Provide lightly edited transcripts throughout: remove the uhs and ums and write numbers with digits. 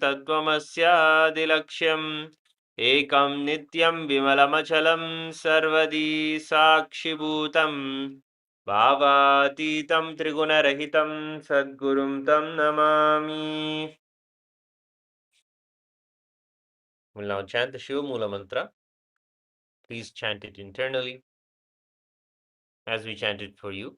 तत्त्वमस्यादिलक्ष्यम् एकं नित्यं विमलमचलं सर्वदी साक्षिभूतं भावातीतं त्रिगुणरहितं सद्गुरुं तं Namami. We'll now chant the Shiva Mula mantra. Please chant it internally as we chant it for you.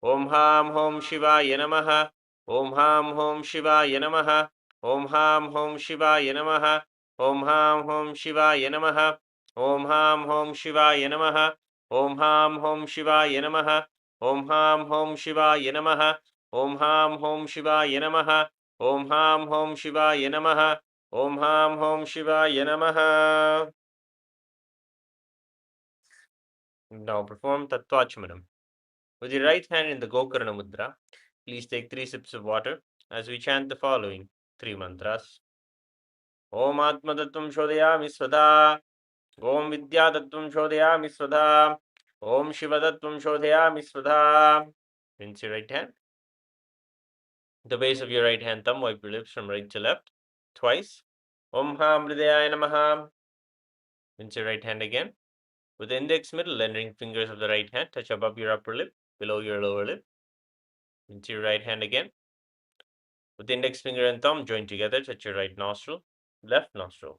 Om Ham Hom Shivaya Namaha. Om Ham Hom Shivaya Namaha. Om Ham Hom Shivaya Namaha. Om Ham Hom Shivaya Namaha. Om Ham Hom Shivaya Namaha. Om Ham Hom Shivaya Namaha. Om Ham Hom Shivaya Namaha. Om Ham Hom Shivaya Namaha. Om Ham Hom Shivaya Namaha. Om Ham Hom Shivaya Namaha. Now perform Tattvachmanam. With your right hand in the Gokarna Mudra, please take 3 sips of water as we chant the following 3 mantras. Om Atma Tattvam Shodhayami Svadha. Om Vidya Tattvam Shodhayami Svadha. Om Shiva Tattvam Shodhayami Svadha. Rinse your right hand. The base of your right hand thumb, wipe your lips from right to left twice. Om Ham Hridayaya Namaha. Rinse your right hand again. With the index, middle, and ring fingers of the right hand touch above your upper lip, below your lower lip. Rinse your right hand again. With the index finger and thumb joined together, touch your right nostril, left nostril.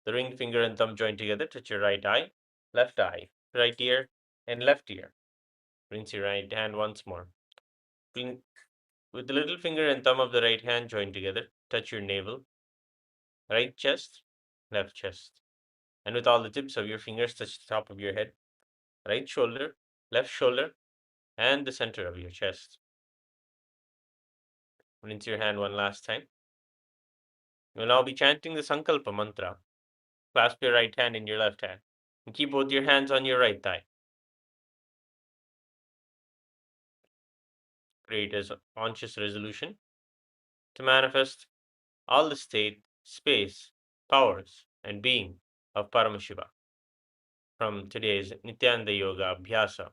The ring finger and thumb joined together, touch your right eye, right ear, and left ear. Rinse your right hand once more. With the little finger and thumb of the right hand joined together, touch your navel, right chest, left chest. And with all the tips of your fingers, touch the top of your head, right shoulder, left shoulder, and the center of your chest. Rinse your hand one last time. You will now be chanting the Sankalpa mantra. Clasp your right hand in your left hand and keep both your hands on your right thigh. Create a conscious resolution to manifest all the state, space, powers, and being of Paramashiva from today's Nithyananda Yoga Abhyasa.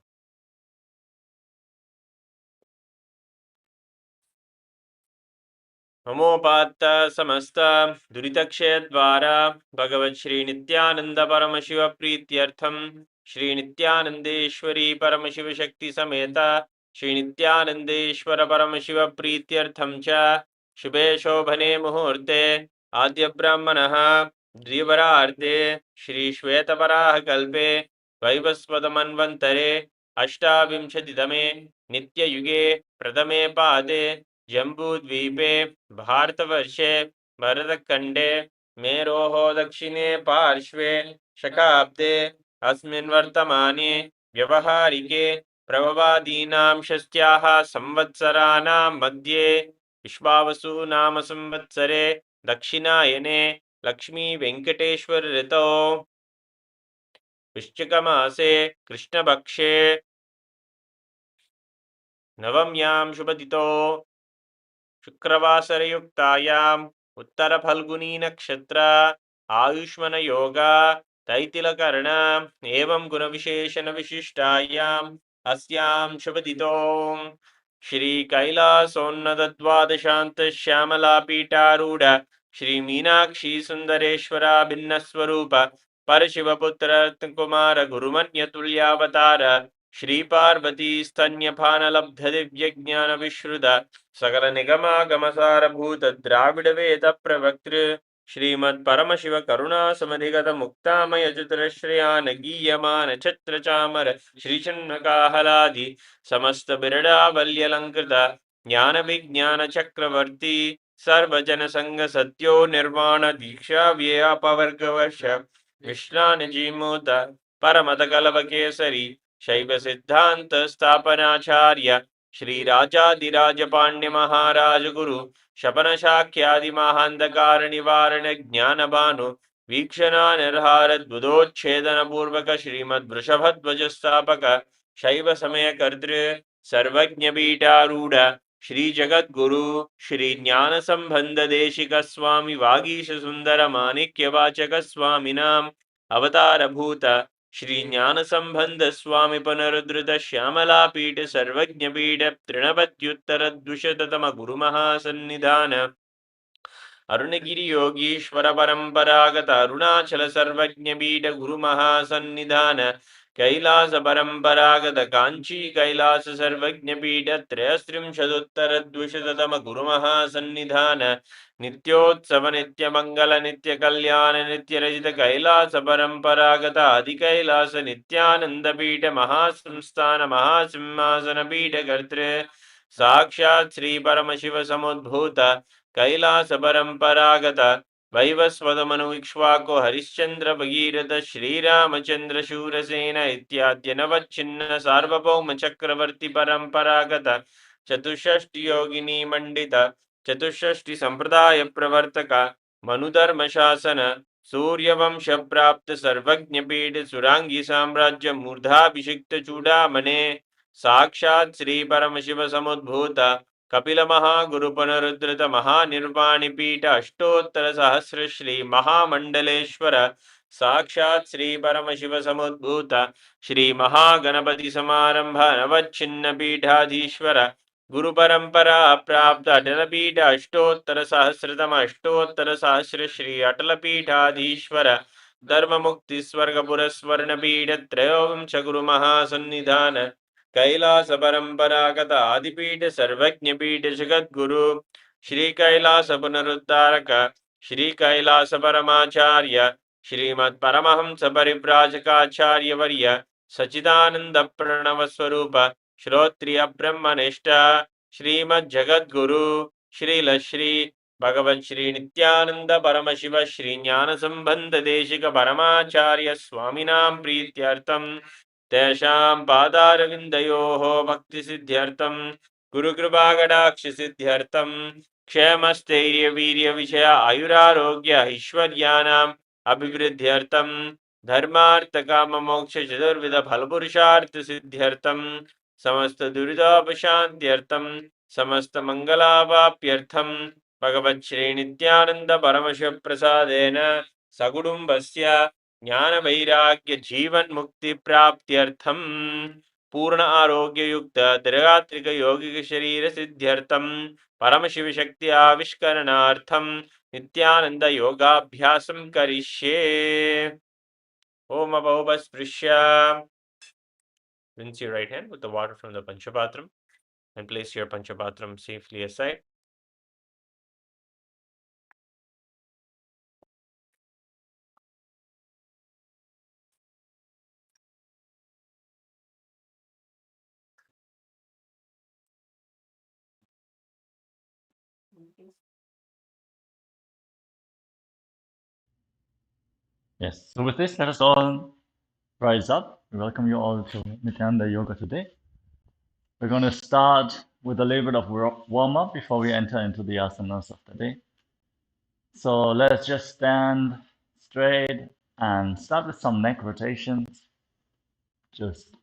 Namopatta samasta duritakshayadvara Bhagavad Shri Nithyananda Paramashiva Prityartham Shri Nithyanandeshwari Paramashiva Shakti Sameta Shri Nithyanandeshwara Paramashiva Prityartham cha Shubhe Shobhane Muhurte Adya Brahmanaha Drivararthe Shri Shvetaparaha Kalpe Vaivasvatamanvantare Ashtavimshatitame Nitya Yuge Pradame Pade जम्बूद्वीपे भारतवर्षे भरतखण्डे मेरोः दक्षिणे पार्श्वे शकाब्दे अस्मिन् वर्तमाने व्यवहारिके प्रभवादीनां षष्ट्याः संवत्सराणां मध्ये विश्वावसु नाम संवत्सरे दक्षिणायने लक्ष्मी वेंकटेश्वर ऋतौ वृश्चिकमासे कृष्णपक्षे नवम्यां शुभतिथौ शुक्रवासरयुक्तायाम् उत्तरफल्गुनी नक्षत्र आयुष्मन योगा तैतिलकर्ण एवं गुणविशेषण विशिष्टायाम् अस्यां शुभतिथौ श्री कैलासोन्नत द्वादशांत श्यामला पीठारूढ़ श्री मीनाक्षी सुंदरेश्वरा भिन्न स्वरूप परशिवपुत्र कुमार गुरुमन्य तुल्यावतार श्री पार्वती स्तन्यपान लब्ध दिव्य ज्ञान विश्रुत सकल निगमागमसारभूत द्राविड वेद प्रवक्तृ श्रीमद् परमशिव करुणा समधिगत मुक्तामय चतुरश्रयान गीयमान छत्र चामर श्रीचन्नकाहलादि समस्त बिरडावल्यलंकृत ज्ञान विज्ञान चक्रवर्ती सर्वजन संग सत्यो निर्वाण दीक्षा व्यपवर्गवश विश्रान जीमूत परमत कलव केसरी शैव सिद्धांत स्थापनाचार्य श्री राजाधिराज पांड्य महाराज गुरु शपन शाख्यादि महांधकार निवारण ज्ञान भानु वीक्षणा निर्हार बुधोच्छेदन पूर्वक श्रीमद् वृषभध्वज स्थापक शैव समय कर्तृ सर्वज्ञ पीठारूढ़ श्री जगद्गुरु श्री ज्ञान संबंध देशिक स्वामी वागीश सुंदर माणिक्य वाचक स्वामिनाम अवतार भूत श्री ज्ञान संबंध स्वामी पुनरुद्धृत श्यामलापीठ सर्वज्ञपीठ तृणपत्युत्तर द्विशततम गुरुमहासन्निधान अरुणगिरि योगीश्वर परंपरागत अरुणाचल सर्वज्ञ पीठ गुरु महासन्निधान कैलास परंपरागत कांची कैलास सर्वज्ञ पीठ त्रयस्त्रिंशदुत्तर द्विशततम गुरु महासन्निधान नित्योत्सव नित्य मंगल नित्य कल्याण नित्य रजित कैलास परंपरागत आदि कैलास नित्यानंद पीठ महासंस्थान महासिंहासन पीठ कर्तृ साक्षात् श्री परमशिव समुद्भूत कैलास परंपरागत वैवस्वतमनु इक्ष्वाको हरिश्चंद्र भगीरथ श्रीरामचंद्र शूरसेन इत्याद्य नवच्छिन्न सार्वभौम चक्रवर्ती परंपरागत चतुष्षष्टि योगिनी मंडित चतुष्षष्टि संप्रदाय प्रवर्तक मनुधर्म शासन सूर्यवंश प्राप्त सर्वज्ञ पीठ सुरांगी साम्राज्य मूर्धाभिषिक्त चूड़ामणे साक्षात् श्री परमशिव समुद्भूत कपिल महागुरु पुनरुद्धृत महानिर्वाणी पीठ अष्टोत्तर सहस्र श्री महामंडलेश्वर साक्षात् श्री परमशिव समुद्भूत श्री महागणपति समारंभ नवच्छिन्न पीठाधीश्वर गुरु परंपरा प्राप्त अटल पीठ अष्टोत्तर सहस्रतम अष्टोत्तर सहस्र श्री अटल पीठाधीश्वर धर्म मुक्ति स्वर्ग पुरस्वर्ण पीठ त्रयोविंश गुरु महासन्निधान कैलास परंपरागत आदिपीठ सर्वज्ञ पीठ जगद्गुरु श्री कैलास पुनरुद्धारक श्री कैलास परमाचार्य श्रीमत् परमहंस परिव्राजकाचार्य वर्य सच्चिदानंद प्रणव स्वरूप श्रोत्रिय ब्रह्मनिष्ठ श्रीमद् जगद्गुरु श्रील श्री भगवत श्री नित्यानंद परमशिव श्री ज्ञान संबंध देशिक परमाचार्य स्वामिनां प्रीत्यर्थम तेषां पादारविन्दयोः भक्तिसिद्ध्यर्थं गुरुकृपाकटाक्षसिद्ध्यर्थं क्षेमस्थैर्यवीर्यविषय आयुरारोग्य ऐश्वर्याणाम् अभिवृद्ध्यर्थं धर्मार्थकाममोक्षचतुर्विध फलपुरुषार्थसिद्ध्यर्थं समस्त दुरितोपशान्त्यर्थं समस्त मंगलावाप्यर्थं भगवत् श्री नित्यानंद परमशिव प्रसादेन सकुटुम्बस्य ज्ञान वैराग्य जीवन मुक्ति प्राप्त्यर्थम पूर्ण आरोग्य युक्त दीर्घात्रिक यौगिक शरीर सिद्ध्यर्थम परम शिव शक्ति आविष्करणार्थम नित्यानंद योगाभ्यासं करिष्ये। ओम अभौपस्पृश्य rinse your right hand with the water from the panchapatram and place your panchapatram safely aside. Yes, so with this, let us all rise up. We welcome you all to Nithyananda Yoga today. We're going to start with a little bit of warm up before we enter into the asanas of the day. So let us just stand straight and start with some neck rotations. Just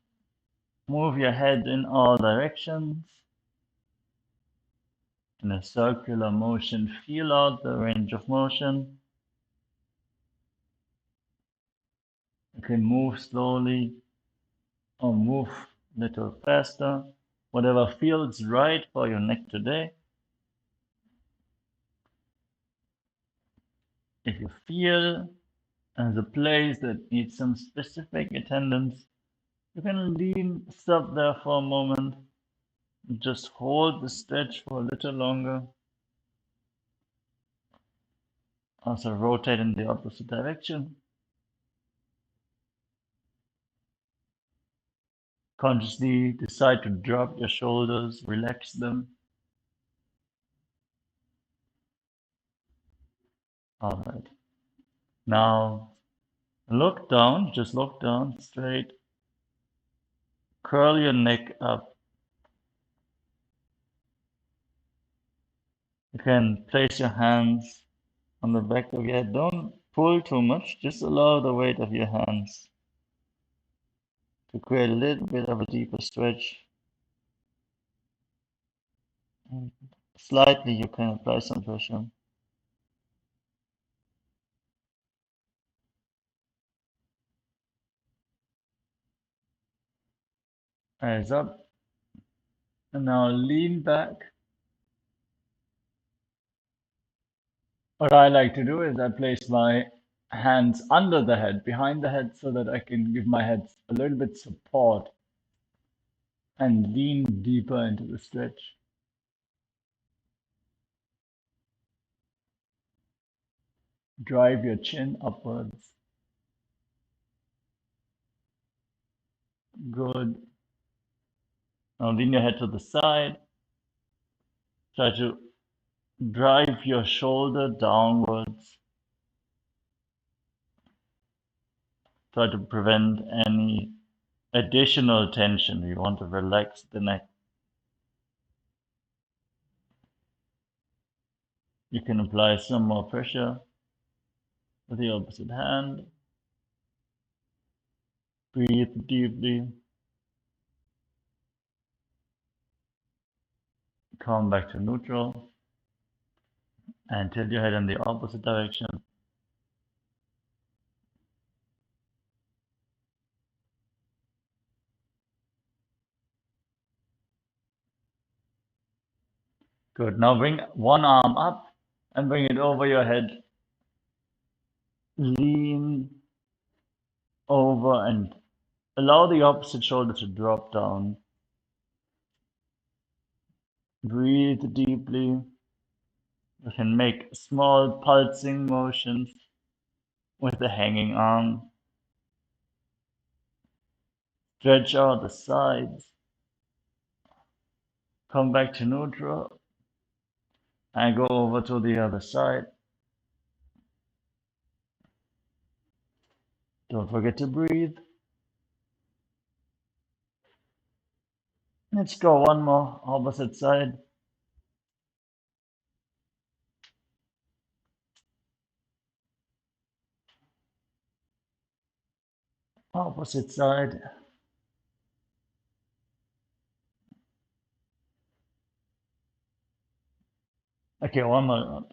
move your head in all directions. In a circular motion, feel out the range of motion. You can move slowly or move a little faster, whatever feels right for your neck today. If you feel as a place that needs some specific attendance, you can stop there for a moment, just hold the stretch for a little longer. Also rotate in the opposite direction. Consciously decide to drop your shoulders, relax them. All right. Now look down, just look down straight. Curl your neck up. You can place your hands on the back of your head. Don't pull too much, just allow the weight of your hands to create a little bit of a deeper stretch. Slightly, you can apply some pressure. Eyes up. And now lean back. What I like to do is I place my hands under the head, behind the head, so that I can give my head a little bit support and lean deeper into the stretch. Drive your chin upwards. Good. Now lean your head to the side. Try to drive your shoulder downwards. Try to prevent any additional tension. You want to relax the neck. You can apply some more pressure with the opposite hand. Breathe deeply. Come back to neutral and tilt your head in the opposite direction. Good. Now bring one arm up and bring it over your head. Lean over and allow the opposite shoulder to drop down. Breathe deeply. You can make small pulsing motions with the hanging arm. Stretch out the sides. Come back to neutral and go over to the other side. Don't forget to breathe. Let's go one more, opposite side. Opposite side. Okay, one more.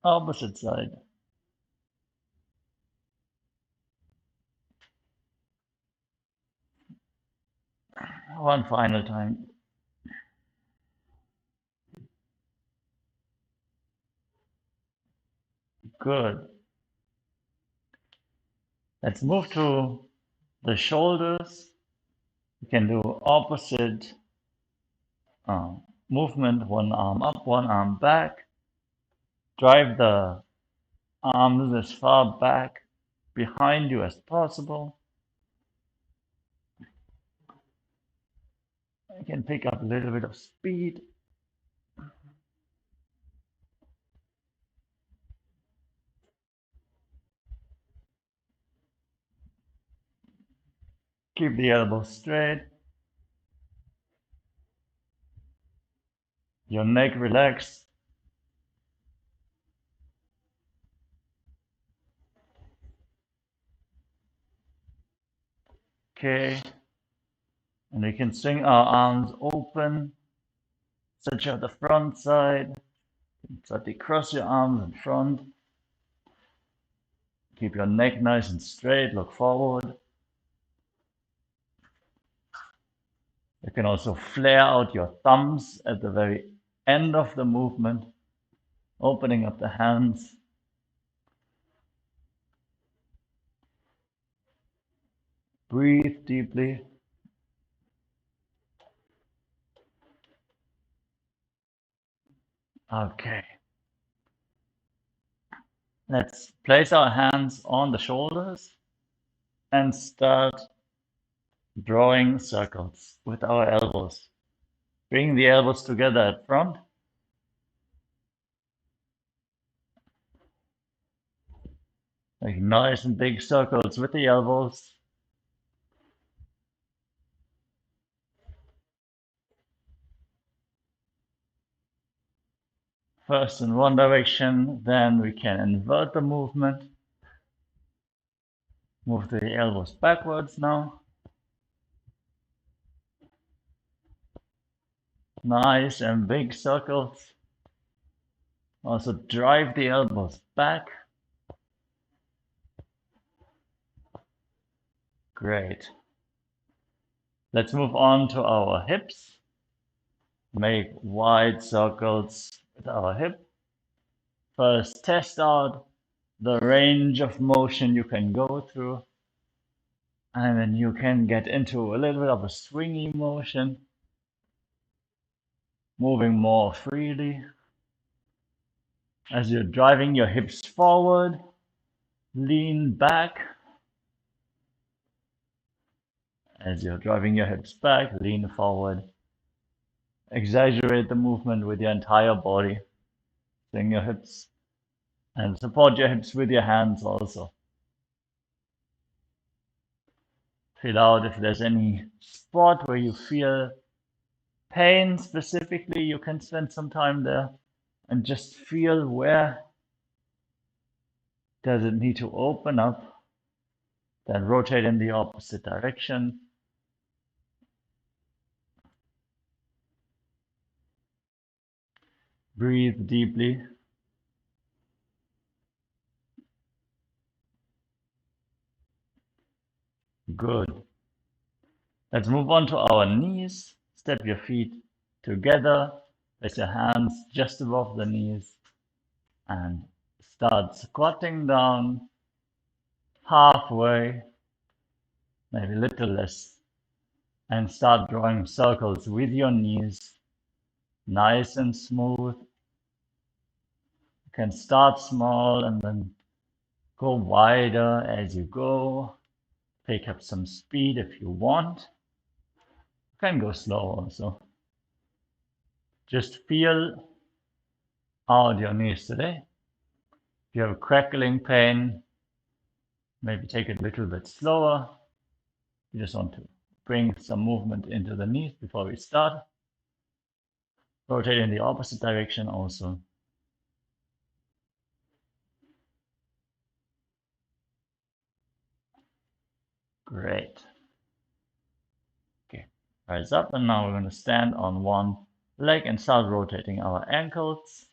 Opposite side. One final time. Good. Let's move to the shoulders. You can do opposite movement, one arm up, one arm back. Drive the arms as far back behind you as possible. You can pick up a little bit of speed. Keep the elbows straight. Your neck relaxed. Okay. And we can swing our arms open. Stretch out the front side. Slightly cross your arms in front. Keep your neck nice and straight. Look forward. You can also flare out your thumbs at the very end of the movement, opening up the hands. Breathe deeply. Okay. Let's place our hands on the shoulders and start drawing circles with our elbows. Bring the elbows together at front. Make nice and big circles with the elbows. First in one direction, then we can invert the movement. Move the elbows backwards now. Nice and big circles. Also drive the elbows back. Great. Let's move on to our hips. Make wide circles with our hip. First, test out the range of motion you can go through. And then you can get into a little bit of a swingy motion, moving more freely. As you're driving your hips forward, lean back. As you're driving your hips back, lean forward. Exaggerate the movement with your entire body. Swing your hips and support your hips with your hands also. Feel out if there's any spot where you feel pain specifically. You can spend some time there and just feel where does it need to open up. Then rotate in the opposite direction. Breathe deeply. Good. Let's move on to our knees. Step your feet together. Place your hands just above the knees and start squatting down halfway, maybe a little less, and start drawing circles with your knees, nice and smooth. You can start small and then go wider as you go. Pick up some speed if you want. You can go slow also. Just feel out your knees today. If you have a crackling pain, maybe take it a little bit slower. You just want to bring some movement into the knees before we start. Rotate in the opposite direction also. Great. Okay, rise up, and now we're going to stand on one leg and start rotating our ankles.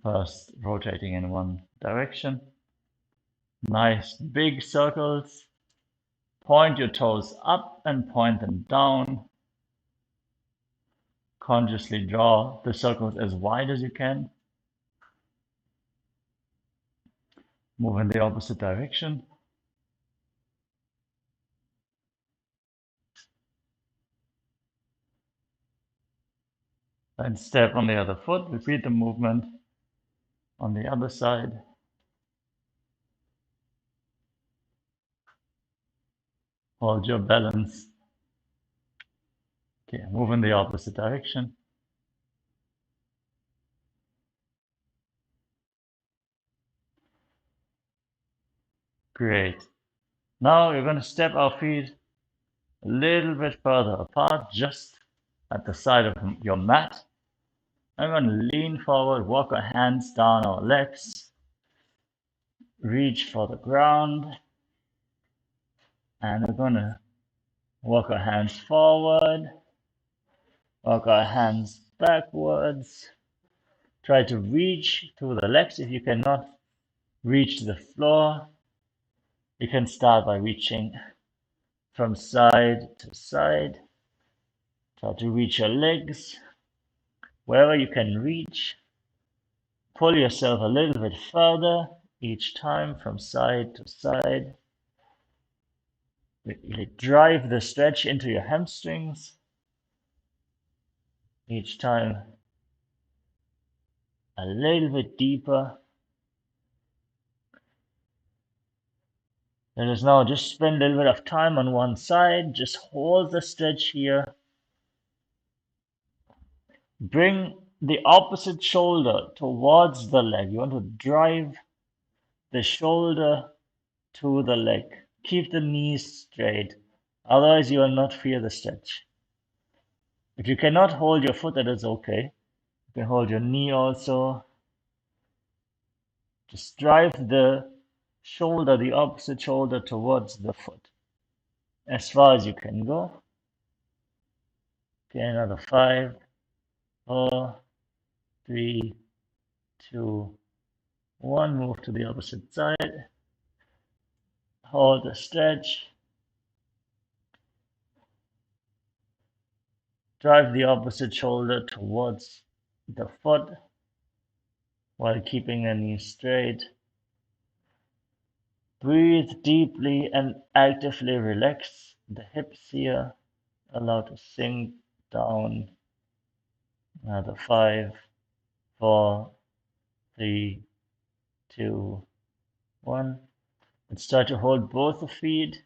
First, rotating in one direction. Nice big circles. Point your toes up and point them down. Consciously draw the circles as wide as you can. Move in the opposite direction. Then step on the other foot. Repeat the movement on the other side. Hold your balance. Okay, move in the opposite direction. Great. Now we're going to step our feet a little bit further apart, just at the side of your mat. I'm going to lean forward, walk our hands down our legs, reach for the ground, and we're going to walk our hands forward, walk our hands backwards. Try to reach to the legs. If you cannot reach the floor, you can start by reaching from side to side. Try to reach your legs. Wherever you can reach, pull yourself a little bit further each time from side to side. Really drive the stretch into your hamstrings each time a little bit deeper. Let us now just spend a little bit of time on one side. Just hold the stretch here. Bring the opposite shoulder towards the leg. You want to drive the shoulder to the leg. Keep the knees straight. Otherwise, you will not feel the stretch. If you cannot hold your foot, that is okay. You can hold your knee also. Just drive the shoulder, the opposite shoulder, towards the foot as far as you can go. Okay, another 5, 4, 3, 2, 1. Move to the opposite side. Hold the stretch. Drive the opposite shoulder towards the foot while keeping the knee straight. Breathe deeply and actively relax the hips here. Allow to sink down. Another 5, 4, 3, 2, 1. And start to hold both the feet,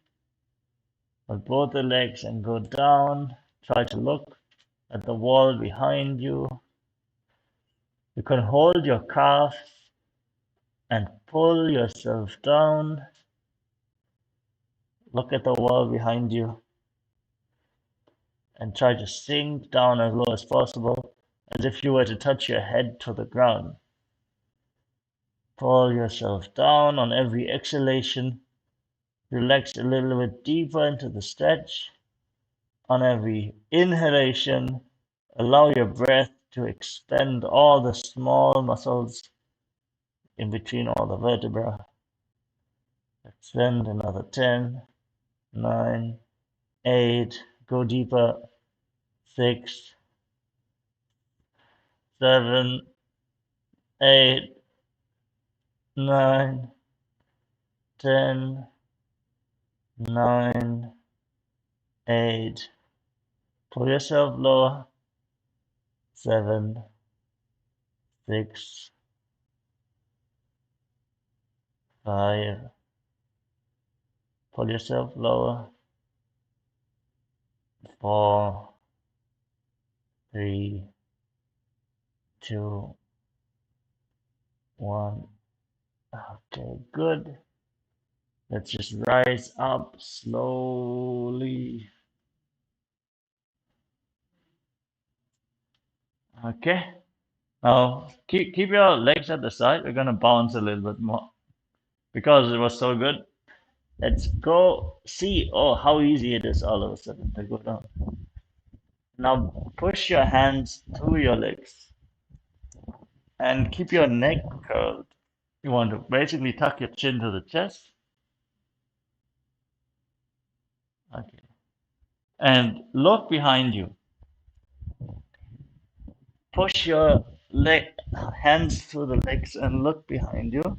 hold both the legs and go down. Try to look at the wall behind you. You can hold your calves and pull yourself down. Look at the wall behind you and try to sink down as low as possible, as if you were to touch your head to the ground. Pull yourself down on every exhalation. Relax a little bit deeper into the stretch. On every inhalation, allow your breath to expand all the small muscles in between all the vertebrae. Expand another 10, 9, 8, go deeper, 6, 7, 8, 9, 10, 9, 8. Pull yourself lower, 7, 6, 5. Pull yourself lower, 4, 3, 2, 1. Okay, good. Let's just rise up slowly. Okay. Now keep your legs at the side. We're gonna bounce a little bit more because it was so good. Let's go see. Oh, how easy it is all of a sudden to go down. Now push your hands through your legs and keep your neck curled. You want to basically tuck your chin to the chest. Okay. And look behind you. Push your leg hands through the legs and look behind you. You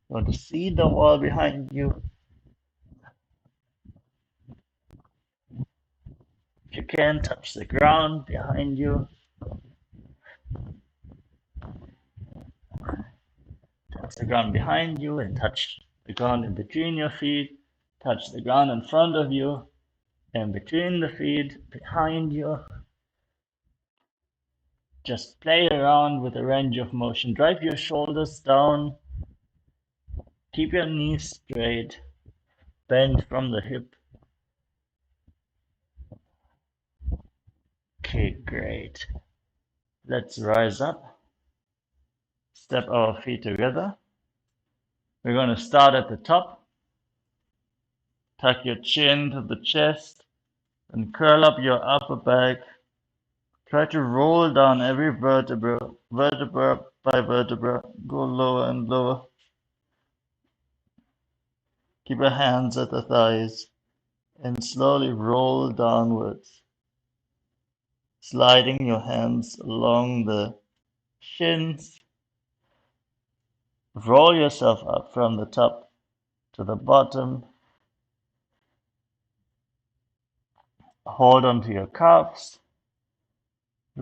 want to see the wall behind you. If you can, touch the ground behind you. Touch the ground behind you and touch the ground in between your feet. Touch the ground in front of you and between the feet behind you. Just play around with the range of motion. Drive your shoulders down. Keep your knees straight. Bend from the hip. Okay, great. Let's rise up. Step our feet together. We're going to start at the top. Tuck your chin to the chest and curl up your upper back. Try to roll down every vertebra, vertebra by vertebra. Go lower and lower. Keep your hands at the thighs and slowly roll downwards, sliding your hands along the shins. Roll yourself up from the top to the bottom. Hold onto your calves.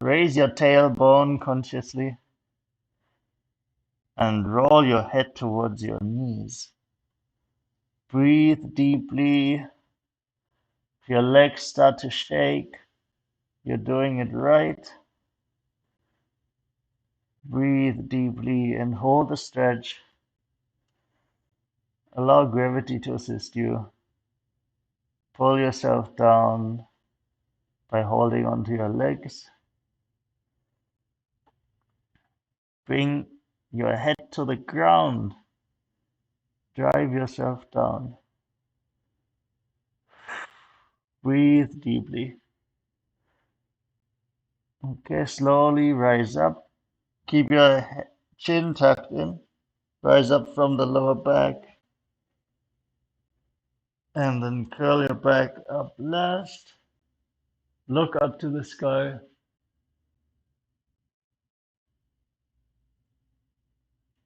Raise your tailbone consciously and roll your head towards your knees. Breathe deeply. If your legs start to shake, you're doing it right. Breathe deeply and hold the stretch. Allow gravity to assist you. Pull yourself down by holding onto your legs. Bring your head to the ground. Drive yourself down. Breathe deeply. Okay, slowly rise up. Keep your chin tucked in. Rise up from the lower back. And then curl your back up last. Look up to the sky.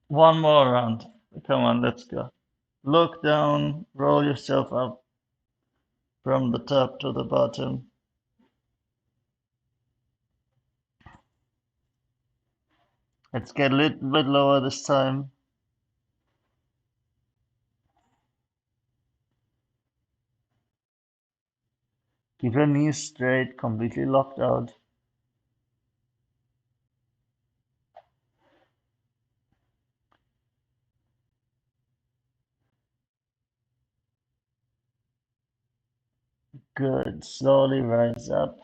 One more round. Come on, let's go. Look down, roll yourself up from the top to the bottom. Let's get a little bit lower this time. Keep your knees straight, completely locked out. Good. Slowly rise up.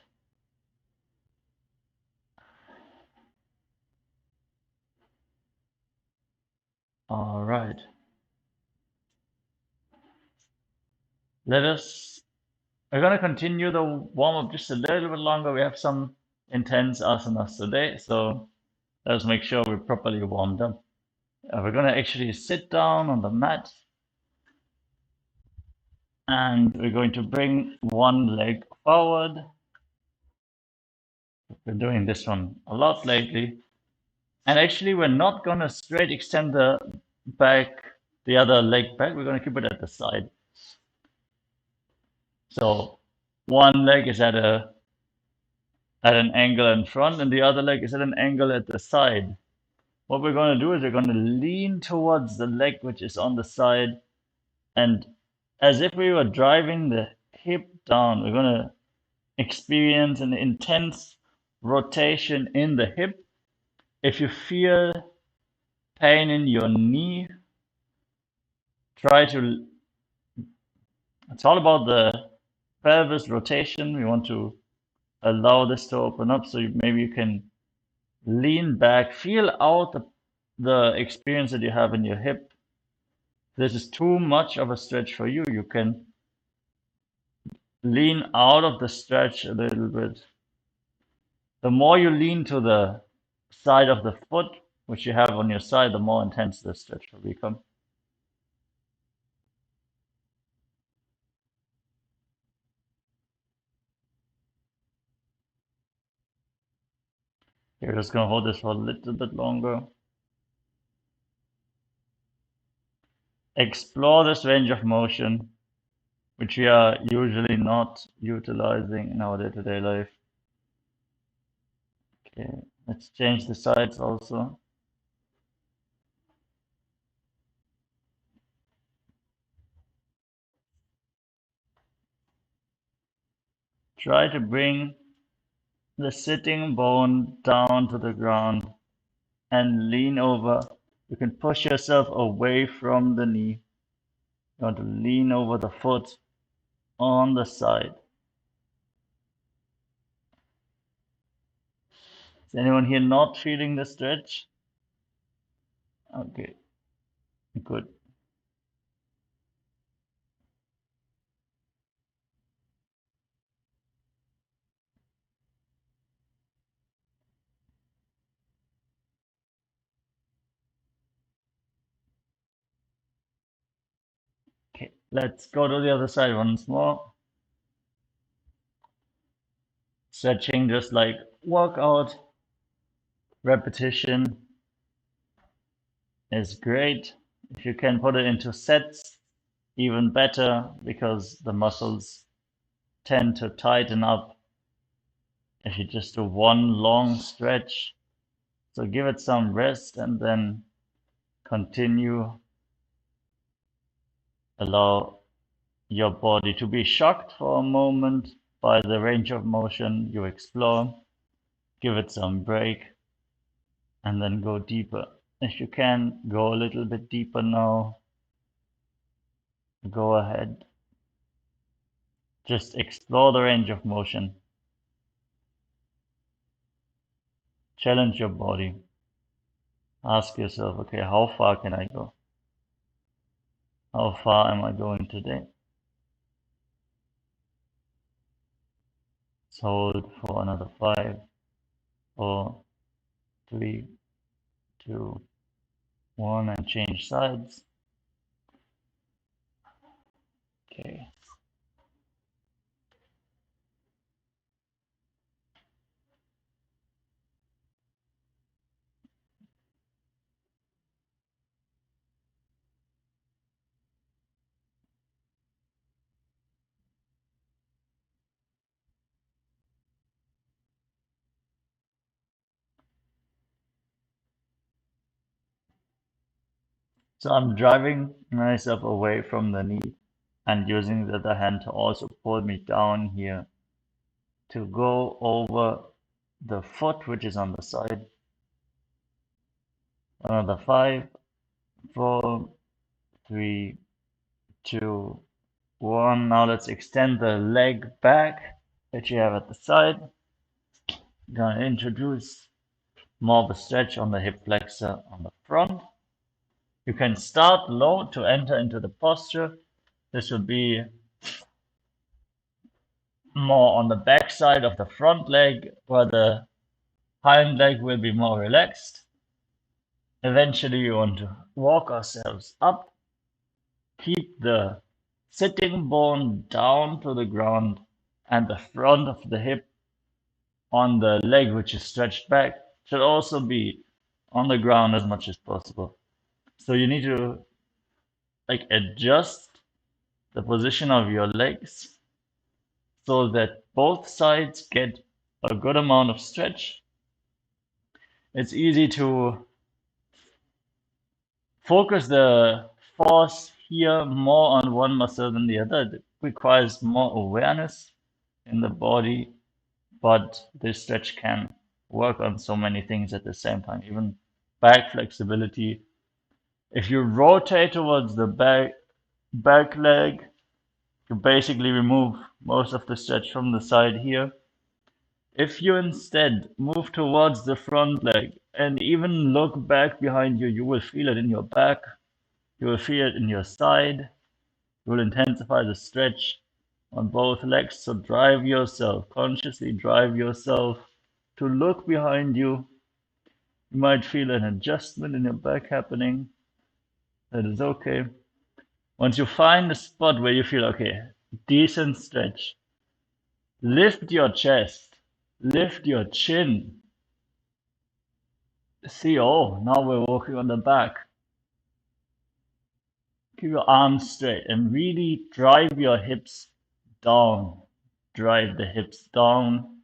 All right. We're going to continue the warm up just a little bit longer. We have some intense asanas today, so let's make sure we're properly warmed up. We're going to actually sit down on the mat and we're going to bring one leg forward. We're doing this one a lot lately. And actually, we're not going to straight extend the other leg back. We're going to keep it at the side. So one leg is at an angle in front and the other leg is at an angle at the side. What we're going to do is we're going to lean towards the leg which is on the side, and as if we were driving the hip down, we're going to experience an intense rotation in the hip. If you feel pain in your knee, it's all about the pelvis rotation. We want to allow this to open up, so maybe you can lean back, feel out the experience that you have in your hip. If this is too much of a stretch for you, you can lean out of the stretch a little bit. The more you lean to the side of the foot, which you have on your side, the more intense the stretch will become. You're just going to hold this for a little bit longer. Explore this range of motion, which we are usually not utilizing in our day-to-day life. Okay, let's change the sides also. Try to bring the sitting bone down to the ground and lean over. You can push yourself away from the knee. You want to lean over the foot on the side. Is anyone here not feeling the stretch? Okay, good. Okay, let's go to the other side once more. Stretching just like workout. Repetition is great. If you can put it into sets, even better, because the muscles tend to tighten up if you just do one long stretch. So give it some rest and then continue. Allow your body to be shocked for a moment by the range of motion you explore. Give it some break and then go deeper. If you can go a little bit deeper now, go ahead. Just explore the range of motion. Challenge your body. Ask yourself, okay, how far can I go? How far am I going today? Let's hold for another 5, 4, 3, 2, 1, and change sides. Okay. So I'm driving myself away from the knee and using the other hand to also pull me down here to go over the foot, which is on the side. Another 5, 4, 3, 2, 1. Now let's extend the leg back that you have at the side. Gonna introduce more of a stretch on the hip flexor on the front. You can start low to enter into the posture. This will be more on the back side of the front leg, where the hind leg will be more relaxed. Eventually, you want to walk ourselves up, keep the sitting bone down to the ground, and the front of the hip on the leg, which is stretched back, should also be on the ground as much as possible. So you need to like adjust the position of your legs so that both sides get a good amount of stretch. It's easy to focus the force here more on one muscle than the other. It requires more awareness in the body, but this stretch can work on so many things at the same time, even back flexibility. If you rotate towards the back leg, you basically remove most of the stretch from the side here. If you instead move towards the front leg and even look back behind you, you will feel it in your back, you will feel it in your side, you will intensify the stretch on both legs. So drive yourself, consciously drive yourself to look behind you. You might feel an adjustment in your back happening. That is okay. Once you find a spot where you feel okay, decent stretch, lift your chest, lift your chin. See, oh, now we're working on the back. Keep your arms straight and really drive your hips down. Drive the hips down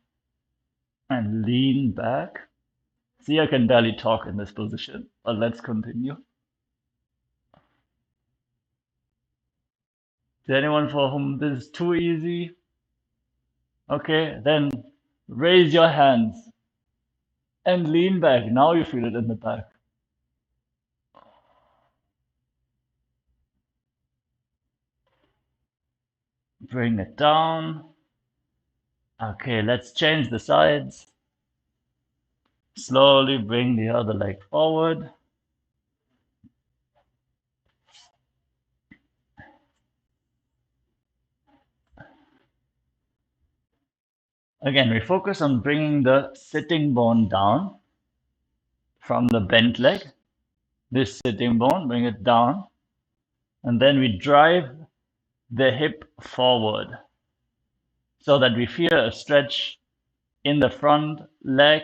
and lean back. See, I can barely talk in this position, but let's continue. Is there anyone for whom this is too easy? Okay, then raise your hands and lean back. Now you feel it in the back. Bring it down. Okay, let's change the sides. Slowly bring the other leg forward. Again, we focus on bringing the sitting bone down from the bent leg. This sitting bone, bring it down. And then we drive the hip forward so that we feel a stretch in the front leg,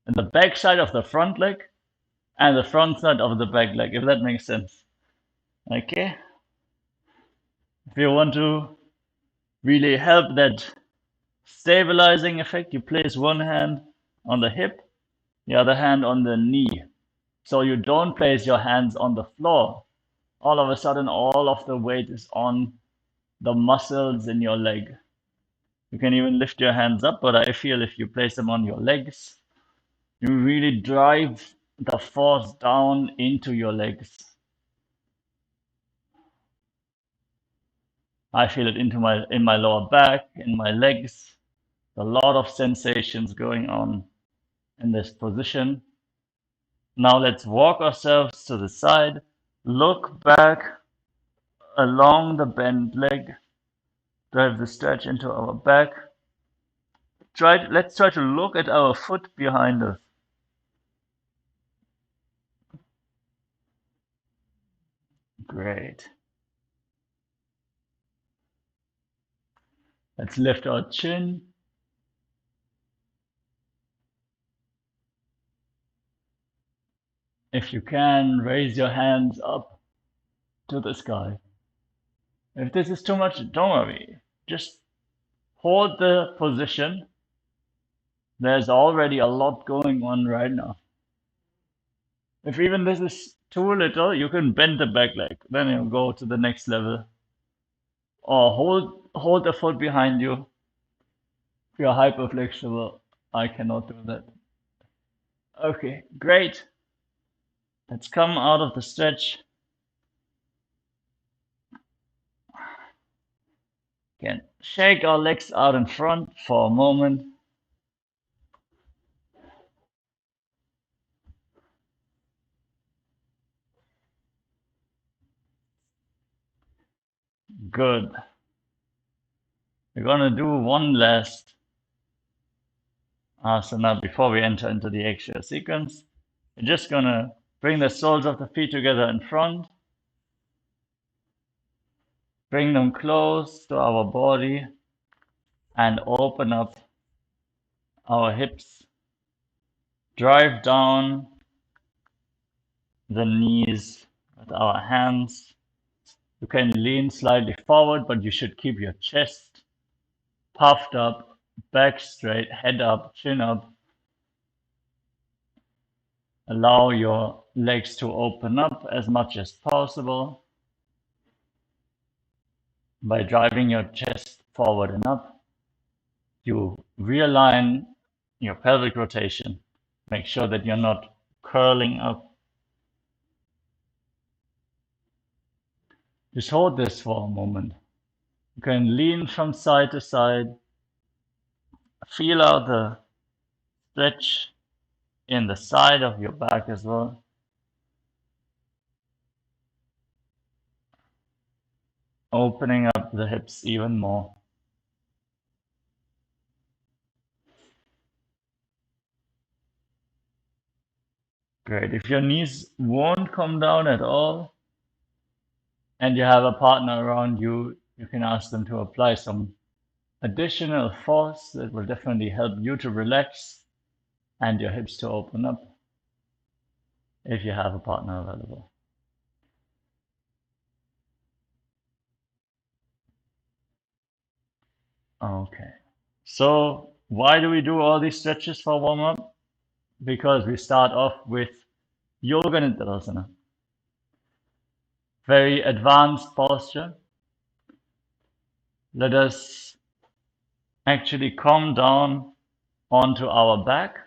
in the back side of the front leg, and the front side of the back leg, if that makes sense. Okay? If you want to really help that stabilizing effect, you place one hand on the hip, the other hand on the knee. So you don't place your hands on the floor. All of a sudden, all of the weight is on the muscles in your leg. You can even lift your hands up, but I feel if you place them on your legs, you really drive the force down into your legs. I feel it in my lower back, in my legs. A lot of sensations going on in this position. Now let's walk ourselves to the side, look back along the bent leg, drive the stretch into our back. Let's try to look at our foot behind us. Great. Let's lift our chin. If you can, raise your hands up to the sky. If this is too much, don't worry. Just hold the position. There's already a lot going on right now. If even this is too little, you can bend the back leg. Then you go to the next level. Or hold the foot behind you. If you're hyperflexible, I cannot do that. Okay, great. Let's come out of the stretch. Can shake our legs out in front for a moment. Good. We're gonna do one last asana before we enter into the actual sequence. We're just gonna bring the soles of the feet together in front, bring them close to our body, and open up our hips. Drive down the knees with our hands. You can lean slightly forward, but you should keep your chest puffed up, back straight, head up, chin up. Allow your legs to open up as much as possible by driving your chest forward and up. You realign your pelvic rotation. Make sure that you're not curling up. Just hold this for a moment. You can lean from side to side. Feel out the stretch in the side of your back as well. Opening up the hips even more. Great. If your knees won't come down at all and you have a partner around you, you can ask them to apply some additional force that will definitely help you to relax and your hips to open up if you have a partner available. Okay. So why do we do all these stretches for warm up? Because we start off with Yoga Nidra, very advanced posture. Let us actually come down onto our back,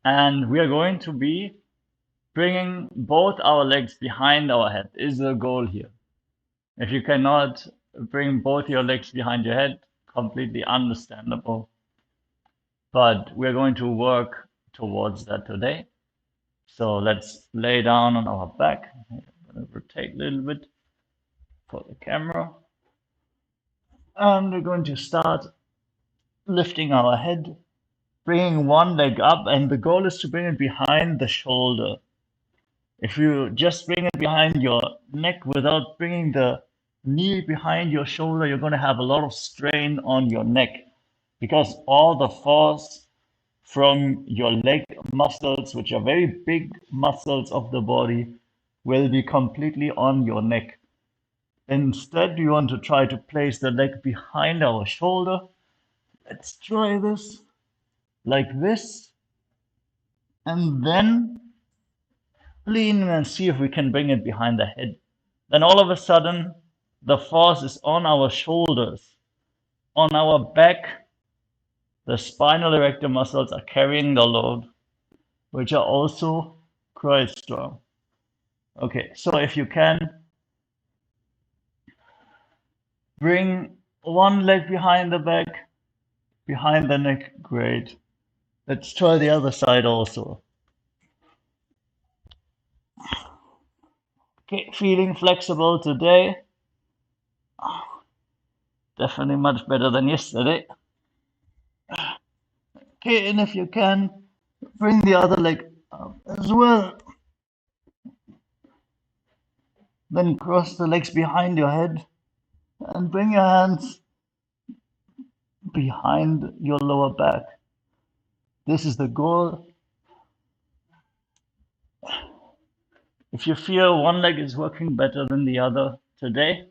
and we are going to be bringing both our legs behind our head is the goal here. If you cannot bring both your legs behind your head, completely understandable, but we're going to work towards that today. So let's lay down on our back. I'm going to rotate a little bit for the camera. And we're going to start lifting our head, bringing one leg up, and the goal is to bring it behind the shoulder. If you just bring it behind your neck without bringing the knee behind your shoulder, you're going to have a lot of strain on your neck because all the force from your leg muscles, which are very big muscles of the body, will be completely on your neck. Instead, we want to try to place the leg behind our shoulder. Let's try this like this, and then lean and see if we can bring it behind the head. Then all of a sudden, the force is on our shoulders, on our back. The spinal erector muscles are carrying the load, which are also quite strong. Okay, so if you can, bring one leg behind the back, behind the neck, great. Let's try the other side also. Okay, feeling flexible today. Definitely much better than yesterday. Okay, and if you can, bring the other leg up as well. Then cross the legs behind your head and bring your hands behind your lower back. This is the goal. If you feel one leg is working better than the other today,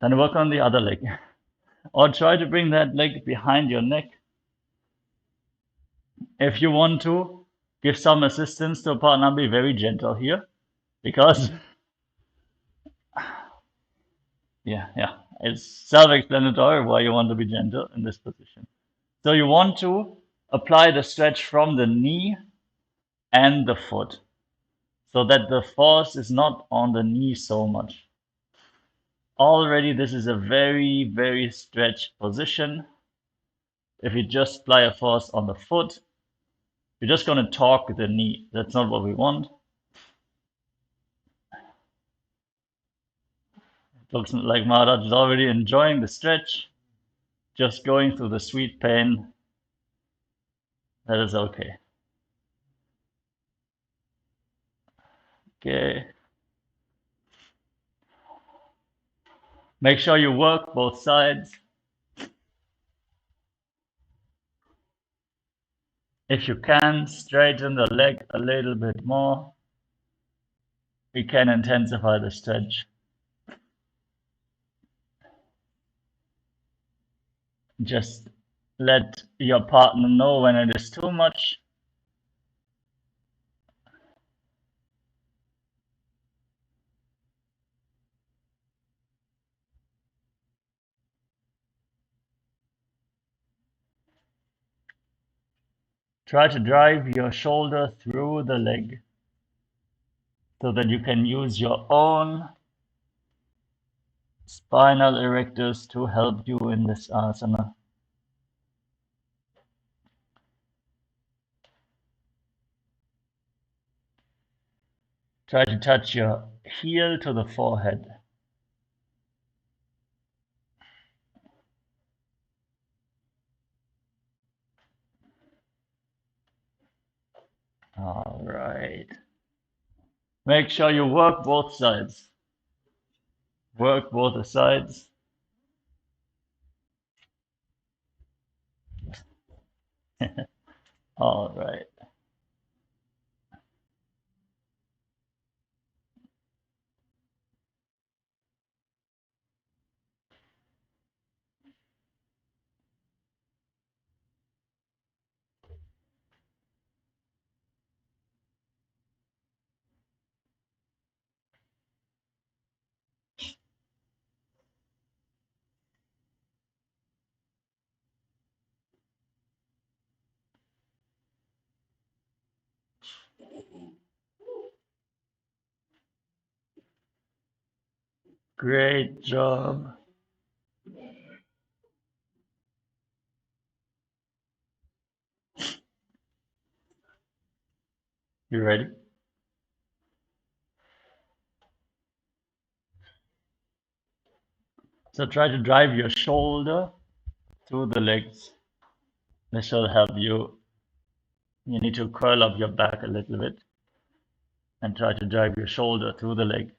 then work on the other leg. Or try to bring that leg behind your neck. If you want to give some assistance to a partner, be very gentle here because, yeah, it's self-explanatory why you want to be gentle in this position. So you want to apply the stretch from the knee and the foot so that the force is not on the knee so much. Already, this is a very, very stretched position. If you just apply a force on the foot, you're just going to torque the knee. That's not what we want. Looks like Maharaj is already enjoying the stretch, just going through the sweet pain. That is okay. Okay. Make sure you work both sides. If you can, straighten the leg a little bit more. We can intensify the stretch. Just let your partner know when it is too much. Try to drive your shoulder through the leg so that you can use your own spinal erectors to help you in this asana. Try to touch your heel to the forehead. All right. Make sure you work both sides. Work both the sides. All right. Great job. You ready? So try to drive your shoulder through the legs. This will help you. You need to curl up your back a little bit and try to drive your shoulder through the leg.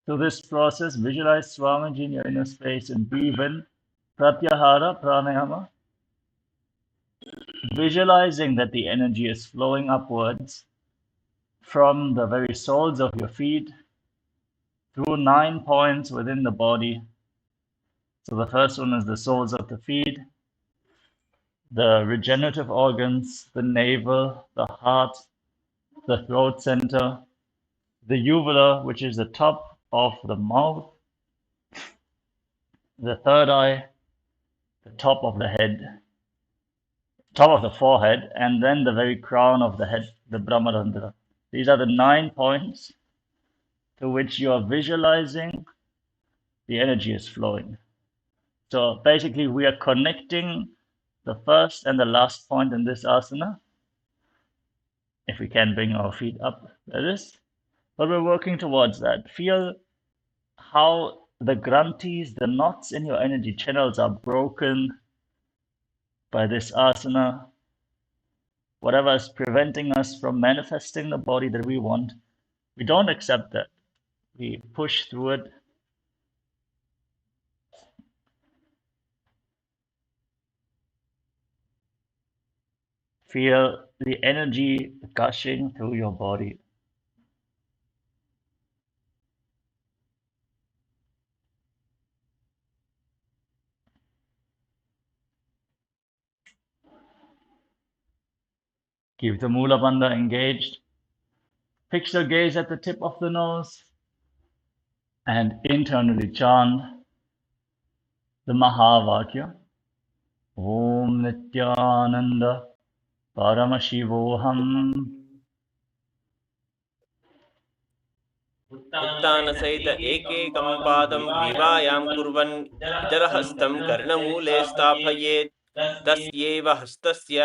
So this process, visualize Swamiji in your inner space and breathe in Pratyahara Pranayama, visualizing that the energy is flowing upwards from the very soles of your feet through 9 points within the body. So the first one is the soles of the feet, the regenerative organs, the navel, the heart, the throat center, the uvula, which is the top of the mouth, the third eye, the top of the head, top of the forehead, and then the very crown of the head, the Brahmarandra. These are the 9 points to which you are visualizing the energy is flowing. So basically, we are connecting the first and the last point in this asana. If we can bring our feet up, that is. But we're working towards that. Feel how the granthis, the knots in your energy channels are broken by this asana. Whatever is preventing us from manifesting the body that we want, we don't accept that. We push through it. Feel the energy gushing through your body. Keep the Mula Bandha engaged. Fix your gaze at the tip of the nose and internally chant the Mahavakya. Om Nithyananda Paramashivoham. उत्तानसहित एकैकं पादं ग्रीवायां कुर्वन् इतरहस्तं कर्णमूले स्थापयेत् तस्यैव हस्तस्य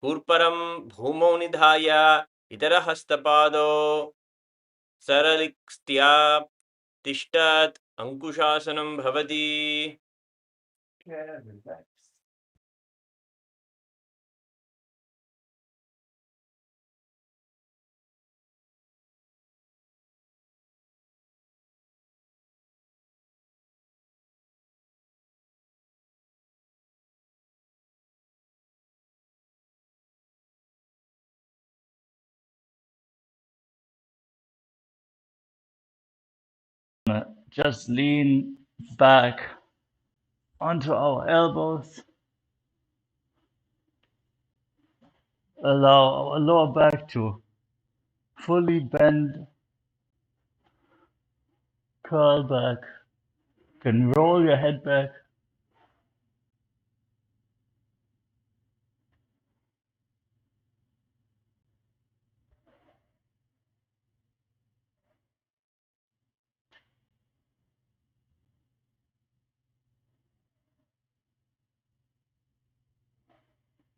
कूर्परं भूमौ निधाय इतरहस्तपादौ सरलिक्स्त्या तिष्ठत् अंकुशासनं भवति. Just lean back onto our elbows. Allow our lower back to fully bend, curl back. You can roll your head back.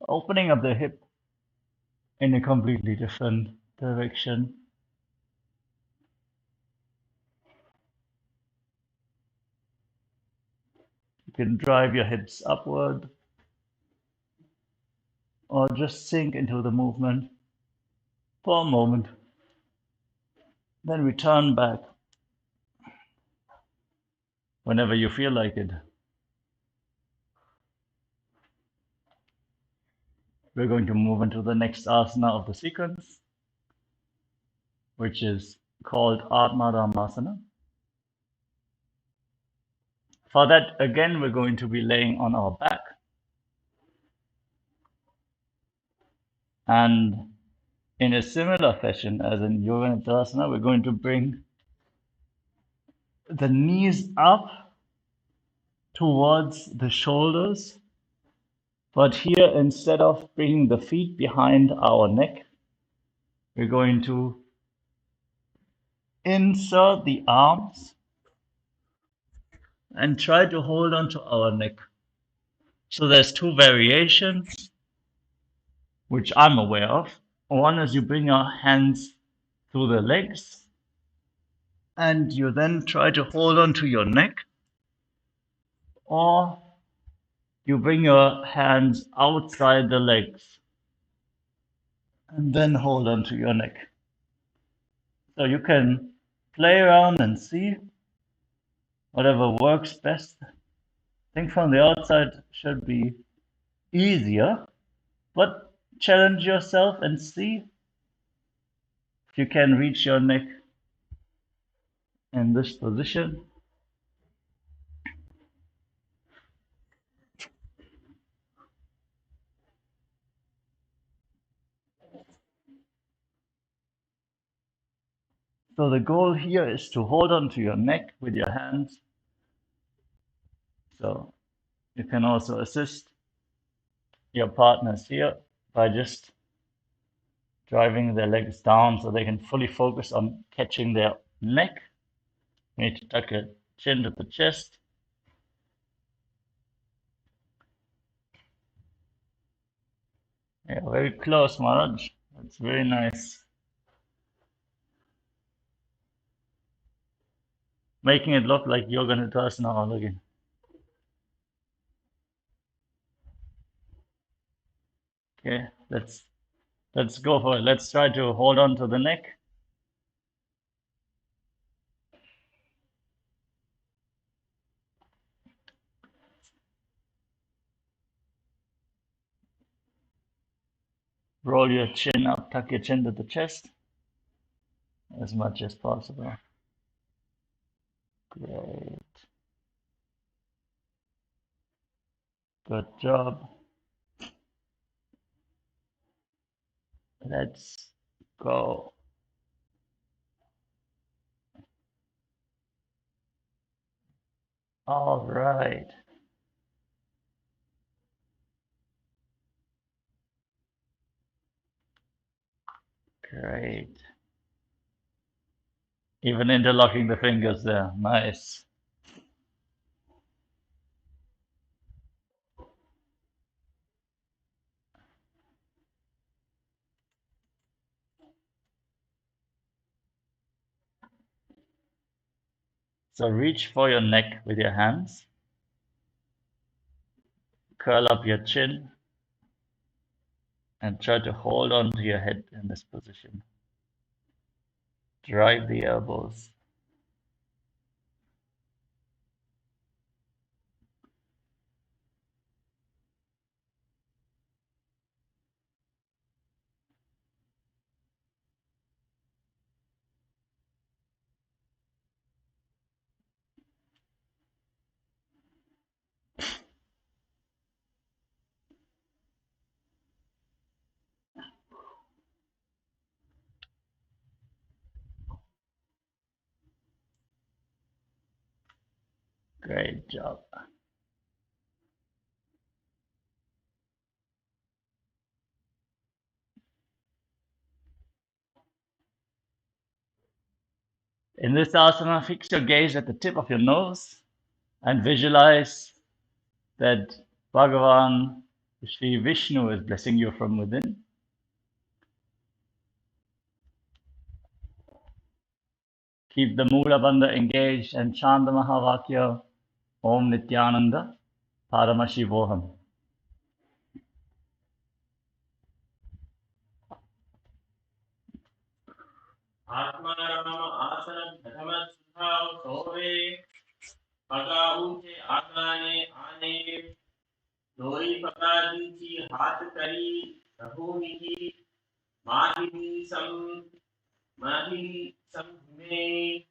Opening up the hip in a completely different direction. You can drive your hips upward or just sink into the movement for a moment. Then return back whenever you feel like it. We're going to move into the next asana of the sequence, which is called Atmadhammasana. For that, again, we're going to be laying on our back. And in a similar fashion as in Yoga Nidasana, we're going to bring the knees up towards the shoulders. But here, instead of bringing the feet behind our neck, we're going to insert the arms and try to hold on to our neck. So there's two variations, which I'm aware of. One is you bring your hands through the legs and you then try to hold on to your neck, or you bring your hands outside the legs and then hold on to your neck. So you can play around and see whatever works best. I think from the outside should be easier, but challenge yourself and see if you can reach your neck in this position. So the goal here is to hold on to your neck with your hands. So you can also assist your partners here by just driving their legs down so they can fully focus on catching their neck. You need to tuck your chin to the chest. Yeah, very close, Maharaj. That's very nice. Making it look like Yoga Nidasana all again. Okay, let's go for it. Let's try to hold on to the neck. Roll your chin up, tuck your chin to the chest as much as possible. Great. Good job. Let's go. All right. Great. Even interlocking the fingers there. Nice. So reach for your neck with your hands. Curl up your chin and try to hold on to your head in this position. Drive the elbows. Great job. In this asana, fix your gaze at the tip of your nose and visualize that Bhagavan, Sri Vishnu, is blessing you from within. Keep the Mula Bandha engaged and chant the Mahavakya Om Nithyananda Paramashivoham. Atmaram आसन धर्म सुधाव सोवे पगाऊ के आगाने आने दोई पकादी की हाथ करी रघुनी की माहिनी सम में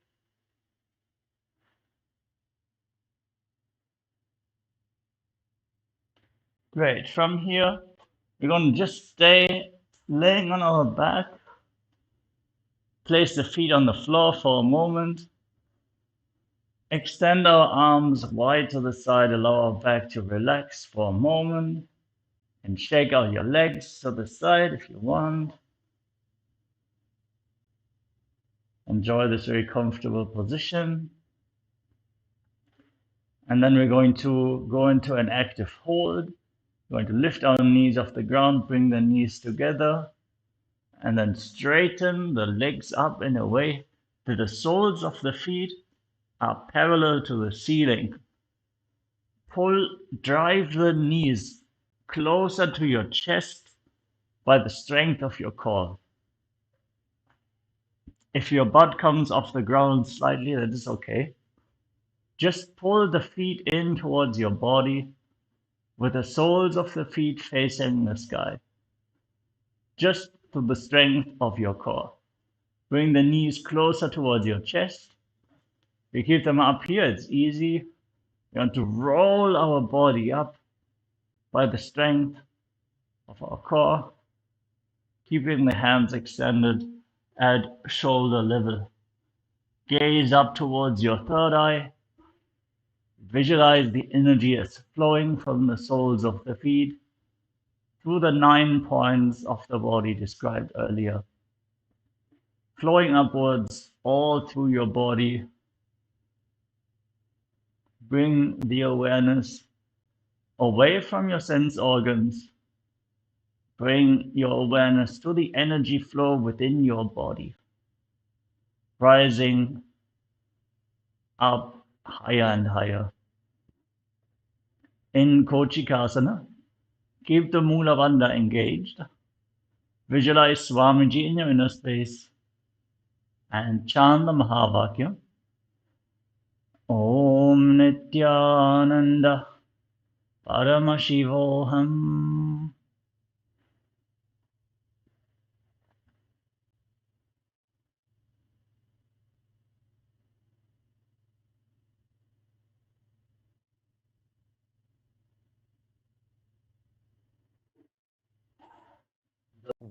Great. From here, we're going to just stay laying on our back. Place the feet on the floor for a moment. Extend our arms wide to the side, allow our back to relax for a moment, and shake out your legs to the side if you want. Enjoy this very comfortable position. And then we're going to go into an active hold. We're going to lift our knees off the ground, bring the knees together, and then straighten the legs up in a way that the soles of the feet are parallel to the ceiling. Drive the knees closer to your chest by the strength of your core. If your butt comes off the ground slightly, that is okay. Just pull the feet in towards your body with the soles of the feet facing the sky. Just to the strength of your core. Bring the knees closer towards your chest. We keep them up here, it's easy. We want to roll our body up by the strength of our core, keeping the hands extended at shoulder level. Gaze up towards your third eye. Visualize the energy as flowing from the soles of the feet through the 9 points of the body described earlier, flowing upwards all through your body. Bring the awareness away from your sense organs. Bring your awareness to the energy flow within your body, rising up higher and higher. In Kochikasana, keep the Mula Bandha engaged. Visualize Swamiji in your inner space and chant the Mahavakya. Om Nithyananda Paramashivoham.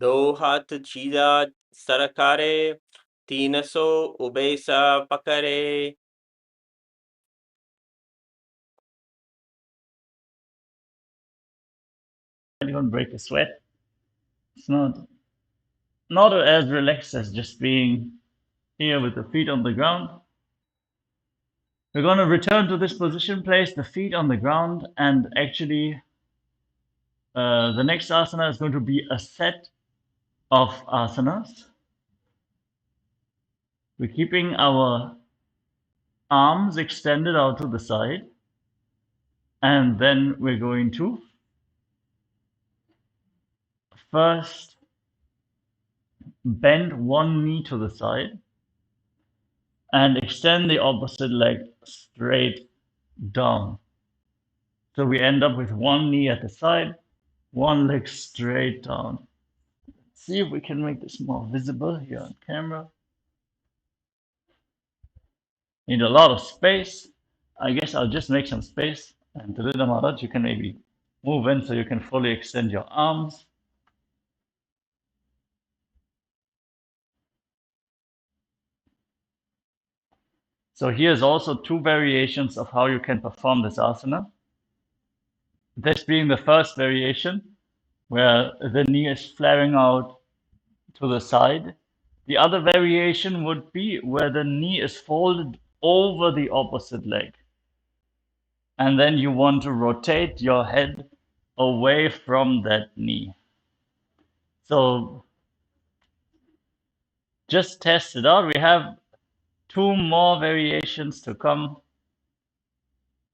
दो हाथ सीधा सरकारे, तीन सौ उबैसा पकड़े. Anyone break a sweat? It's not as relaxed as just being here with the feet on the ground. We're going to return to this position, place the feet on the ground, and actually the next asana is going to be a set of asanas. We're keeping our arms extended out to the side, and then we're going to first bend one knee to the side and extend the opposite leg straight down. So we end up with one knee at the side, one leg straight down. Let's see if we can make this more visible here on camera. Need a lot of space. I guess I'll just make some space. And Dalila Maharaj, you can maybe move in so you can fully extend your arms. So here's also two variations of how you can perform this asana. This being the first variation, where the knee is flaring out to the side. The other variation would be where the knee is folded over the opposite leg. And then you want to rotate your head away from that knee. So just test it out. We have two more variations to come,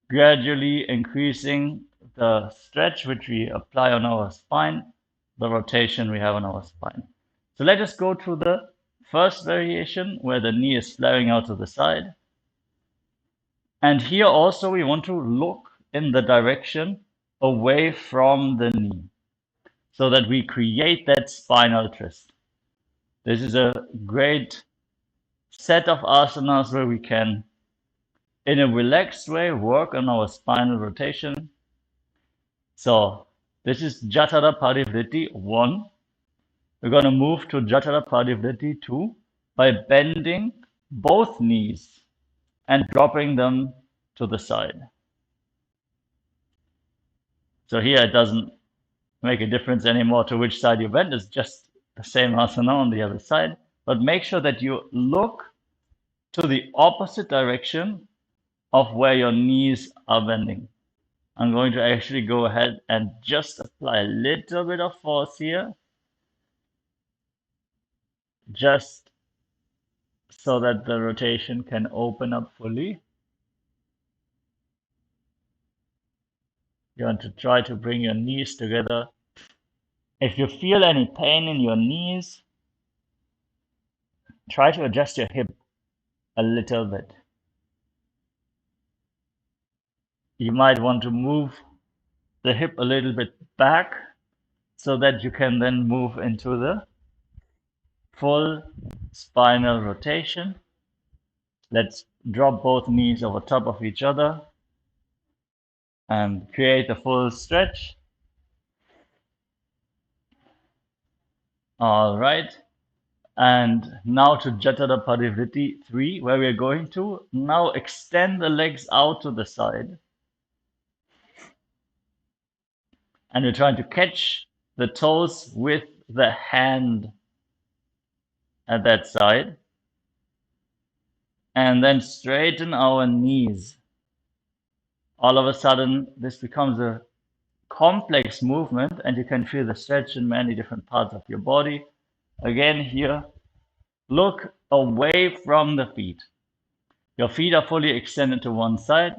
gradually increasing the stretch which we apply on our spine, the rotation we have on our spine. So let us go to the first variation where the knee is flaring out to the side. And here also we want to look in the direction away from the knee so that we create that spinal twist. This is a great set of asanas where we can, in a relaxed way, work on our spinal rotation. So this is Jatara Parivritti 1. We're going to move to Jatara Parivritti 2 by bending both knees and dropping them to the side. So here it doesn't make a difference anymore to which side you bend. It's just the same asana on the other side. But make sure that you look to the opposite direction of where your knees are bending. I'm going to actually go ahead and just apply a little bit of force here, just so that the rotation can open up fully. You want to try to bring your knees together. If you feel any pain in your knees, try to adjust your hip a little bit. You might want to move the hip a little bit back so that you can then move into the full spinal rotation. Let's drop both knees over top of each other and create a full stretch. All right. And now to Jatara Parivritti 3, where we're going to now extend the legs out to the side. And we're trying to catch the toes with the hand at that side. And then straighten our knees. All of a sudden, this becomes a complex movement, and you can feel the stretch in many different parts of your body. Again, here, look away from the feet. Your feet are fully extended to one side.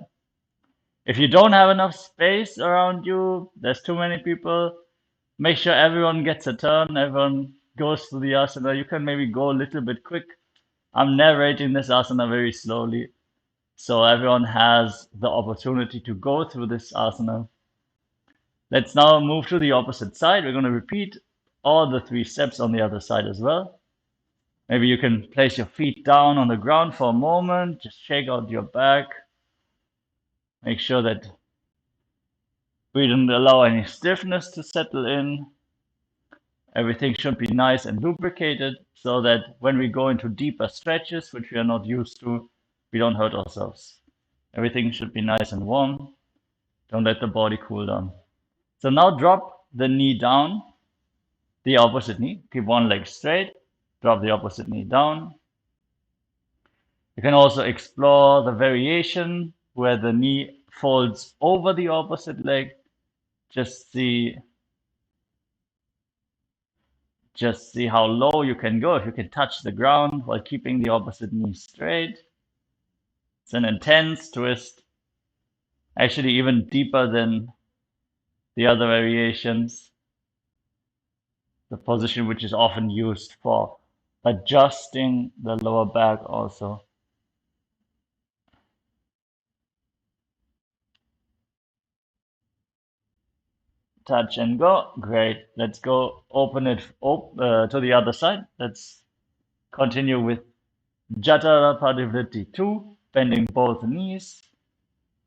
If you don't have enough space around you, there's too many people, make sure everyone gets a turn, everyone goes through the asana. You can maybe go a little bit quick. I'm narrating this asana very slowly, so everyone has the opportunity to go through this asana. Let's now move to the opposite side. We're going to repeat all the three steps on the other side as well. Maybe you can place your feet down on the ground for a moment, just shake out your back. Make sure that we don't allow any stiffness to settle in. Everything should be nice and lubricated so that when we go into deeper stretches, which we are not used to, we don't hurt ourselves. Everything should be nice and warm. Don't let the body cool down. So now drop the knee down, the opposite knee. Keep one leg straight. Drop the opposite knee down. You can also explore the variation where the knee folds over the opposite leg. Just see how low you can go, if you can touch the ground while keeping the opposite knee straight. It's an intense twist, actually even deeper than the other variations. The position which is often used for adjusting the lower back also. Touch and go. Great. Let's go open it to the other side. Let's continue with Jatara Padivritti 2, bending both knees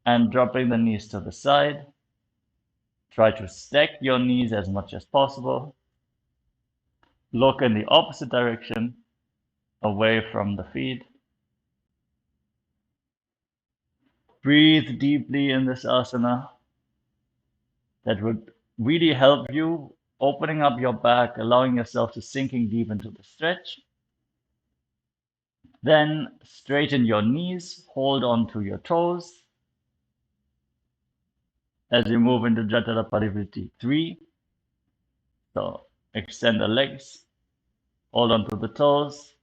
and dropping the knees to the side. Try to stack your knees as much as possible. Look in the opposite direction, away from the feet. Breathe deeply in this asana. That would really help you opening up your back, allowing yourself to sinking deep into the stretch. Then straighten your knees, hold on to your toes as you move into Jatara Parivritti 3. So extend the legs, hold on to the toes,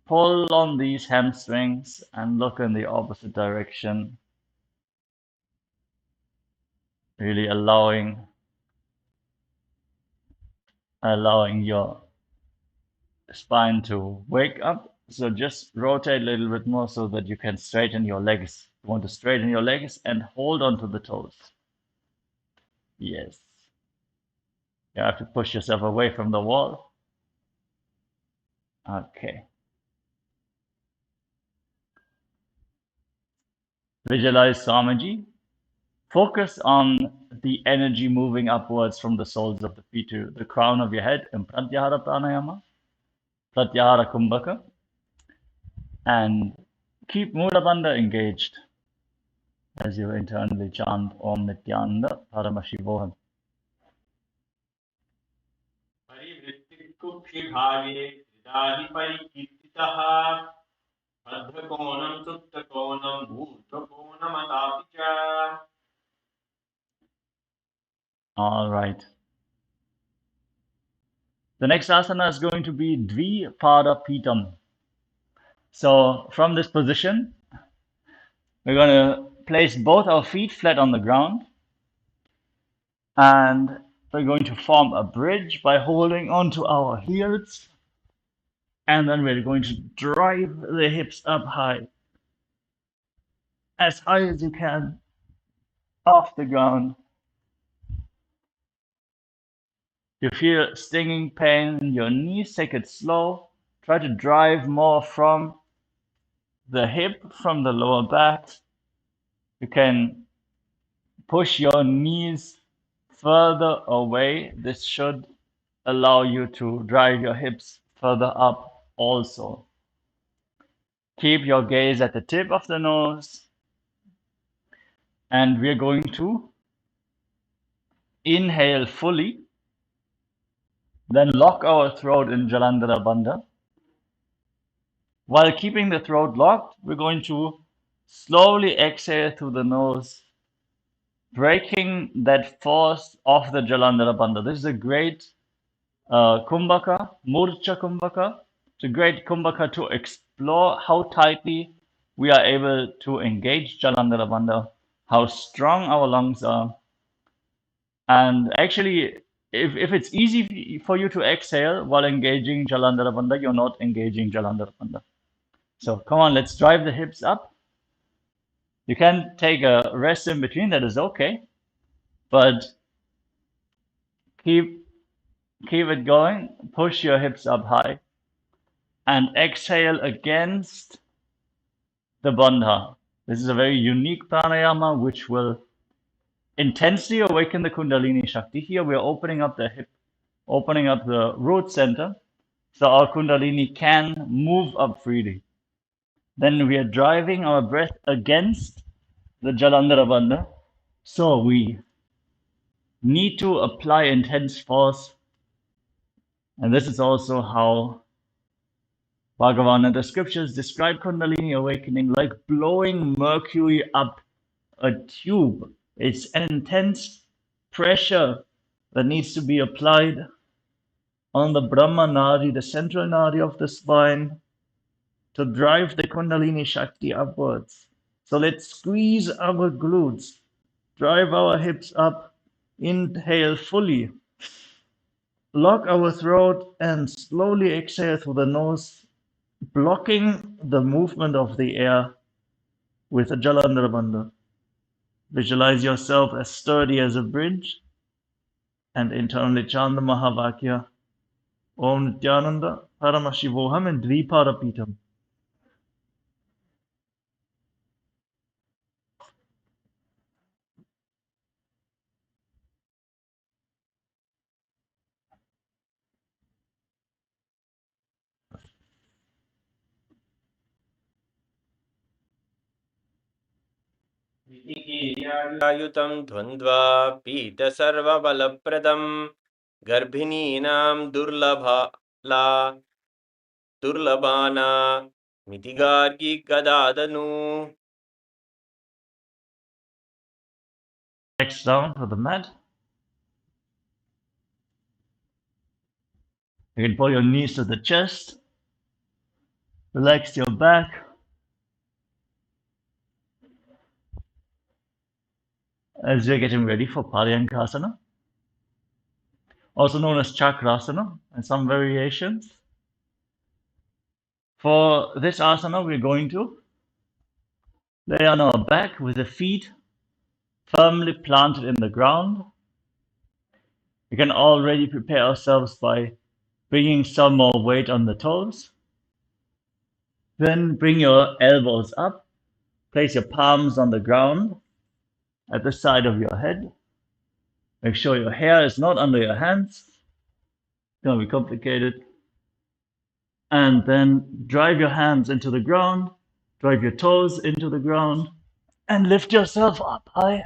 pull on these hamstrings and look in the opposite direction, really allowing your spine to wake up. So just rotate a little bit more so that you can straighten your legs. You want to straighten your legs and hold on to the toes. Yes. You have to push yourself away from the wall. Okay. Visualize Swamiji. Focus on the energy moving upwards from the soles of the feet to the crown of your head in Pratyahara Pranayama, Pratyahara Kumbhaka, and keep Mula Bandha engaged as you internally chant Om Nithyananda Paramashivoham. All right. The next asana is going to be Dvipada Pitam. So from this position, we're going to place both our feet flat on the ground, and we're going to form a bridge by holding onto our heels, and then we're going to drive the hips up high, as high as you can, off the ground. You feel stinging pain in your knees, take it slow. Try to drive more from the hip, from the lower back. You can push your knees further away. This should allow you to drive your hips further up also. Keep your gaze at the tip of the nose. And we're going to inhale fully. Then lock our throat in Jalandhara Bandha. While keeping the throat locked, we're going to slowly exhale through the nose, breaking that force of the Jalandhara Bandha. This is a great Kumbhaka, Murcha Kumbhaka. It's a great Kumbhaka to explore how tightly we are able to engage Jalandhara Bandha, how strong our lungs are. And actually, if it's easy for you to exhale while engaging Jalandhara Bandha, you're not engaging Jalandhara Bandha. So come on, let's drive the hips up. You can take a rest in between, that is okay. But keep it going. Push your hips up high. And exhale against the Bandha. This is a very unique pranayama which will intensely awaken the Kundalini Shakti. Here we are opening up the hip opening up the root center so our Kundalini can move up freely. Then we are driving our breath against the Jalandhara Bandha. So we need to apply intense force. And this is also how Bhagavan and the scriptures describe Kundalini awakening like blowing mercury up a tube. It's an intense pressure that needs to be applied on the Brahma Nadi, the central Nadi of the spine, to drive the Kundalini Shakti upwards. So let's squeeze our glutes, drive our hips up, inhale fully, lock our throat, and slowly exhale through the nose, blocking the movement of the air with a Jalandhara Bandha. Visualize yourself as sturdy as a bridge and internally chant the Mahavakya Om Nithyananda Paramashivoham and Dviparapitam. आयुतं द्वन्द्वा पीत सर्वबलप्रदं गर्भिणीनां दुर्लभाना मितिगार्गी गदादनु. Next down to the mat. You can pull your knees to the chest, relax your back, as you're getting ready for Paryankasana, also known as Chakrasana, and some variations. For this asana, we're going to lay on our back with the feet firmly planted in the ground. We can already prepare ourselves by bringing some more weight on the toes. Then bring your elbows up, place your palms on the ground at the side of your head. Make sure your hair is not under your hands. It's going to be complicated. And then drive your hands into the ground, drive your toes into the ground, and lift yourself up high.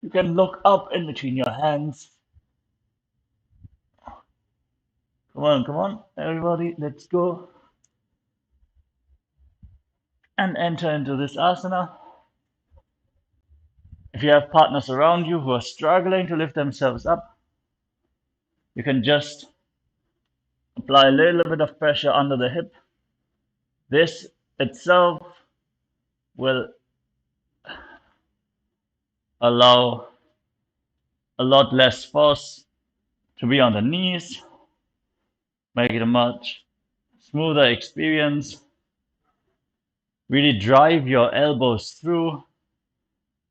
You can look up in between your hands. Come on, everybody, let's go. And enter into this asana. If you have partners around you who are struggling to lift themselves up, you can just apply a little bit of pressure under the hip. This itself will allow a lot less force to be on the knees, make it a much smoother experience. Really drive your elbows through,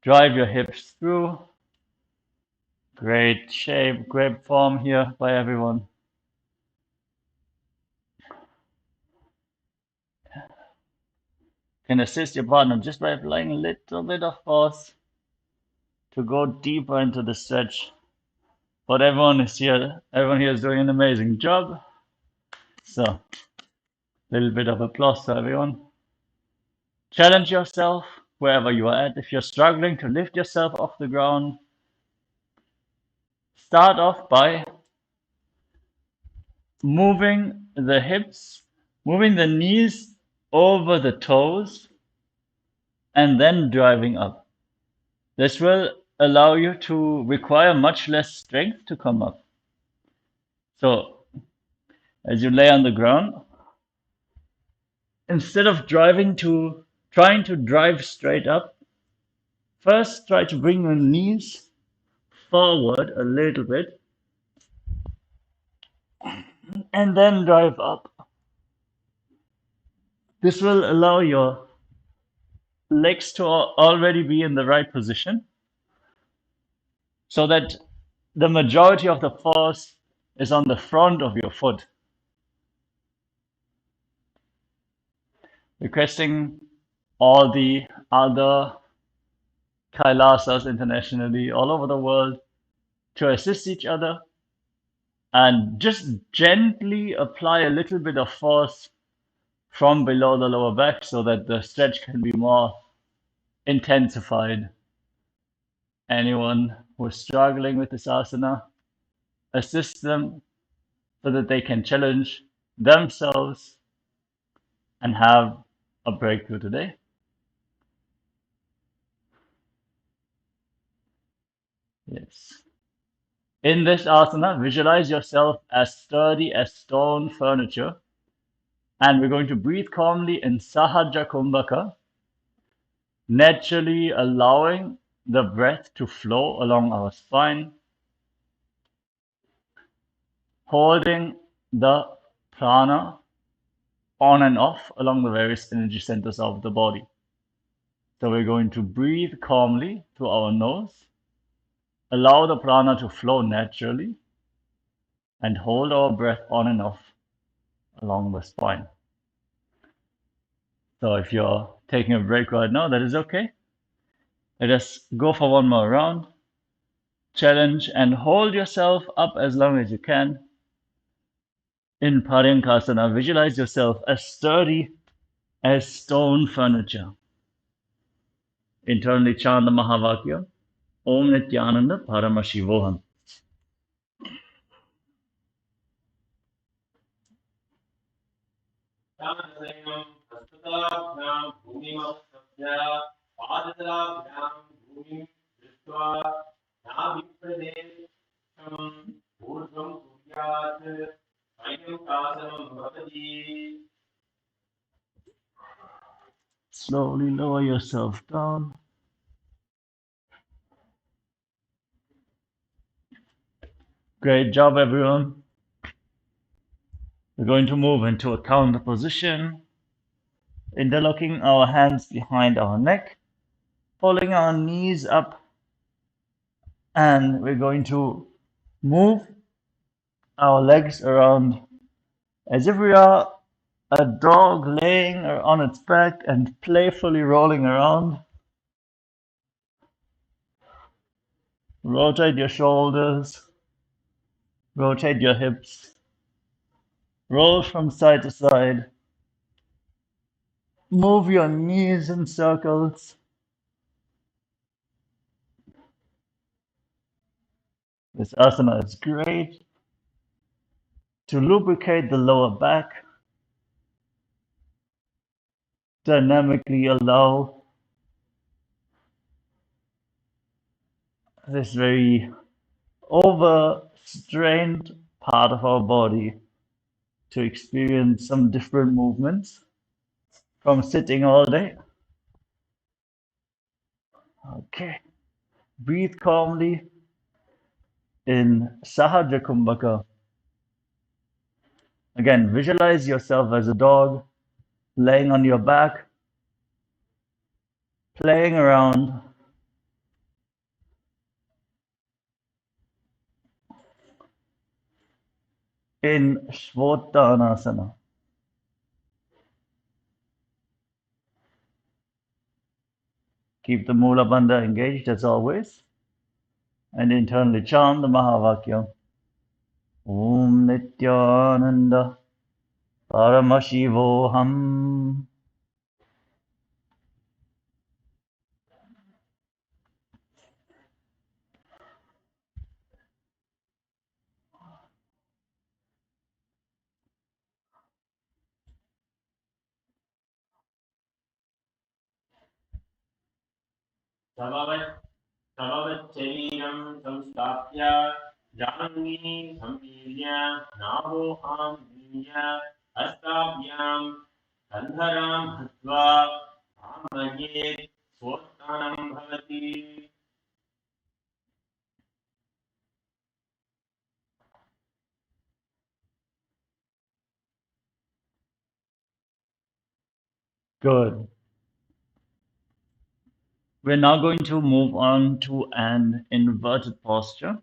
drive your hips through. Great shape, great form here by everyone. Can assist your partner just by applying a little bit of force to go deeper into the stretch. But everyone here is doing an amazing job. So, a little bit of applause to everyone. Challenge yourself wherever you are at. If you're struggling to lift yourself off the ground, start off by moving the hips, moving the knees over the toes, and then driving up. This will allow you to require much less strength to come up. So, as you lay on the ground, instead of trying to drive straight up, first try to bring your knees forward a little bit and then drive up. This will allow your legs to already be in the right position so that the majority of the force is on the front of your foot. Requesting all the other Kailasas internationally all over the world to assist each other And just gently apply a little bit of force from below the lower back so that the stretch can be more intensified. Anyone who is struggling with this asana, assist them so that they can challenge themselves and have a breakthrough today. Yes. In this asana, visualize yourself as sturdy as stone furniture. And we're going to breathe calmly in Sahaja Kumbhaka, naturally allowing the breath to flow along our spine, holding the prana on and off along the various energy centers of the body. So we're going to breathe calmly through our nose, allow the prana to flow naturally, and hold our breath on and off along the spine. So if you're taking a break right now, that is okay. Let us go for one more round. Challenge and hold yourself up as long as you can. In Paryankasana, visualize yourself as sturdy as stone furniture. Internally chant the Mahavakya, Om Nithyananda Paramashivoham. Slowly lower yourself down. Great job, everyone. We're going to move into a counter position, interlocking our hands behind our neck, pulling our knees up, and we're going to move our legs around as if we are a dog laying on its back and playfully rolling around. Rotate your shoulders, rotate your hips, roll from side to side, move your knees in circles. This asana is great to lubricate the lower back, dynamically allow this very overstrained part of our body to experience some different movements from sitting all day. Okay, breathe calmly in Sahaja Kumbhaka. Again, visualize yourself as a dog laying on your back, playing around. In Shvotanasana. Keep the Mula Bandha engaged as always, and internally chant the Mahavakya. Om Nithyananda Paramashivoham. समवच्चरीरं संस्थाप्य जाह्नवी संवीर्य नाभोहां वीर्य हस्ताभ्यां कन्धरां हत्वा आम्नये स्वोत्थानं भवति. Good. We're now going to move on to an inverted posture.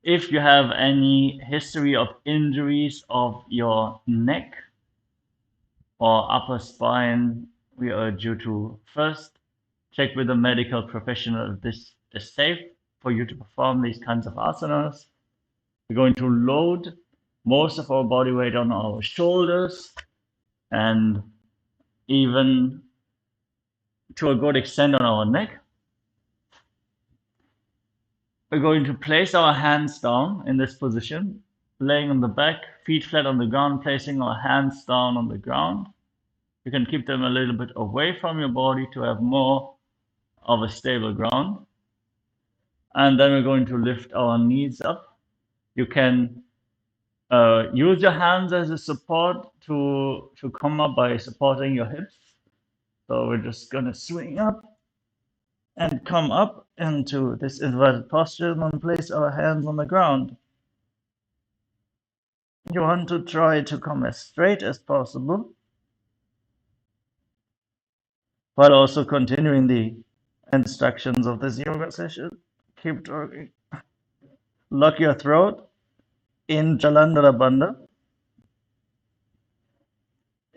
If you have any history of injuries of your neck or upper spine, we urge you to first check with a medical professional if this is safe for you to perform these kinds of asanas. We're going to load most of our body weight on our shoulders and even to a good extent on our neck. We're going to place our hands down in this position, laying on the back, feet flat on the ground, placing our hands down on the ground. You can keep them a little bit away from your body to have more of a stable ground. And then we're going to lift our knees up. You can use your hands as a support to come up by supporting your hips. So we're just going to swing up and come up into this inverted posture and then place our hands on the ground. You want to try to come as straight as possible while also continuing the instructions of this yoga session. Keep talking. Lock your throat in Jalandhara Bandha.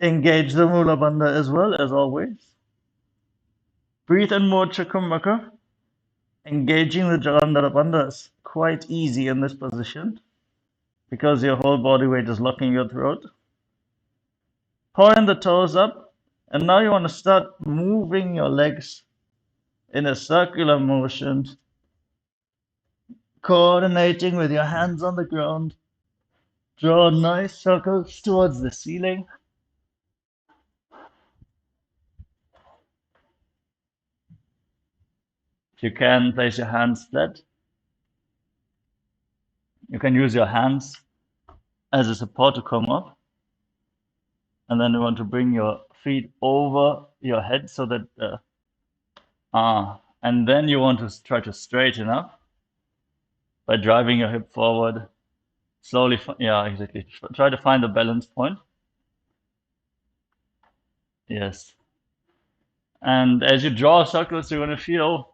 Engage the Mula Bandha as well as always. Breathe in more Chakumbhaka. Engaging the Jalandhara Bandha is quite easy in this position because your whole body weight is locking your throat. Point the toes up, and now you want to start moving your legs in a circular motion, coordinating with your hands on the ground. Draw nice circles towards the ceiling. If you can, place your hands flat. You can use your hands as a support to come up. And then you want to bring your feet over your head so that and then you want to try to straighten up by driving your hip forward slowly. Yeah, exactly. Try to find the balance point. Yes. And as you draw circles, you're going to feel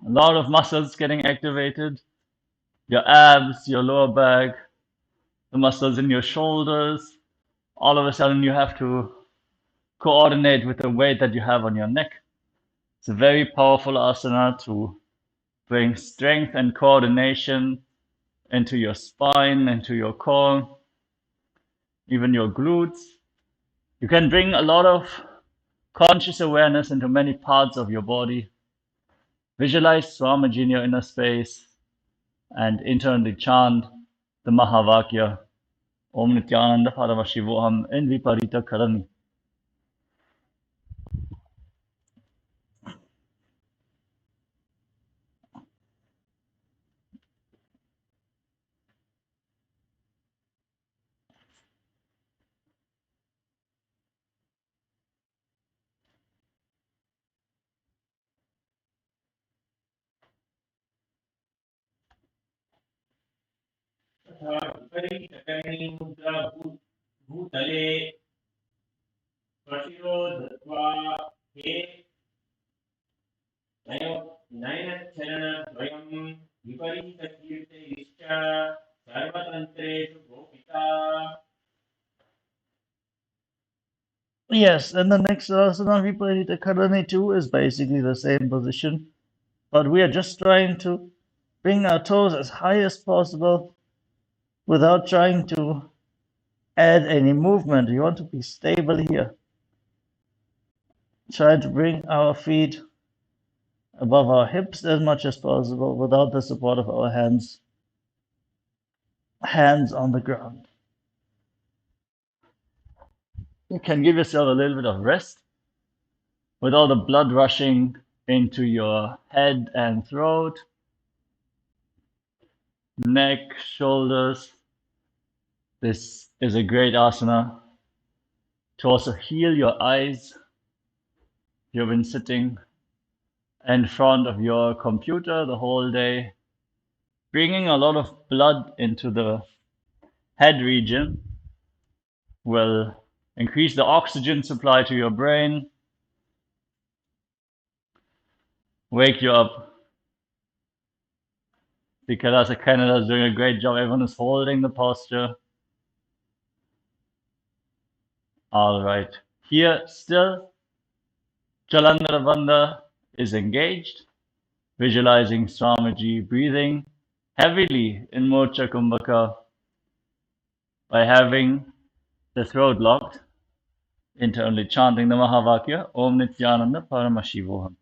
a lot of muscles getting activated. Your abs, your lower back, the muscles in your shoulders. All of a sudden, you have to coordinate with the weight that you have on your neck. It's a very powerful asana to bring strength and coordination into your spine, into your core, even your glutes. You can bring a lot of conscious awareness into many parts of your body. Visualize Swamiji in your inner space and internally chant the Mahavakya Om Nithyananda Paramasivoham in Viparita Karani. भूतले प्रतिरोधत्वा हे नयनचरणद्वयं विपरीतकीर्तैश्च सर्वतन्त्रेषु गोपिता. Yes, and the next asana Viparita Karani too is basically the same position, but we are just trying to bring our toes as high as possible without trying to add any movement. You want to be stable here. Try to bring our feet above our hips as much as possible without the support of our hands. Hands on the ground. You can give yourself a little bit of rest with all the blood rushing into your head and throat, neck, shoulders. This is a great asana to also heal your eyes. You've been sitting in front of your computer the whole day, bringing a lot of blood into the head region will increase the oxygen supply to your brain, wake you up. The Kailasa Canada is doing a great job. Everyone is holding the posture. All right. Here, still, Jalandhara Bandha is engaged, visualizing Swamiji breathing heavily in Mocha Kumbhaka by having the throat locked, internally chanting the Mahavakya, Om Nithyananda Paramashivoham.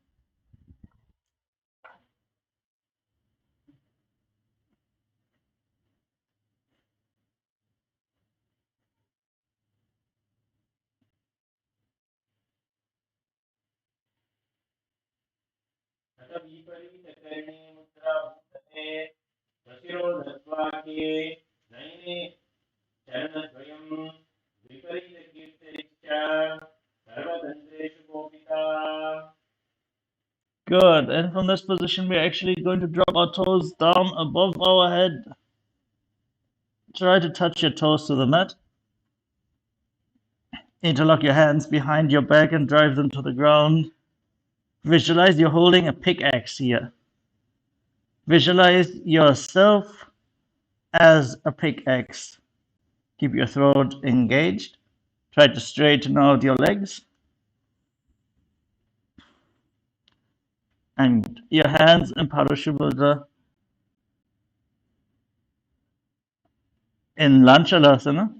Good. And from this position, we're actually going to drop our toes down above our head. Try to touch your toes to the mat. Interlock your hands behind your back and drive them to the ground. Visualize you're holding a pickaxe here. Visualize yourself as a pickaxe. Keep your throat engaged. Try to straighten out your legs. And your hands in Parashubhadra in Lanchalasana.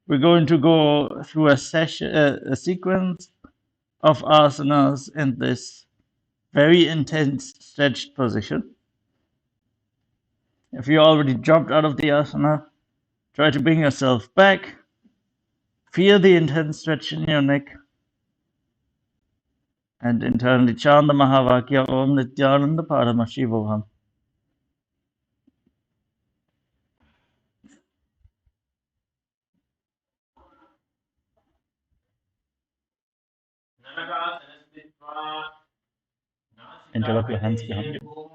We're going to go through a sequence of asanas in this very intense stretched position. If you already dropped out of the asana, try to bring yourself back. Feel the intense stretch in your neck and internally chant the Mahavakya Om Nithyananda Paramashivoham. Interlock your hands behind you.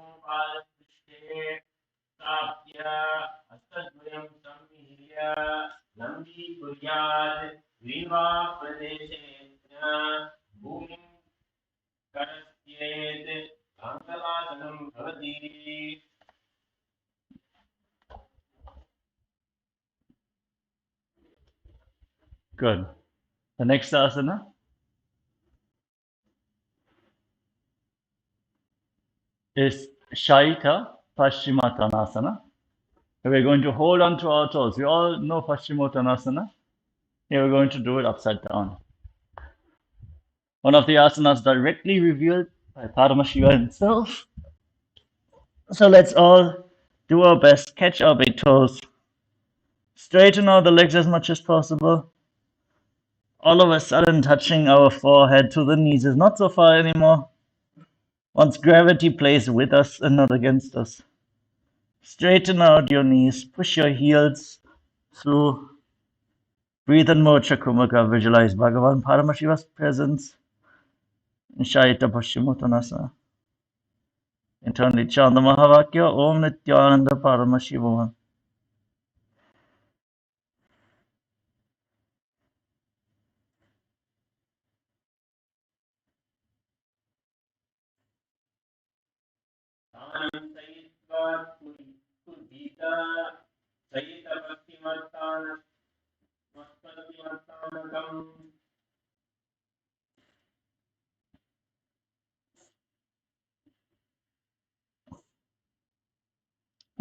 Good. The next asana is Shaita Paschimottanasana. We're going to hold on to our toes. We all know Paschimottanasana. Here we're going to do it upside down. One of the asanas directly revealed by Paramashiva himself. So let's all do our best. Catch our big toes. Straighten out the legs as much as possible. All of a sudden touching our forehead to the knees is not so far anymore. Once gravity plays with us and not against us. Straighten out your knees. Push your heels through. Breathe in Mocha Kumaka. Visualize Bhagavan Paramashiva's presence in Shaita Paschimottanasana. Internally chant the Mahavakya Om Nithyananda Paramashivoham.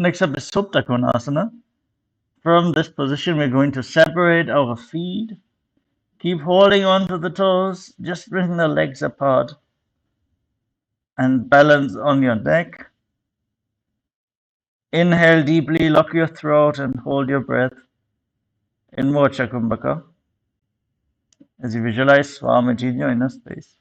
Next up is Supta Konasana. From this position, we're going to separate our feet. Keep holding on to the toes. Just bring the legs apart and balance on your neck. Inhale deeply, lock your throat, and hold your breath in Mocha Kumbhaka as you visualize Swamiji in your inner space.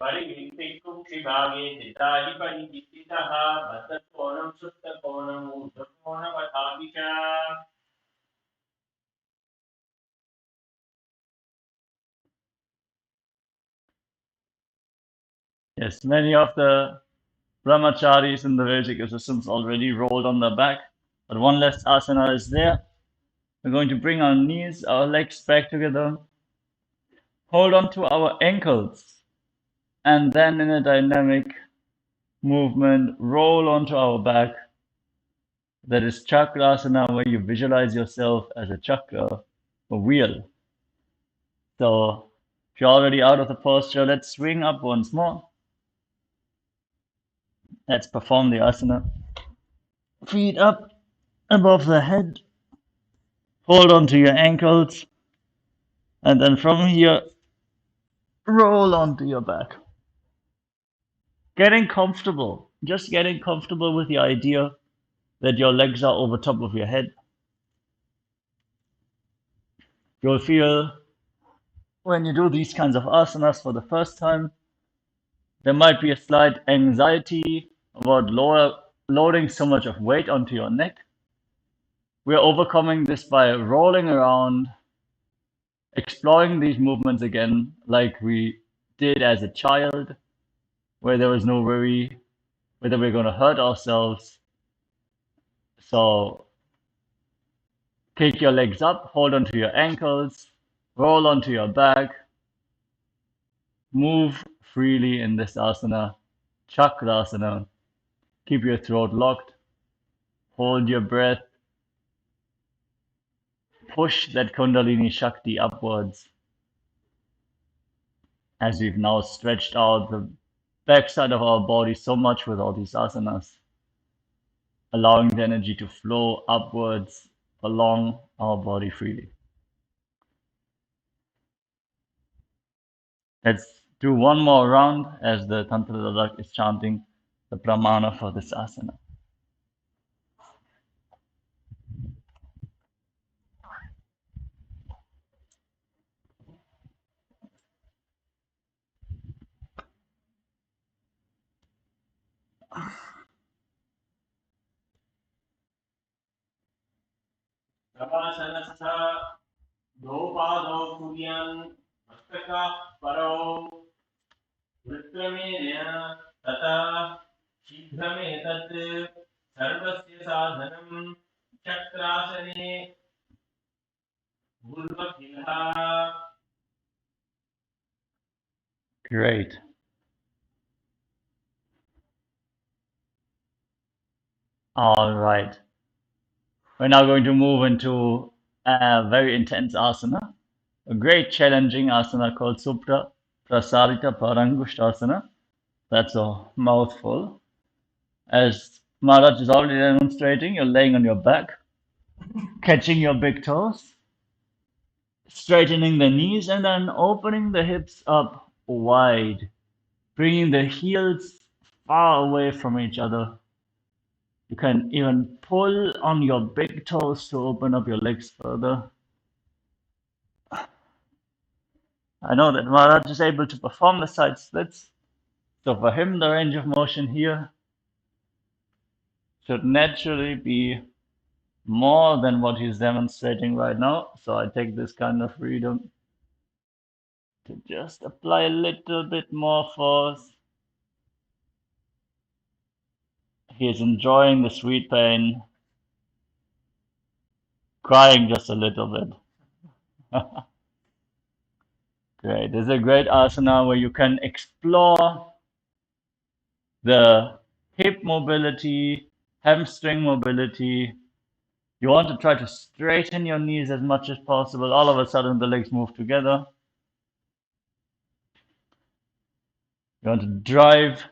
परिविम्पिकुक्षिभागे चिताहि परिचितितः बद्धकोणं सुप्तकोणम् ऊर्ध्वकोणवथापि च. Yes, many of the brahmacharis in the Vedic systems already rolled on their back, but one last asana is there. We're going to bring our knees, our legs back together, hold on to our ankles, and then in a dynamic movement, roll onto our back. That is chakrasana, where you visualize yourself as a chakra, a wheel. So if you're already out of the posture, let's swing up once more. Let's perform the asana. Feet up above the head. Hold on to your ankles. And then from here, roll onto your back. Getting comfortable. Just getting comfortable with the idea that your legs are over top of your head. You'll feel when you do these kinds of asanas for the first time, there might be a slight anxiety about loading so much of weight onto your neck. We're overcoming this by rolling around, exploring these movements again like we did as a child, where there was no worry whether we're going to hurt ourselves. So kick your legs up, hold onto your ankles, roll onto your back, move freely in this asana, chakrasana. Keep your throat locked, hold your breath, push that Kundalini Shakti upwards as we've now stretched out the backside of our body so much with all these asanas, allowing the energy to flow upwards along our body freely. Let's do one more round as the Tantra Dadak is chanting the pramana for this asana. प्रवासनस्थ द्वौ कुर्यान् मस्तकाः परौ विक्रमेण तथा शीघ्रमेतत् सर्वस्य साधनं चक्रासने पूर्वकिलः. Great. All right. We're now going to move into a very intense asana, a great challenging asana called Supra Prasarita Parangushtasana. That's a mouthful. As Maharaj is already demonstrating, you're laying on your back, catching your big toes, straightening the knees, and then opening the hips up wide, bringing the heels far away from each other. You can even pull on your big toes to open up your legs further. I know that Maharaj is able to perform the side splits, so for him the range of motion here should naturally be more than what he's demonstrating right now. So I take this kind of freedom to just apply a little bit more force. He is enjoying the sweet pain, crying just a little bit. Great. This is a great asana where you can explore the hip mobility, hamstring mobility. You want to try to straighten your knees as much as possible. All of a sudden, the legs move together. You want to drive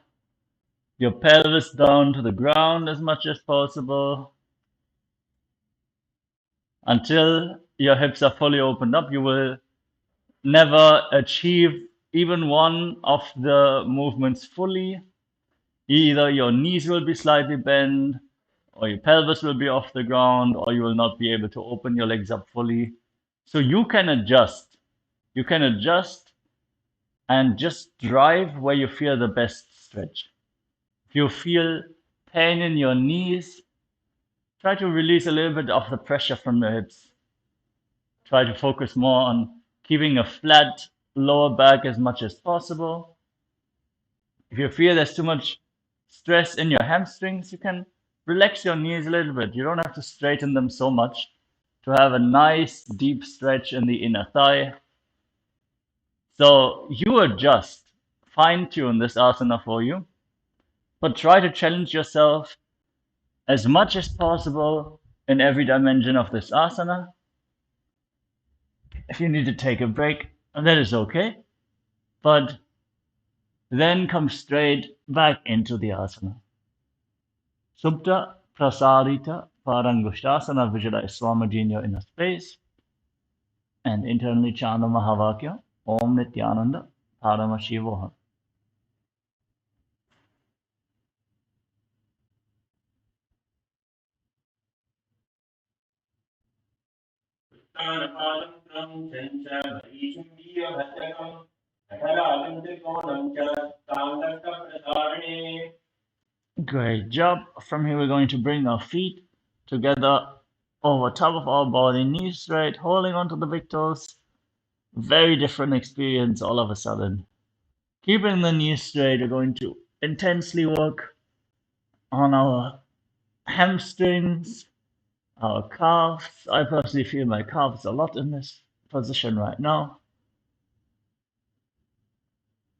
your pelvis down to the ground as much as possible until your hips are fully opened up. You will never achieve even one of the movements fully. Either your knees will be slightly bent, or your pelvis will be off the ground, or you will not be able to open your legs up fully. So you can adjust. You can adjust and just drive where you feel the best stretch. If you feel pain in your knees, try to release a little bit of the pressure from the hips. Try to focus more on keeping a flat lower back as much as possible. If you feel there's too much stress in your hamstrings, you can relax your knees a little bit. You don't have to straighten them so much to have a nice deep stretch in the inner thigh. So you adjust, fine tune this asana for you, but try to challenge yourself as much as possible in every dimension of this asana. If you need to take a break, that is okay, but then come straight back into the asana. Subta Prasarita Parangushtasana, visualize Swamiji in your inner space, and internally chant the Mahavakya, Om Nithyananda Paramashivoham. Great job. From here, we're going to bring our feet together over top of our body, knees straight, holding onto the big toes. Very different experience all of a sudden. Keeping the knees straight, we're going to intensely work on our hamstrings, our calves. I personally feel my calves a lot in this position right now.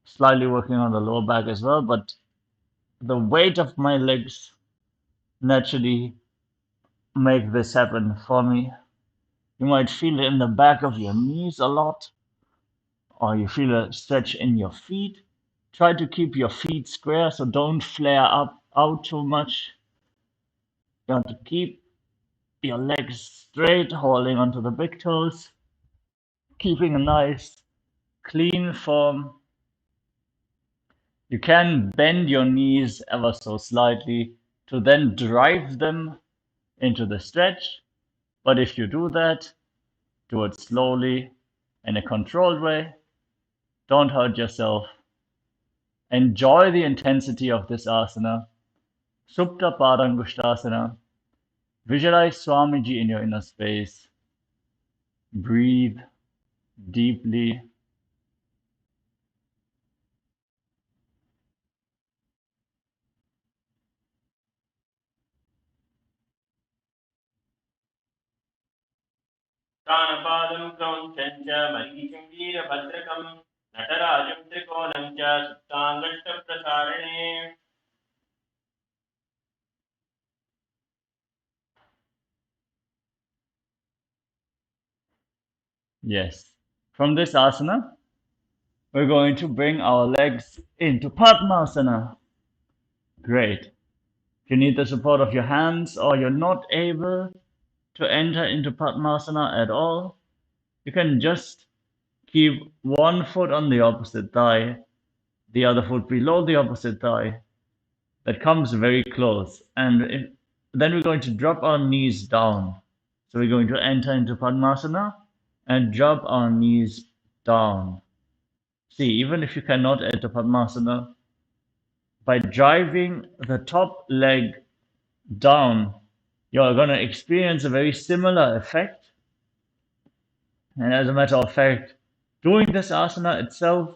Slightly working on the lower back as well, but the weight of my legs naturally make this happen for me. You might feel it in the back of your knees a lot, or you feel a stretch in your feet. Try to keep your feet square, so don't flare up out too much. You want to keep your legs straight, holding onto the big toes, keeping a nice clean form. You can bend your knees ever so slightly to then drive them into the stretch, but if you do that, do it slowly in a controlled way. Don't hurt yourself. Enjoy the intensity of this asana. Supta Padangushtasana. Visualize Swamiji in your inner space. Breathe deeply. स्थानपादं क्रौञ्चं च मरीचिं वीरभद्रकं नटराजं त्रिकोणं च सुप्ताङ्गष्टप्रसारणे. Yes. From this asana, we're going to bring our legs into Padmasana. Great. If you need the support of your hands or you're not able to enter into Padmasana at all, you can just keep one foot on the opposite thigh, the other foot below the opposite thigh. That comes very close. And then we're going to drop our knees down. So we're going to enter into Padmasana and drop our knees down. See, even if you cannot enter Padmasana, by driving the top leg down, you're going to experience a very similar effect. And as a matter of fact, doing this asana itself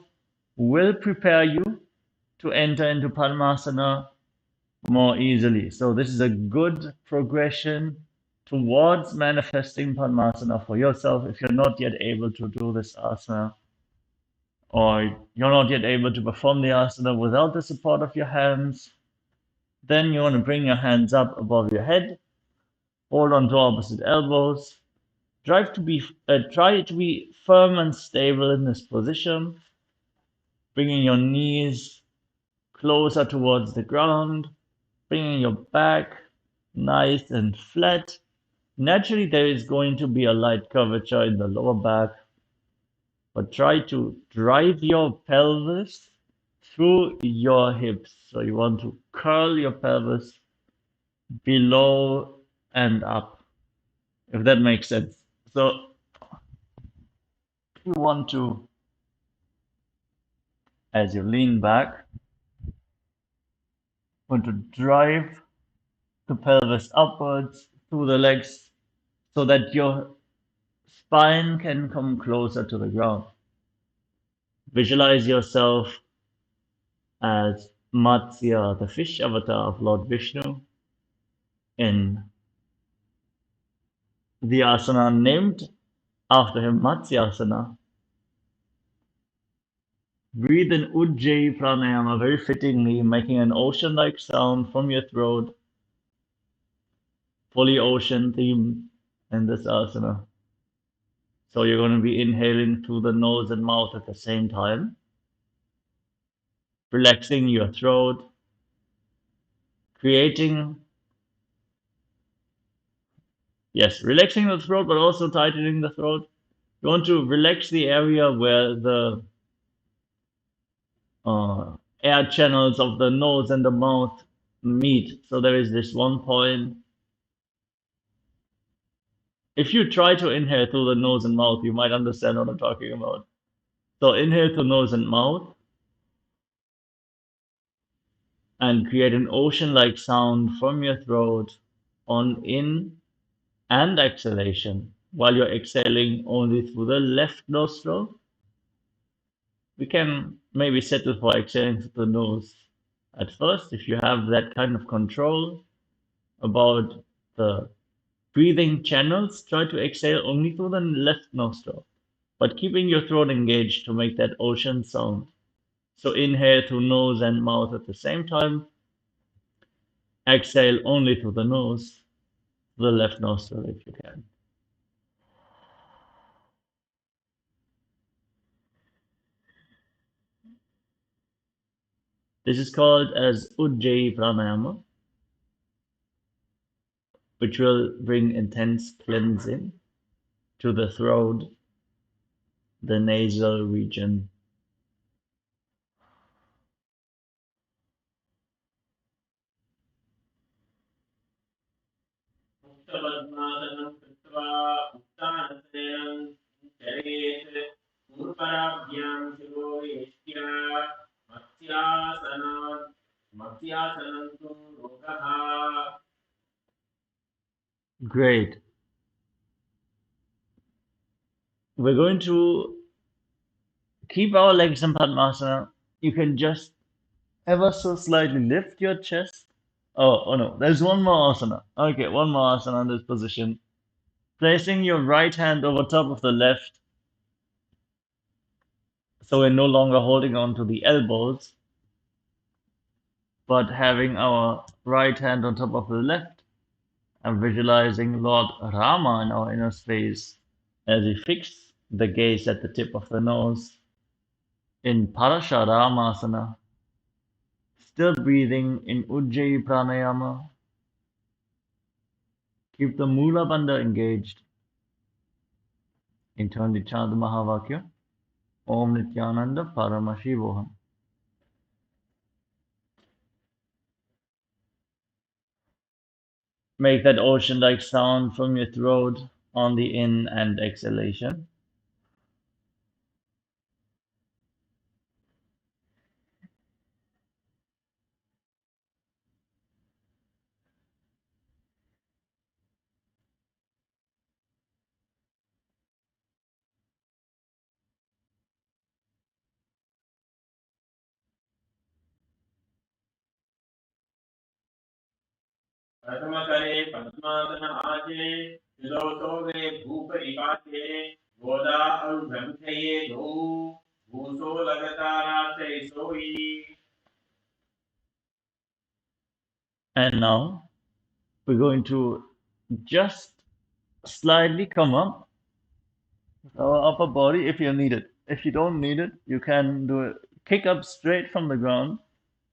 will prepare you to enter into Padmasana more easily. So this is a good progression towards manifesting Padmasana for yourself if you're not yet able to do this asana, or you're not yet able to perform the asana without the support of your hands. Then you want to bring your hands up above your head, hold on to opposite elbows, try to be firm and stable in this position, bringing your knees closer towards the ground, bringing your back nice and flat. Naturally, there is going to be a light curvature in the lower back, but try to drive your pelvis through your hips. So you want to curl your pelvis below and up, if that makes sense. So you want to As you lean back, want to drive the pelvis upwards through the legs so that your spine can come closer to the ground. Visualize yourself as Matsya, the fish avatar of Lord Vishnu, in the asana named after him, Matsyasana. Breathe in Ujjayi Pranayama very fittingly, making an ocean-like sound from your throat, fully ocean theme in this asana. So you're going to be inhaling through the nose and mouth at the same time, relaxing your throat, creating, yes, relaxing the throat, but also tightening the throat. You want to relax the area where the air channels of the nose and the mouth meet. So there is this one point. If you try to inhale through the nose and mouth, you might understand what I'm talking about. So inhale through nose and mouth and create an ocean-like sound from your throat on in and exhalation. While you're exhaling only through the left nostril, we can maybe settle for exhaling through the nose at first if you have that kind of control about the breathing channels. Try to exhale only through the left nostril, but keeping your throat engaged to make that ocean sound. So inhale through nose and mouth at the same time. Exhale only through the nose, the left nostril if you can. This is called as Ujjayi Pranayama, which will bring intense cleansing to the throat, the nasal region. Great. We're going to keep our legs in Padmasana. You can just ever so slightly lift your chest. Oh no, there's one more asana. Okay, one more asana in this position. Placing your right hand over top of the left, so we're no longer holding on to the elbows, but having our right hand on top of the left and visualizing Lord Rama in our inner space as we fix the gaze at the tip of the nose in Parasharamasana. Still breathing in Ujjayi Pranayama. Keep the Mula Bandha engaged. Internally chant the Mahavakya. Om Nithyananda Paramashivoham. Make that ocean-like sound from your throat on the in and exhalation. प्रथमकरे पद्मासन आजे त्रिलोचोगे भूपरिपाते गोदा अनुग्रंथये दो भूसो लगताराते सोई. And now we're going to just slightly come up with our upper body if you need it. If you don't need it, you can do a kick up straight from the ground.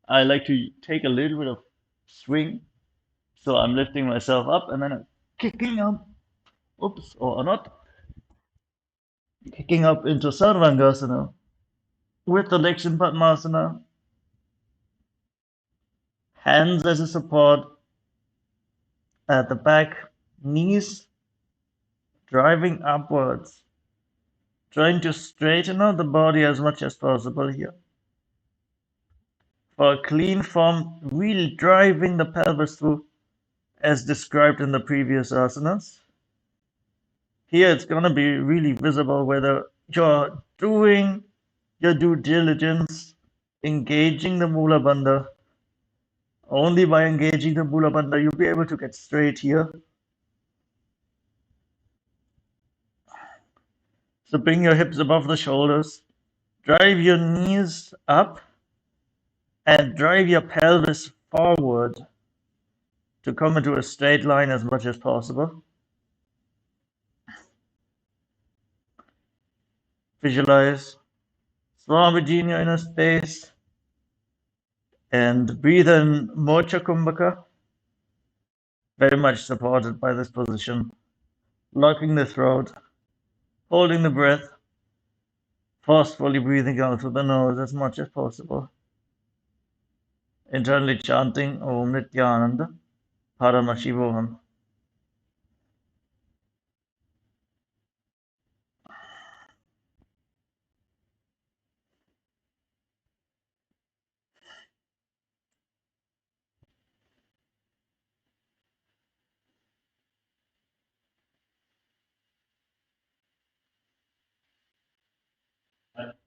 I like to take a little bit of swing. So I'm lifting myself up and then I'm kicking up, oops, or not, kicking up into Sarvangasana with the legs in Padmasana, hands as a support at the back, knees driving upwards, trying to straighten out the body as much as possible here. for a clean form, really driving the pelvis through as described in the previous asanas. Here it's going to be really visible whether you're doing your due diligence, engaging the Mula Bandha. Only by engaging the Mula Bandha you'll be able to get straight here. So bring your hips above the shoulders, drive your knees up, and drive your pelvis forward to come into a straight line as much as possible. Visualize Swamiji in your inner space and breathe in Mocha Kumbhaka, very much supported by this position. Locking the throat, holding the breath, forcefully breathing out through the nose as much as possible. Internally chanting Om Nithyananda, Paramashivoham.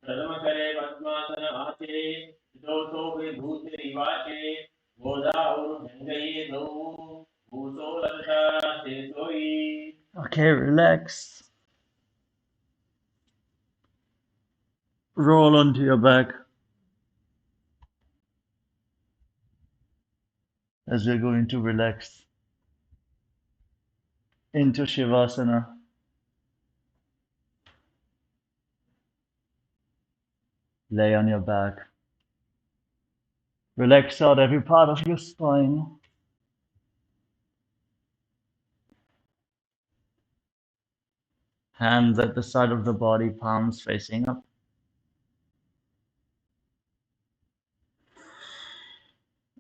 प्रथमकरे पद्मासन आचे दोषो विभूति निवाचे गोदाउर्भङ्गये दौ भूसो लता शेषोयि. Okay, relax. Roll onto your back as we're going to relax into Shavasana. Lay on your back. Relax out every part of your spine. Hands at the side of the body, palms facing up.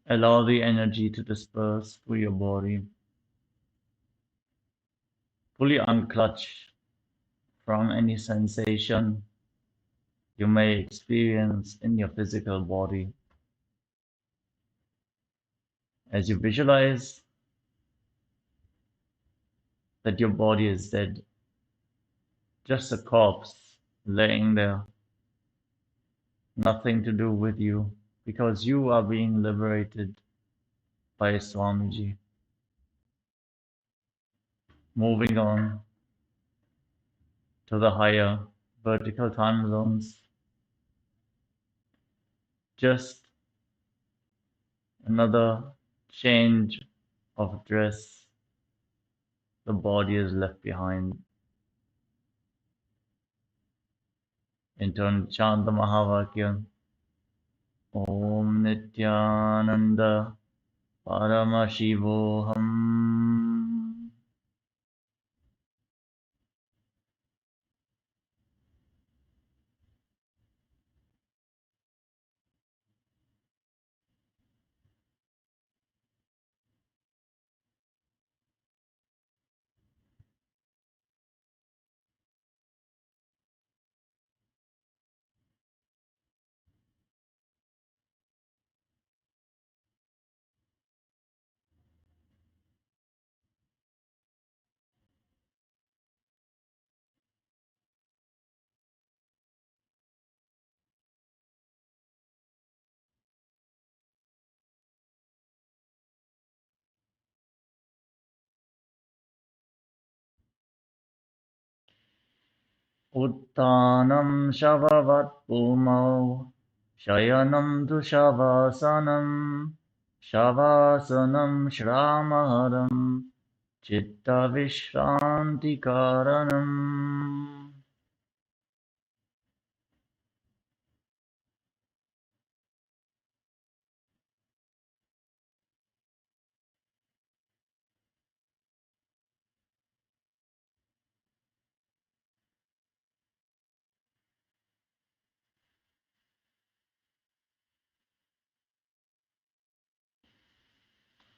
Allow the energy to disperse through your body. Fully unclutch from any sensation you may experience in your physical body. As you visualize that your body is dead, just a corpse laying there, nothing to do with you, because you are being liberated by Swamiji. Moving on to the higher vertical time zones. Just another change of dress. The body is left behind. In turn, chant the Mahavakya. Om Nithyananda Paramashivoham. Uttanam Shavavat Bhumau Shayanam tu Shavasanam Shavasanam Shramaharam Chitta Vishranti Karanam.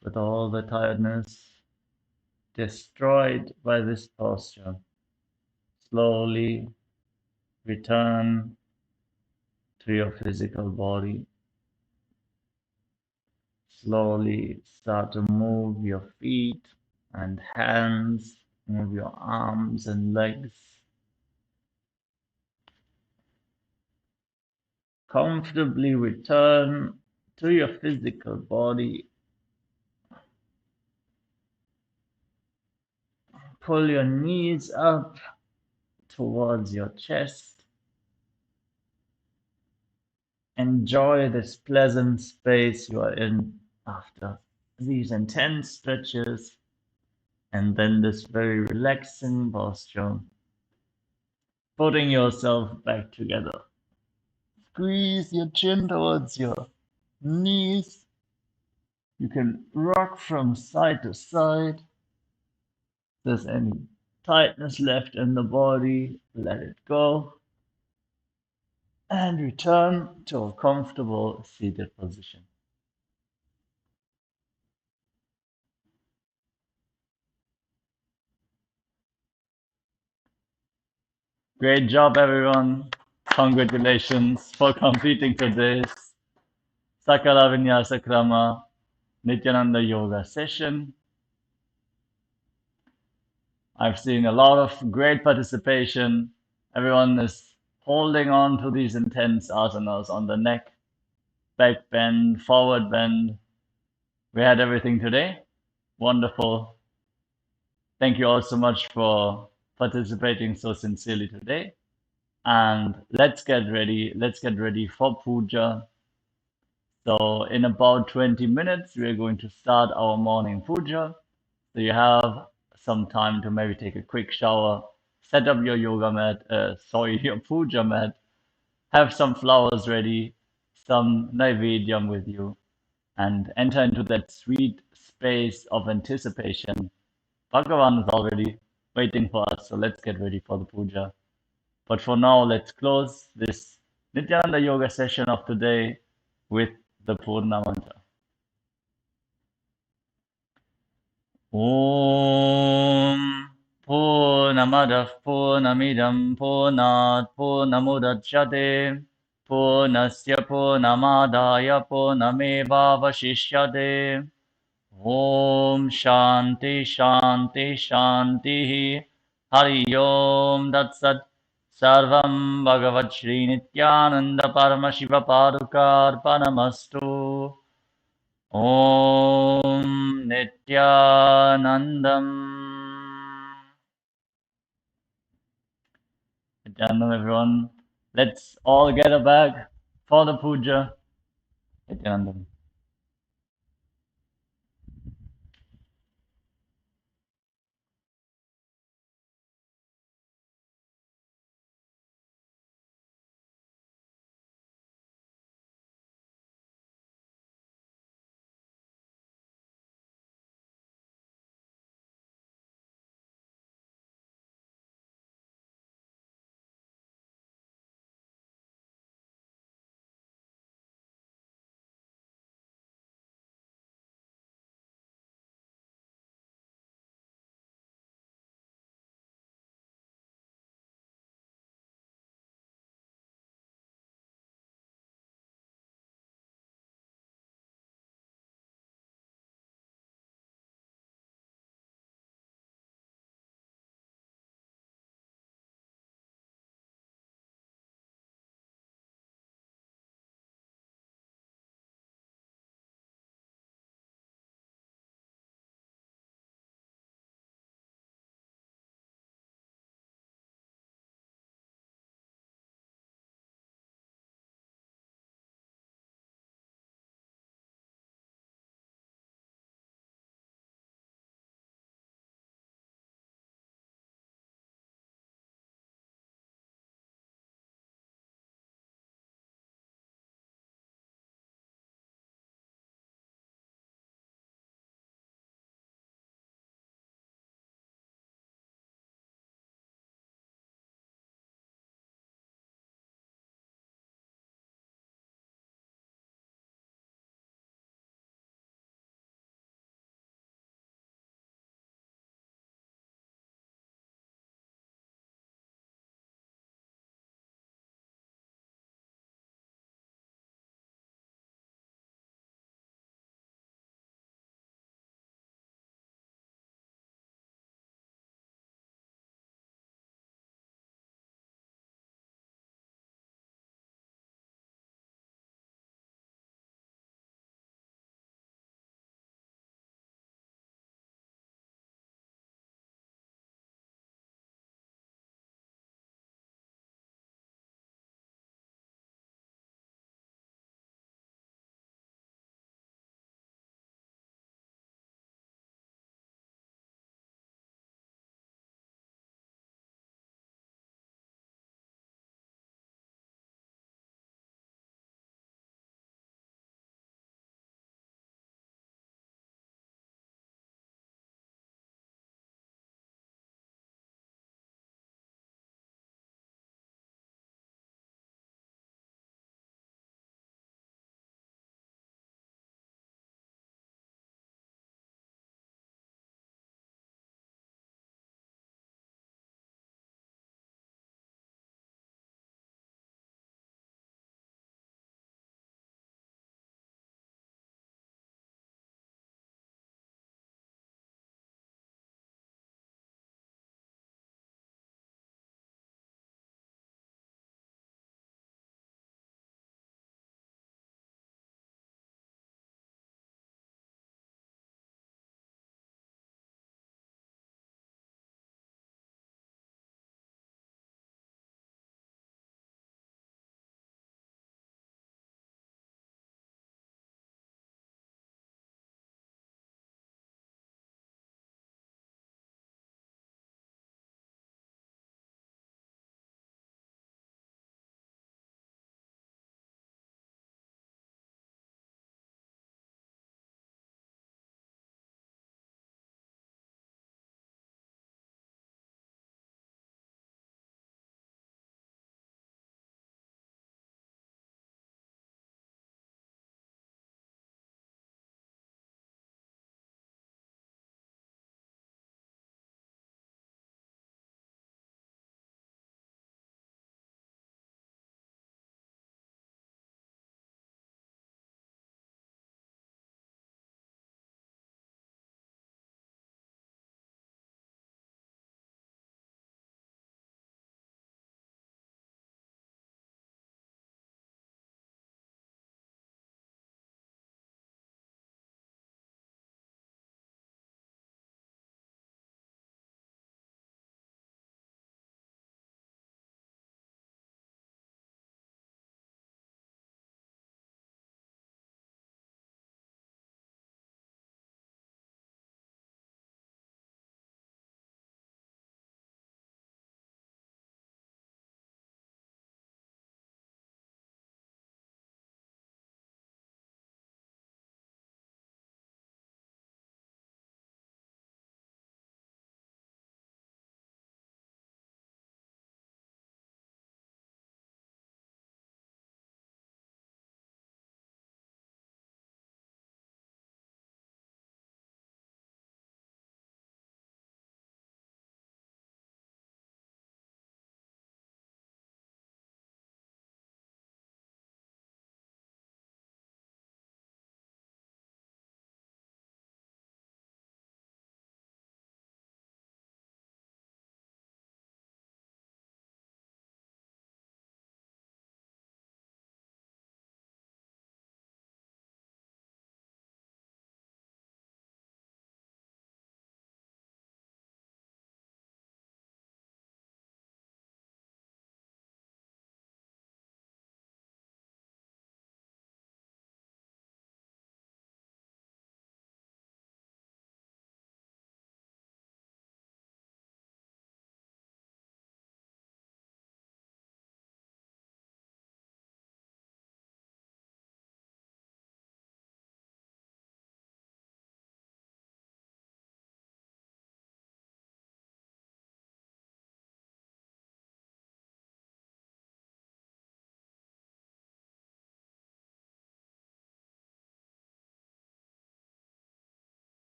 With all the tiredness destroyed by this posture, slowly return to your physical body. Slowly start to move your feet and hands, move your arms and legs. Comfortably return to your physical body. Pull your knees up towards your chest. Enjoy this pleasant space you are in after these intense stretches and then this very relaxing posture. Putting yourself back together. Squeeze your chin towards your knees. You can rock from side to side. If there's any tightness left in the body, let it go. And return to a comfortable seated position. Great job, everyone. Congratulations for completing today's Sakala Vinyasa Krama Nithyananda Yoga session. I've seen a lot of great participation. Everyone is holding on to these intense asanas on the neck, back bend, forward bend. We had everything today. Wonderful. Thank you all so much for participating so sincerely today. And let's get ready. Let's get ready for puja. So in about 20 minutes, we're going to start our morning puja. So you have some time to maybe take a quick shower, set up your yoga mat, your puja mat, have some flowers ready, some naivedyam with you, and enter into that sweet space of anticipation. Bhagavan is already waiting for us, so let's get ready for the puja. But for now, let's close this Nityananda Yoga session of today with the Purna mantra. ॐ पूर्णमदः पूर्णमिदं पूर्णात् पूर्णमुदच्यते पूर्णस्य पूर्णमादाय पूर्णमेवावशिष्यते ॐ शान्ति शान्ति शान्तिः हरि ओम् तत्सत् सर्वं भगवच्छ्रीनित्यानन्दपरमशिवपादुकार्पणमस्तु ॐ नित्यानन्दम् Nityanandam, everyone. Let's all gather back for the puja. Nityanandam.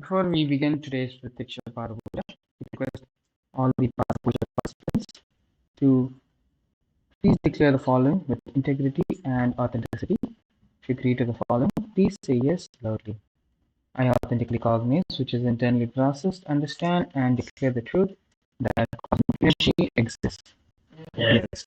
Before we begin today's Pratiksha Parapuja, we request all the Parapuja participants to please declare the following with integrity and authenticity. If you agree to the following, please say yes loudly. I authentically cognize, which is internally processed, understand, and declare the truth that cosmic energy exists. Yes.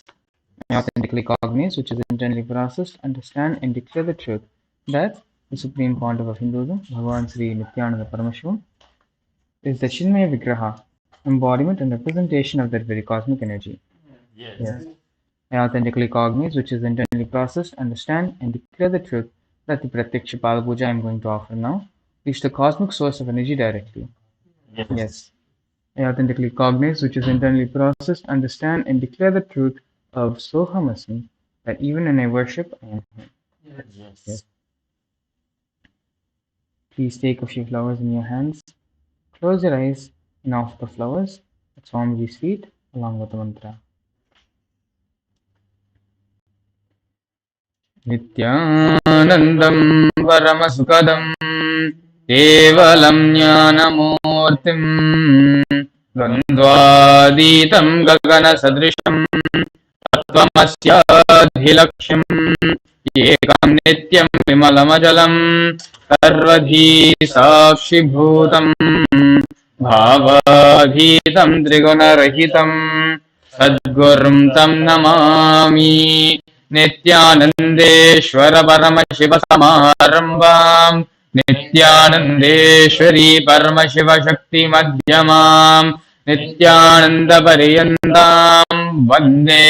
I authentically cognize, which is internally processed, understand, and declare the truth that the Supreme Pontiff of Hinduism, Bhagavan Sri Nithyananda Paramashivam, is the Chinmaya Vigraha, embodiment and representation of that very cosmic energy. Yes. I authentically cognize, which is internally processed, understand, and declare the truth that the Pratyaksha Pada Puja I am going to offer now reach the cosmic source of energy directly. Yes. I authentically cognize, which is internally processed, understand, and declare the truth of Soham Asmi, that even when I worship, I am Him. Yes. Please take a few flowers in your hands, close your eyes, and offer the flowers at Swamiji's feet along with the mantra. Nithyanandam Paramasukadam Kevalam Jnanamurtim Dvandvaditam Gagana Sadrisham Tatvamasyadhilaksham Ekam Nityam Vimalamajalam Sarvadhi Sakshibhutam Bhavadhitam Trigunarahitam Sadgurum Tam Namami Nithyanandeshwara Paramashiva Samarambam Nithyanandeshwari Paramashiva Shakti Madhyamam Nithyananda Pariyandam Vande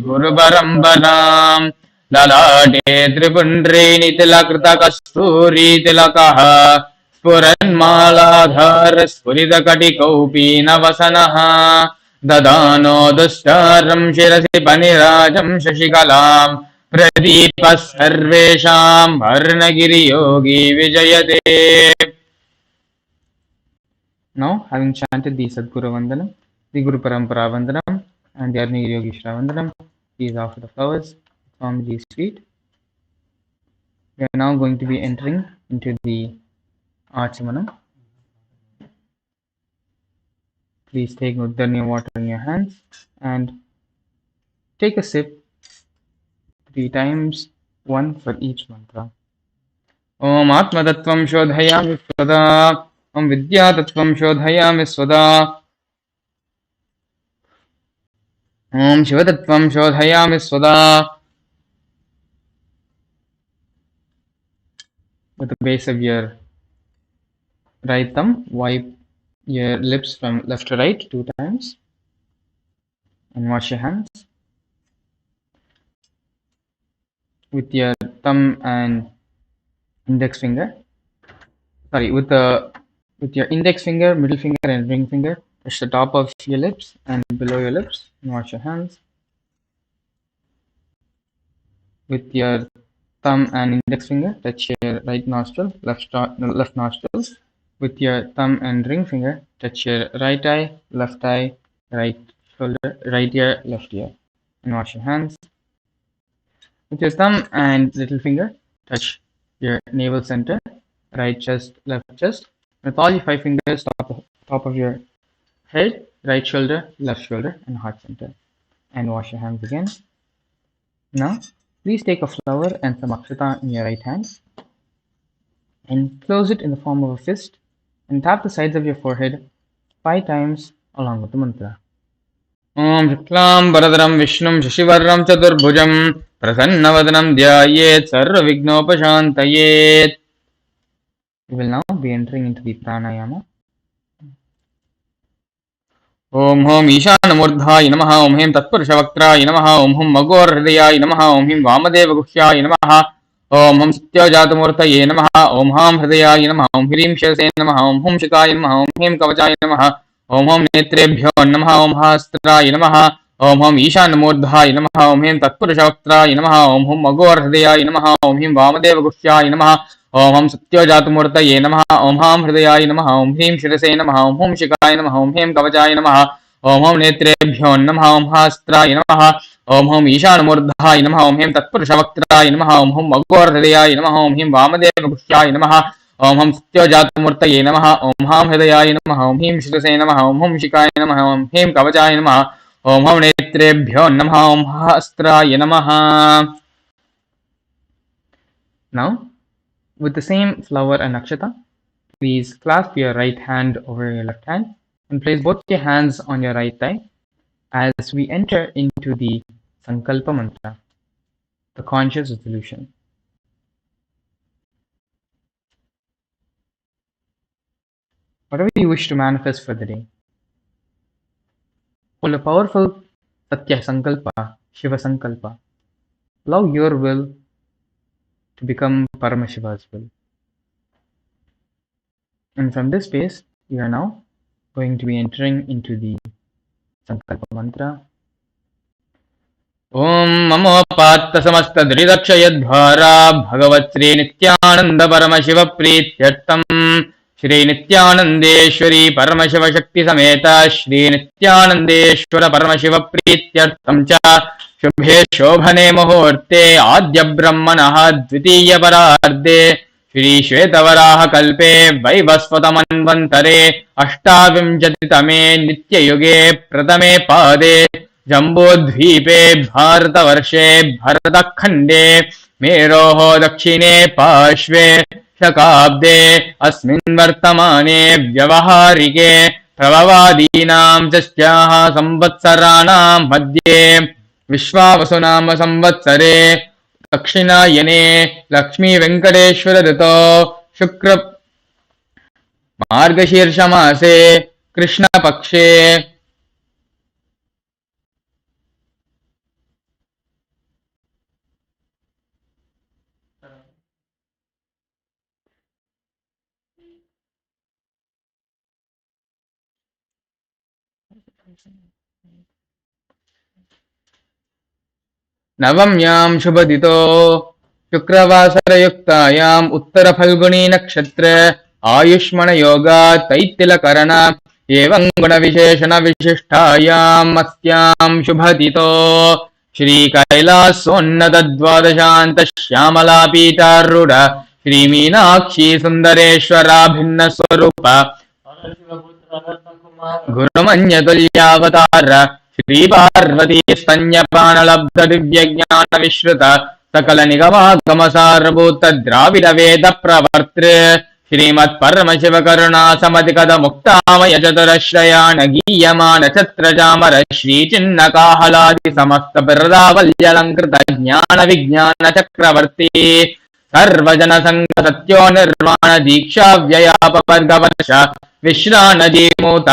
Guru Parambaram Lalate Tripundri Nitilakrita Kasturi Tilakaha Spuranmaladhar Spuridakati Navasanaha ददानो दुष्टारं शिरसि पनिराजं शशिकलां प्रदीपः सर्वेषां वर्णगिरियोगी विजयते. Now, having chanted the Sadguru Vandanam, the Guru Parampara Vandanam, and the Arnagiri Yogeshwara Vandanam, please offer the flowers from Swamiji's feet. We are now going to be entering into the Achamanam. Please take Uddharnya water in your hands and take a sip 3 times, one for each mantra. Om Atma Tattvam Shodhayami Svada. Om Vidya Tattvam Shodhayami Svada. Om Shiva Tattvam Shodhayami Svada. With the base of your right thumb, wipe your lips from left to right 2 times and wash your hands. With your thumb and index finger, with your index finger, middle finger, and ring finger, touch the top of your lips and below your lips and wash your hands. With your thumb and index finger, touch your right nostril, left nostril. With your thumb and ring finger, touch your right eye, right shoulder, right ear, left ear, and wash your hands. With your thumb and little finger, touch your navel center, right chest, left chest. With all your 5 fingers, top of your head, right shoulder, left shoulder, and heart center, and wash your hands again. Now, please take a flower and some akshata in your right hand and close it in the form of a fist and tap the sides of your forehead 5 times along with the mantra. Om Shuklam Bharadaram Vishnum Shashivarram Chaturbhujam Prasannavadanam Dhyayet Sarva Vignopashantayet. We will now be entering into the pranayama. Om Hom Ishanamurdhaye Namaha. Om Hem Tatpurushavaktraye Namaha. Om Hum Magorhridaye Namaha. Om Him Vamadeva Guhyaye Namaha. Om Hum Satyajatamurtaye Namaha. Om Ham Hridayaye Namaha. Om Hrim Shirase Namaha. Om Hum Shikaye Namaha. Om Hem Kavachaye Namaha. Om Hum Netrebhyo Namaha. Om Hastraye Namaha. Om Hum Ishanamurdhaye Namaha. Om Hem Tatpurushavaktraye Namaha. Om Hum Magorhridaye Namaha. Om Him Vamadeva Guhyaye Namaha. Om Hum Satyajatamurtaye Namaha. Om Ham Hridayaye Namaha. Om Hrim Shirase Namaha. Om Hum Shikaye Namaha. Om Hem Kavachaye Namaha. Om Hum Netrebhyo Namaha. Om Hastraye Namaha. Om Hum Ishanamurdhaye Namaha. Om Hem Tatpurushavaktraye Namaha. Om Hum Magorhridaye Namaha. Om Him Vamadeva Guhyaye Namaha. ओम हम सत्योजातमूर्तये नमः। ओम हां हृदयाय नमः। ओम ह्रीं शिरसे नमः। ओम हुं शिखाय नमः। ओम ह्रीं कवचाय नमः। ओम हं नेत्रेभ्यो नमः। ओम हस्त्राय नमः. Now, with the same flower and nakshata, please clasp your right hand over your left hand and place both your hands on your right thigh as we enter into the Sankalpa Mantra, the conscious resolution. Whatever you wish to manifest for the day, hold a powerful Satya Sankalpa, Shiva Sankalpa. Allow your will to become Paramashiva's will. And from this space, we are now going to be entering into the Sankalpa Mantra. ओम ममोपात्त समस्त द्रिदक्षयद्वारा भगवत् श्री नित्यानंद परम शिव प्रीत्यर्थम श्री नित्यानंदेश्वरी परम शिव शक्ति समेत श्री नित्यानंदेश्वर परम शिव प्रीत्यर्थम च शुभे शोभने मुहूर्ते आद्य ब्रह्मणः द्वितीय परार्धे श्री श्वेतवराह कल्पे वैवस्वतमन्वन्तरे अष्टाविंशतितमे नित्ययुगे प्रथमे पादे जम्बूद्वीपे भारतवर्षे भरतखण्डे मेरोः दक्षिणे पार्श्वे शकाब्दे अस्मिन् वर्तमाने व्यवहारिके प्रभवादीनां षष्ट्याः संवत्सराणां मध्ये विश्वावसुनाम संवत्सरे दक्षिणायने लक्ष्मीवेङ्कटेश्वर ऋतो शुक्र मार्गशीर्षमासे कृष्णपक्षे नवम्यां शुभदितो शुक्रवासरयुक्तायाम् उत्तरफल्गुनी नक्षत्र आयुष्मणयोगा तैत्तिलकरण एवं गुणविशेषणविशिष्टायाम् अस्यां शुभदितो श्रीकैलासोन्नतद्वादशान्त श्यामलापीठारूढ श्रीमीनाक्षी सुन्दरेश्वराभिन्नस्वरूप गुरुमन्यतुल्यावतार श्रीपार्वती स्तन्यपाणलब्ध दिव्यज्ञानविश्रुत सकल निगमागमसारभूत द्राविड वेद प्रवर्तृ श्रीमत्परमशिव करुणा समधिगत मुक्तामय चतुरश्रयाण गीयमान छत्रचामर श्रीचिन्न काहलादि समस्त बिरदावल्यलङ्कृत ज्ञान विज्ञान चक्रवर्ती सर्वजन संग सत्यो निर्वाण दीक्षा व्ययापवर्गवश विश्राणजीमूत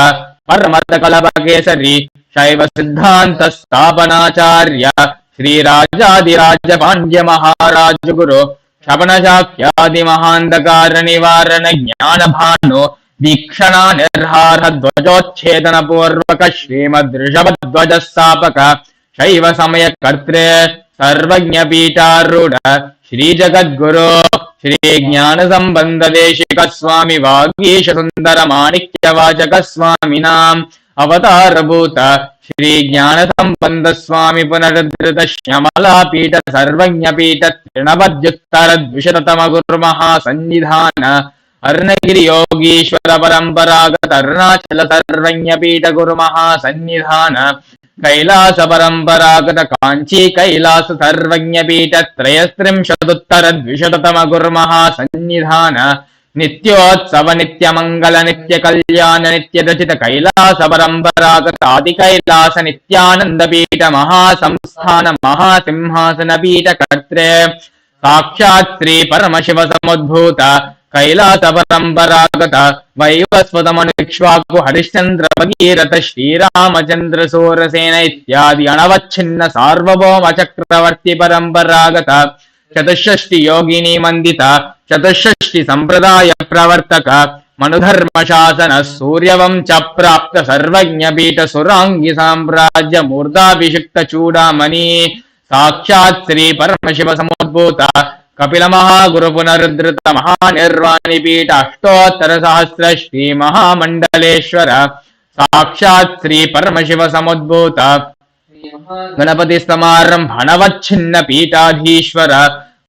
परमत कलप केसरी शैव सिद्धांत स्थापनाचार्य श्रीराजादिराज पांड्य महाराज गुरु शपन शाक्यादि महांधकार निवारण ज्ञान भानु दीक्षणा निर्हार ध्वजोच्छेदन पूर्वक श्रीमद् ऋषभध्वज स्थापक शैव समय कर्तृ सर्वज्ञ पीठारूढ़ श्री जगद्गुरु श्री ज्ञान संबंध देशिक स्वामी वागीश सुंदर माणिक्य वाचक स्वामिनाम् अवतार भूत श्री ज्ञान संबंध स्वामी पुनरुद्धृत श्यामला पीठ सर्वज्ञ पीठ तृणवद्युत्तर द्विशततम गुरु महासन्निधान अर्णगिरि योगीश्वर परंपरागत अरुणाचल सर्वज्ञ पीठ गुरु महासन्निधान कैलास परंपरागत कांची कैलास सर्वज्ञ पीठ त्रयस्त्रिंशदुत्तर द्विशततम गुरु महासन्निधान नित्योत्सव नित्य मंगल नित्य कल्याण नित्य रचित कैलास परंपरागत आदि कैलास नित्यानंद पीठ महासंस्थान महासिंहासन पीठ कर्त्रे साक्षात् श्री परमशिव समुद्भूत कैलास परंपरागत वैवस्वतमनुक्ष्वाकु हरिश्चंद्र भगीरथ श्रीरामचंद्र सूरसेन इत्यादि अणवच्छिन्न सार्वभौम चक्रवर्ती परंपरागत चतुष्षष्टि योगिनी मंदित चतुष्षष्टि संप्रदाय प्रवर्तक मनुधर्म शासन सूर्यवंश प्राप्त सर्वज्ञ पीठ सुरांगी साम्राज्य मूर्धाभिषिक्त चूड़ामणि साक्षात् श्री परमशिव समुद्भूत कपिल महागुरु पुनरुद्धृत महानिर्वाणी पीठ अष्टोत्तर सहस्र श्री महामंडलेश्वर साक्षात् श्री परमशिव समुद्भूत गणपति समारंभ अनवच्छिन्न पीठाधीश्वर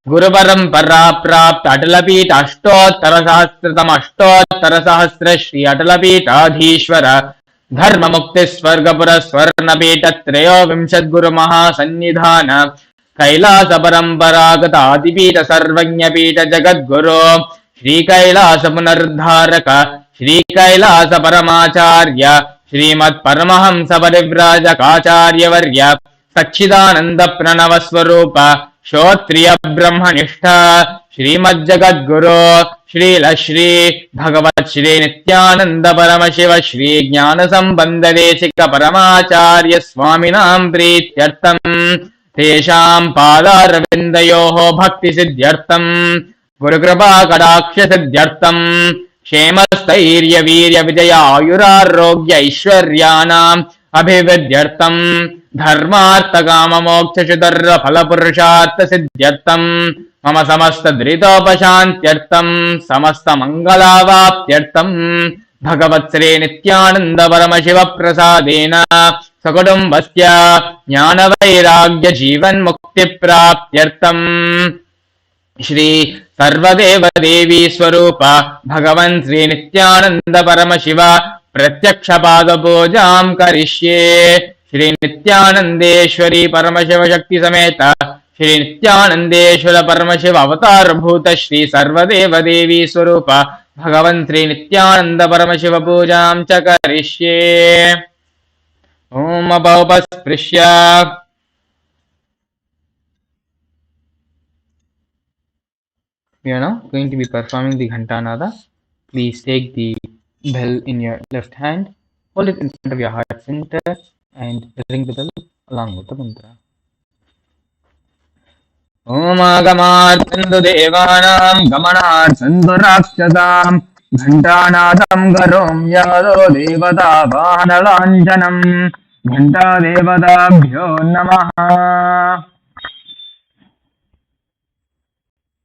गुरुपरम्परा प्राप्त अटलपीठाष्टोत्तरसहस्रतमष्टोत्तरसहस्र श्री अटलपीठाधीश्वर धर्ममुक्तिस्वर्गपुरस्वर्णपीठ त्रयोविंशद्गुरुमहासन्निधान कैलास परम्परागत आदिपीठ सर्वज्ञपीठ जगद्गुरो श्रीकैलास पुनरुद्धारक श्रीकैलास परमाचार्य श्रीमत्परमहंस परिव्राजकाचार्यवर्य सच्चिदानंद प्रणव स्वरूप श्रोत्रिय ब्रह्मनिष्ठ श्रीमज्जगद्गुरो श्रील श्री भगवत् श्री नित्यानंद परम शिव श्री ज्ञान संबंध देशिक परमाचार्य स्वामिनां प्रीत्यर्थम तेषां पादारविन्दयोः भक्ति सिद्ध्यर्थम गुरुकृपा कटाक्ष सिद्ध्यर्थम क्षेमस्थैर्य वीर्य विजय आयुरारोग्य ऐश्वर्याणाम् अभिवृद्ध्यर्थम धर्मार्थ काम मोक्ष चतुर्र फल पुरुषार्थ सिद्ध्यर्थम मम समस्त दुरितोपशान्त्यर्थम समस्त मंगलावाप्त्यर्थम भगवत् श्री नित्यानंद परम शिव प्रसादेन सकुटुम्बस्य ज्ञान वैराग्य जीवन मुक्ति प्राप्त्यर्थम श्री सर्वदेव देवी स्वरूप भगवन् श्री नित्यानंद परम शिव प्रत्यक्ष पाद पूजां करिष्ये श्री नित्यानंदेश्वरी परमशिव शक्ति समेत श्री नित्यानंदेश्वर परमशिव अवतार भूत श्री सर्वदेव देवी स्वरूप भगवन् श्री नित्यानंद परमशिव पूजां च करिष्ये ओम अपस्पृश्य We are now going to be performing the Ghantanada. Please take the bell in your left hand, hold it in front of your heart center, and ring the bell along with the mantra. Om Agamarthandu Devanam Gamanarthandu Rakshatam Ghantanadam Garom Yado Devata Vahanalanjanam Ghanta Devadabhyo Namaha.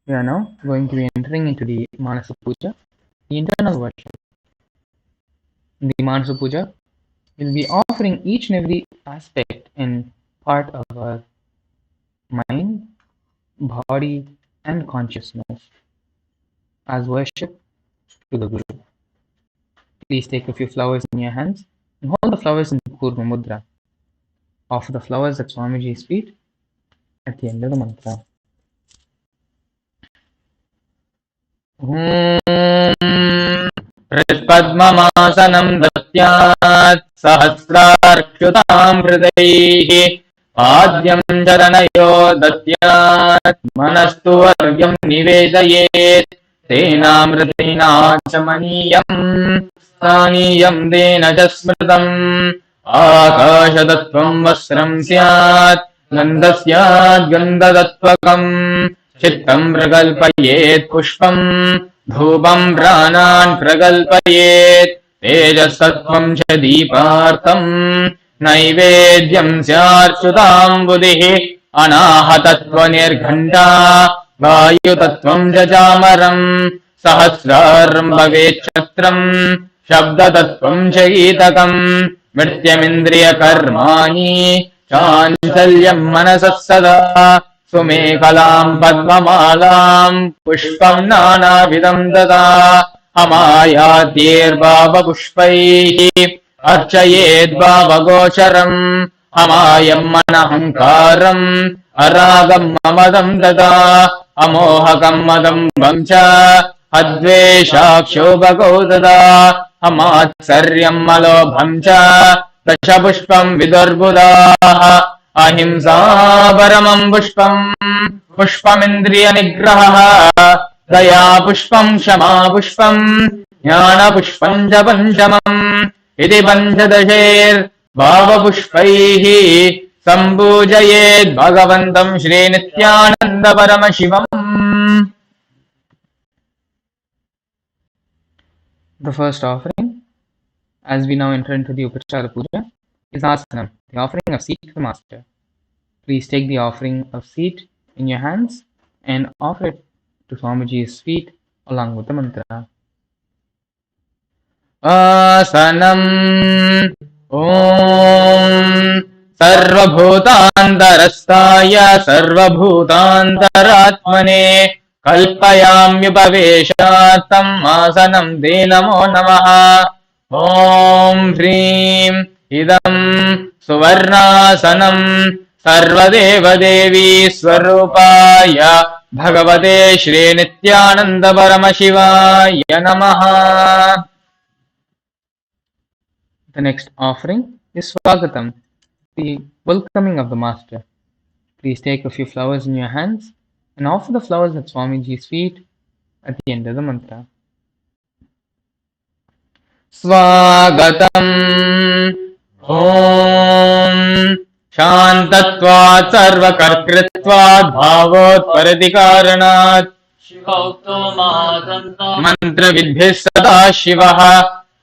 We are now going to be entering into the Manasa Puja, the internal worship. In the Manasa Puja, we'll be offering each and every aspect and part of our mind, body, and consciousness as worship to the Guru. Please take a few flowers in your hands and hold the flowers in Kurma Mudra. Offer the flowers at Swamiji's feet at the end of the mantra. हृत्पद्ममासनं दत्यात् सहस्रार्च्युतां हृदैः पाद्यं चरणयो दत्यात् मनस्तु वर्ग्यं निवेदयेत् तेनामृतेनाचमनीयं स्थानीयं तेन च स्मृतम् आकाशतत्त्वं वस्त्रं स्यात् गन्धस्यात् गन्धतत्त्वकम् चित्तं प्रकल्पयेत् पुष्पं धूपं प्राणान् प्रकल्पयेत् तेजस्तत्त्वं च दीपार्थं नैवेद्यं स्याच्युताम्बुधिः अनाहतत्वनिर्घण्टा वायुतत्त्वं च चामरं सहस्रारं भवेच्छत्रं शब्दतत्त्वं च गीतकम् मृत्यमिन्द्रियकर्माणि चाञ्चल्यं मनसः सदा सुमेखलां पद्ममालां पुष्पं नानाविधं ददा अमायाद्यैर्भावपुष्पैः अर्चयेद्भावगोचरम् अमायम् अनहङ्कारम् अरागम् ममदं ददा अमोहकं मदम्बं च अद्वेषाक्षोभगौ ददा अमात्सर्यम् अलोभं च दशपुष्पं विदुर्बुधाः अहिंसा परमं पुष्पं पुष्पमिन्द्रियनिग्रहः दया पुष्पं क्षमा पुष्पं ज्ञानपुष्पं च पञ्चमम् इति पञ्चदशैर्भावपुष्पैः सम्पूजयेत् भगवन्तं Shri Nityananda Paramashivam. The first offering, as we now enter into the Upachara Puja, is Asanam, the offering of seat to the Master. Please take the offering of seat in your hands and offer it to Swamiji's feet along with the mantra. Asanam Om सर्वभूतान्तरस्थाय सर्वभूतान्तरात्मने कल्पयाम्युपवेशात् आसनं ते नमो नमः। ॐ ह्रीं इदं सुवर्णासनं सर्वदेवदेवी स्वरूपाय भगवते श्रीनित्यानन्दपरमशिवाय नमः। The next offering is Swagatam, the welcoming of the Master. Please take a few flowers in your hands and offer the flowers at Swamiji's feet at the end of the mantra. Swagatam. Om शान्तत्वात् सर्वकर्तृत्वात् भावोत्परतिकारणा मन्त्रविद्भिः सदा शिवः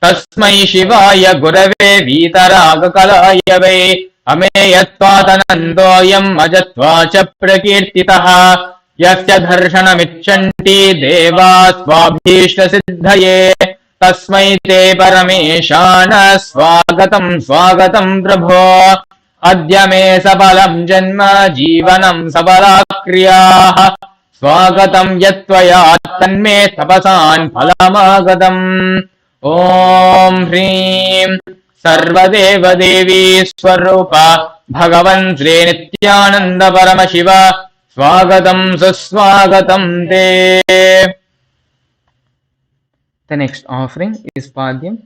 तस्मै शिवाय गुरवे वीतरागकलाय वै अमेयत्वादनन्दोऽयम् अजत्वा च प्रकीर्तितः यस्य दर्शनमिच्छन्ति देवा स्वाभीष्टसिद्धये तस्मै ते परमेशान स्वागतं स्वागतं प्रभो अद्य मे सबलं जन्म जीवनं सबला क्रियाः स्वागतं यत्त्वया तन्मे तपसान् फलमागतम् ॐ ह्रीं सर्वदेवदेवी स्वरूप भगवन् श्रीनित्यानन्द परमशिव स्वागतं सुस्वागतं ते. The next offering is Padyam,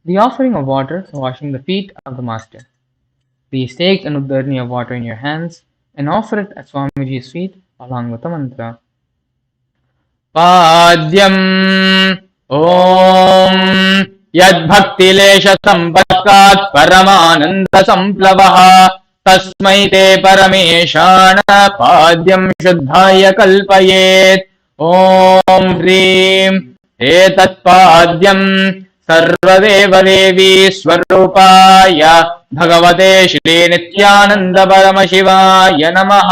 the offering of water for washing the feet of the Master. Please take an uddarni of water in your hands and offer it at Swamiji's feet along with the mantra. Padyam Om Yadbhaktilesha Sampatkat Paramananda Samplavaha Tasmai Te Parameshana Padyam Shuddhaya Kalpayet Om Hrim एतत् पाद्यम् सर्वदेवदेवी स्वरूपाय भगवते श्रीनित्यानन्द परमशिवाय नमः.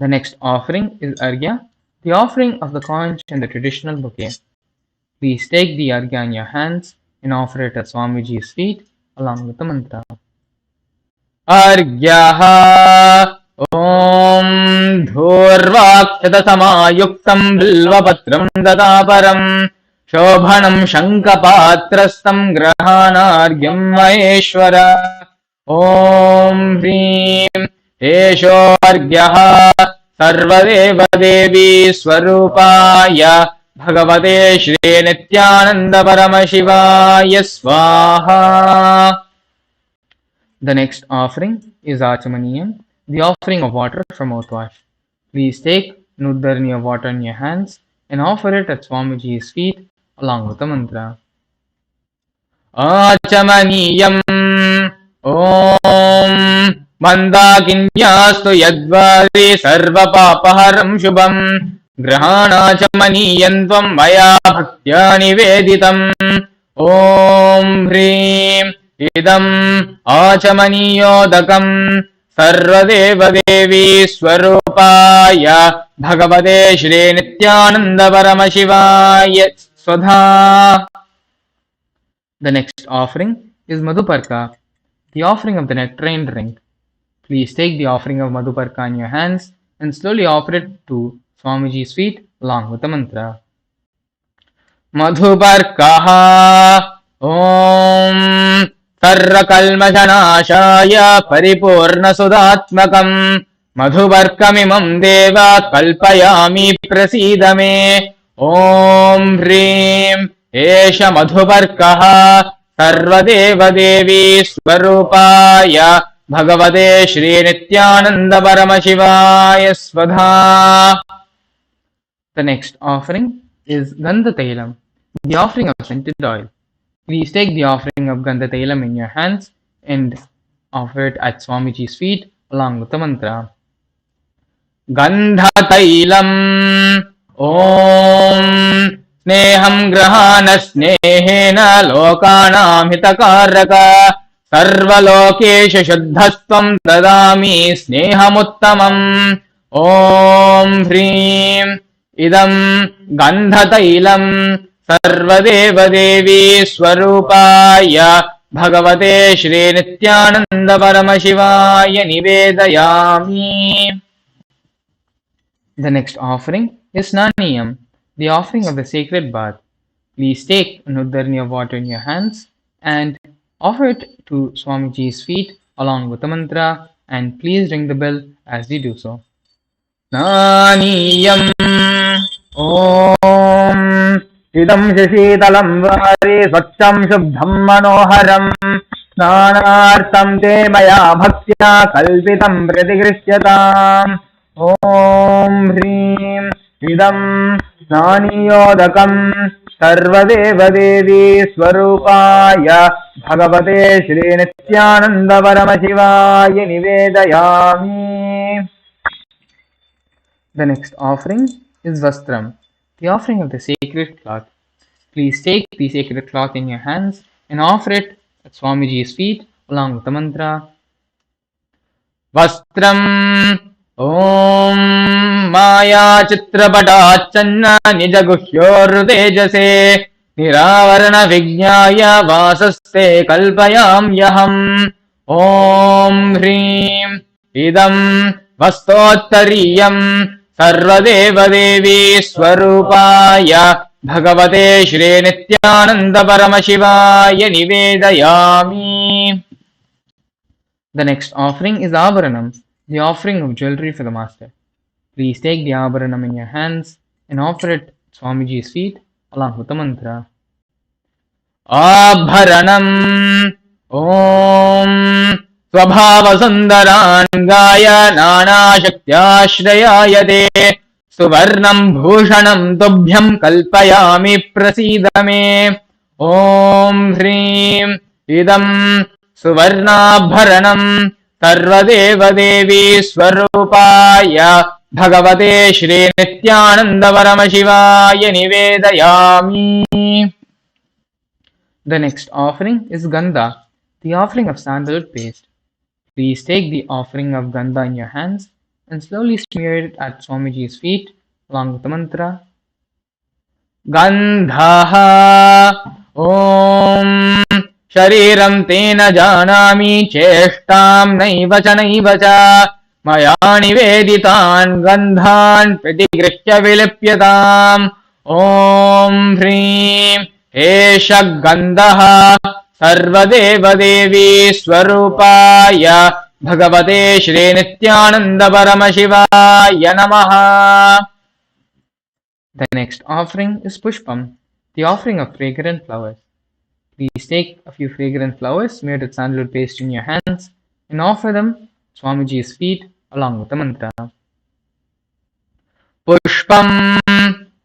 The next offering is Arghya, the offering of the conch and the traditional bouquet. Please take the Arghya in your hands and offer it at Swamiji's feet along with the mantra. Arghyaha ॐ धूर्वाक्षतसमायुक्तं बिल्वपत्रं ददापरं शोभनं शङ्खपात्रस्थं ग्रहाणार्घ्यं महेश्वर ॐ ह्रीं एषोऽर्घ्यः सर्वदेवदेवी स्वरूपाय भगवते श्रीनित्यानन्दपरमशिवाय स्वाहा. The next offering is Achamaniyam, the offering of water for mouthwash. Please take an uddarni of water in your hands and offer it at Swamiji's feet along with the mantra. Achamaniyam Om Mandakinyastu Yadvari Sarvapapaharam Shubham Grahanachamaniyanvam Maya Bhaktya Niveditam Om Hrim Idam Achamaniyodatam सर्वदेवदेवी स्वरूपाय भगवते श्रीनित्यानन्द परमशिवाय स्वधा. The next offering is Madhuparka, the offering of the nectarine drink. Please take the offering of Madhuparka in your hands and slowly offer it to Swamiji's feet along with the mantra. Madhuparkaha Om सर्वकल्मषनाशाय परिपूर्णसुधात्मकम् मधुपर्कमिमम् देव कल्पयामि प्रसीद मे ॐ ह्रीं एष मधुपर्कः सर्वदेवदेवी स्वरूपाय भगवते श्रीनित्यानन्द परमशिवाय स्वधा. The next offering is Gandha Tailam, the offering of scented oil. Please take the offering of Gandha Tailam in your hands and offer it at Swamiji's feet along with the mantra. Gandha Tailam Om Sneham Grahana Snehena Lokanam Hitakaraka Sarvalokesha Shuddhastvam Dadami Snehamuttamam Om Hrim Idam Gandha Tailam सर्वदेवदेवी स्वरूपाय भगवते श्रीनित्यानन्द परमशिवाय निवेदयामि. The next offering is Snaniyam, the offering of the sacred bath. Please take an uddarni of water in your hands and offer it to Swamiji's feet along with the mantra, and please ring the bell as we do so. Snaniyam Om Idam Shashitalam Vari Swacham Shubdham Manoharam Snanartam Te Maya Bhaktya Kalpitam Pratigrisyatam Om Hrim Idam Snaniyodakam Sarvadeva Devi Swarupaya Bhagavate Shri Nithyananda Paramashivaya Nivedayami. The next offering is Vastram, the offering of the sacred cloth. Please take the sacred cloth in your hands and offer it at Swamiji's feet along with the mantra. Vastram Om Maya Chitrapatachanna Nijaguhyortejase Niravarana Vignaya Vasaste Kalpayam Yaham Om Hrim Idam Vastottariyam Sarvadeva Devi Swarupaya Bhagavate Shri Nithyananda Paramashivaya Nivedayami. The next offering is Abharanam, the offering of jewelry for the master. Please take the Abharanam in your hands and offer it at Swamiji's feet along with the mantra. Abharanam Om Swabhavasundarangaya Nana Shaktyashrayayate Suvarnam Bhushanam Tubhyam Kalpayami Prasidame Om Hrim Idam Suvarnabharanam Sarvadeva Devi Swarupaya Bhagavate Shri Nithyananda Paramashivaya Nivedayami. The next offering is Gandha, the offering of sandalwood paste. Please take the offering of Gandha in your hands and slowly smear it at Swamiji's feet along with the mantra. Gandhaha Om Shariram Tena Janami Cheshtam Naiva Cha Naiva Cha Maya Niveditan Gandhan Pratigrishya Vilipyatam Om Hrim Esha Gandhaha Sarvadeva Devi Swarupaya Bhagavate Shri Nithyananda Paramashivaya Namaha. The next offering is Pushpam, the offering of fragrant flowers. Please take a few fragrant flowers made with sandalwood paste in your hands and offer them at Swamiji's feet along with the mantra. Pushpam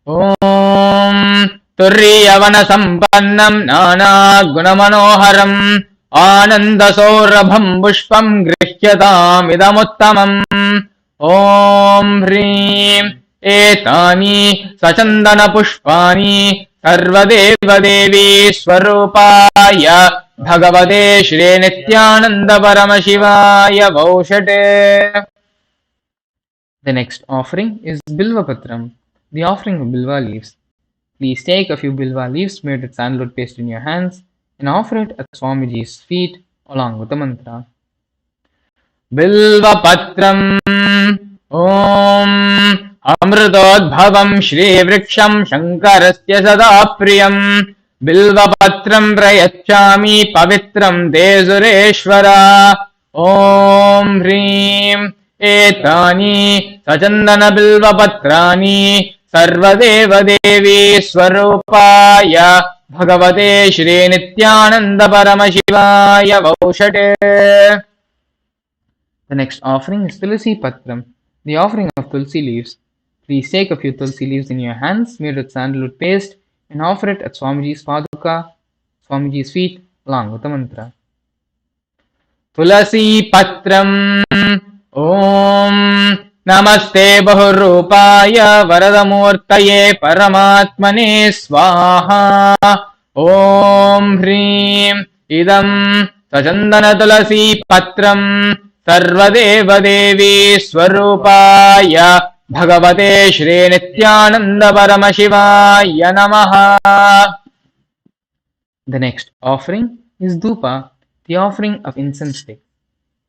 Om Turiyavana Sampannam Nana Gunamanoharam Ananda Saurabham Pushpam Grihyatam Idamuttamam Om Hrim Etani Sachandana Pushpani Sarvadeva Devi Swarupaya Bhagavate Shri Nithyananda Paramashivaya Vaushate. The next offering is Bilva Patram, the offering of Bilva leaves. Please take a few Bilva leaves made with sandalwood paste in your hands and offer it at Swamiji's feet along with the mantra. Bilva Patram Om Amritodbhavam Shri Vriksham Shankarasya Sada Priyam Bilvapatram Prayachami Pavitram Desureshwara Om Hrim Etani Sachandana Bilvapatrani Sarvadeva Devi Swarupaya Bhagavate Shri Nithyananda Paramashivaya Vaushate. The next offering is Tulsi Patram, the offering of Tulsi leaves. Please take a few Tulsi leaves in your hands made with sandalwood paste and offer it at Swamiji's Paduka, Swamiji's feet along with the mantra. Tulasi Patram Om Namaste Bahurupaya Varadamurtaye Paramatmane Swaha Om Hrim Idam Sachandana Tulasi Patram Sarvadeva Devi Swarupaya Bhagavate Shri Nithyananda Paramashivaya Namaha. The next offering is Dhupa, the offering of incense sticks.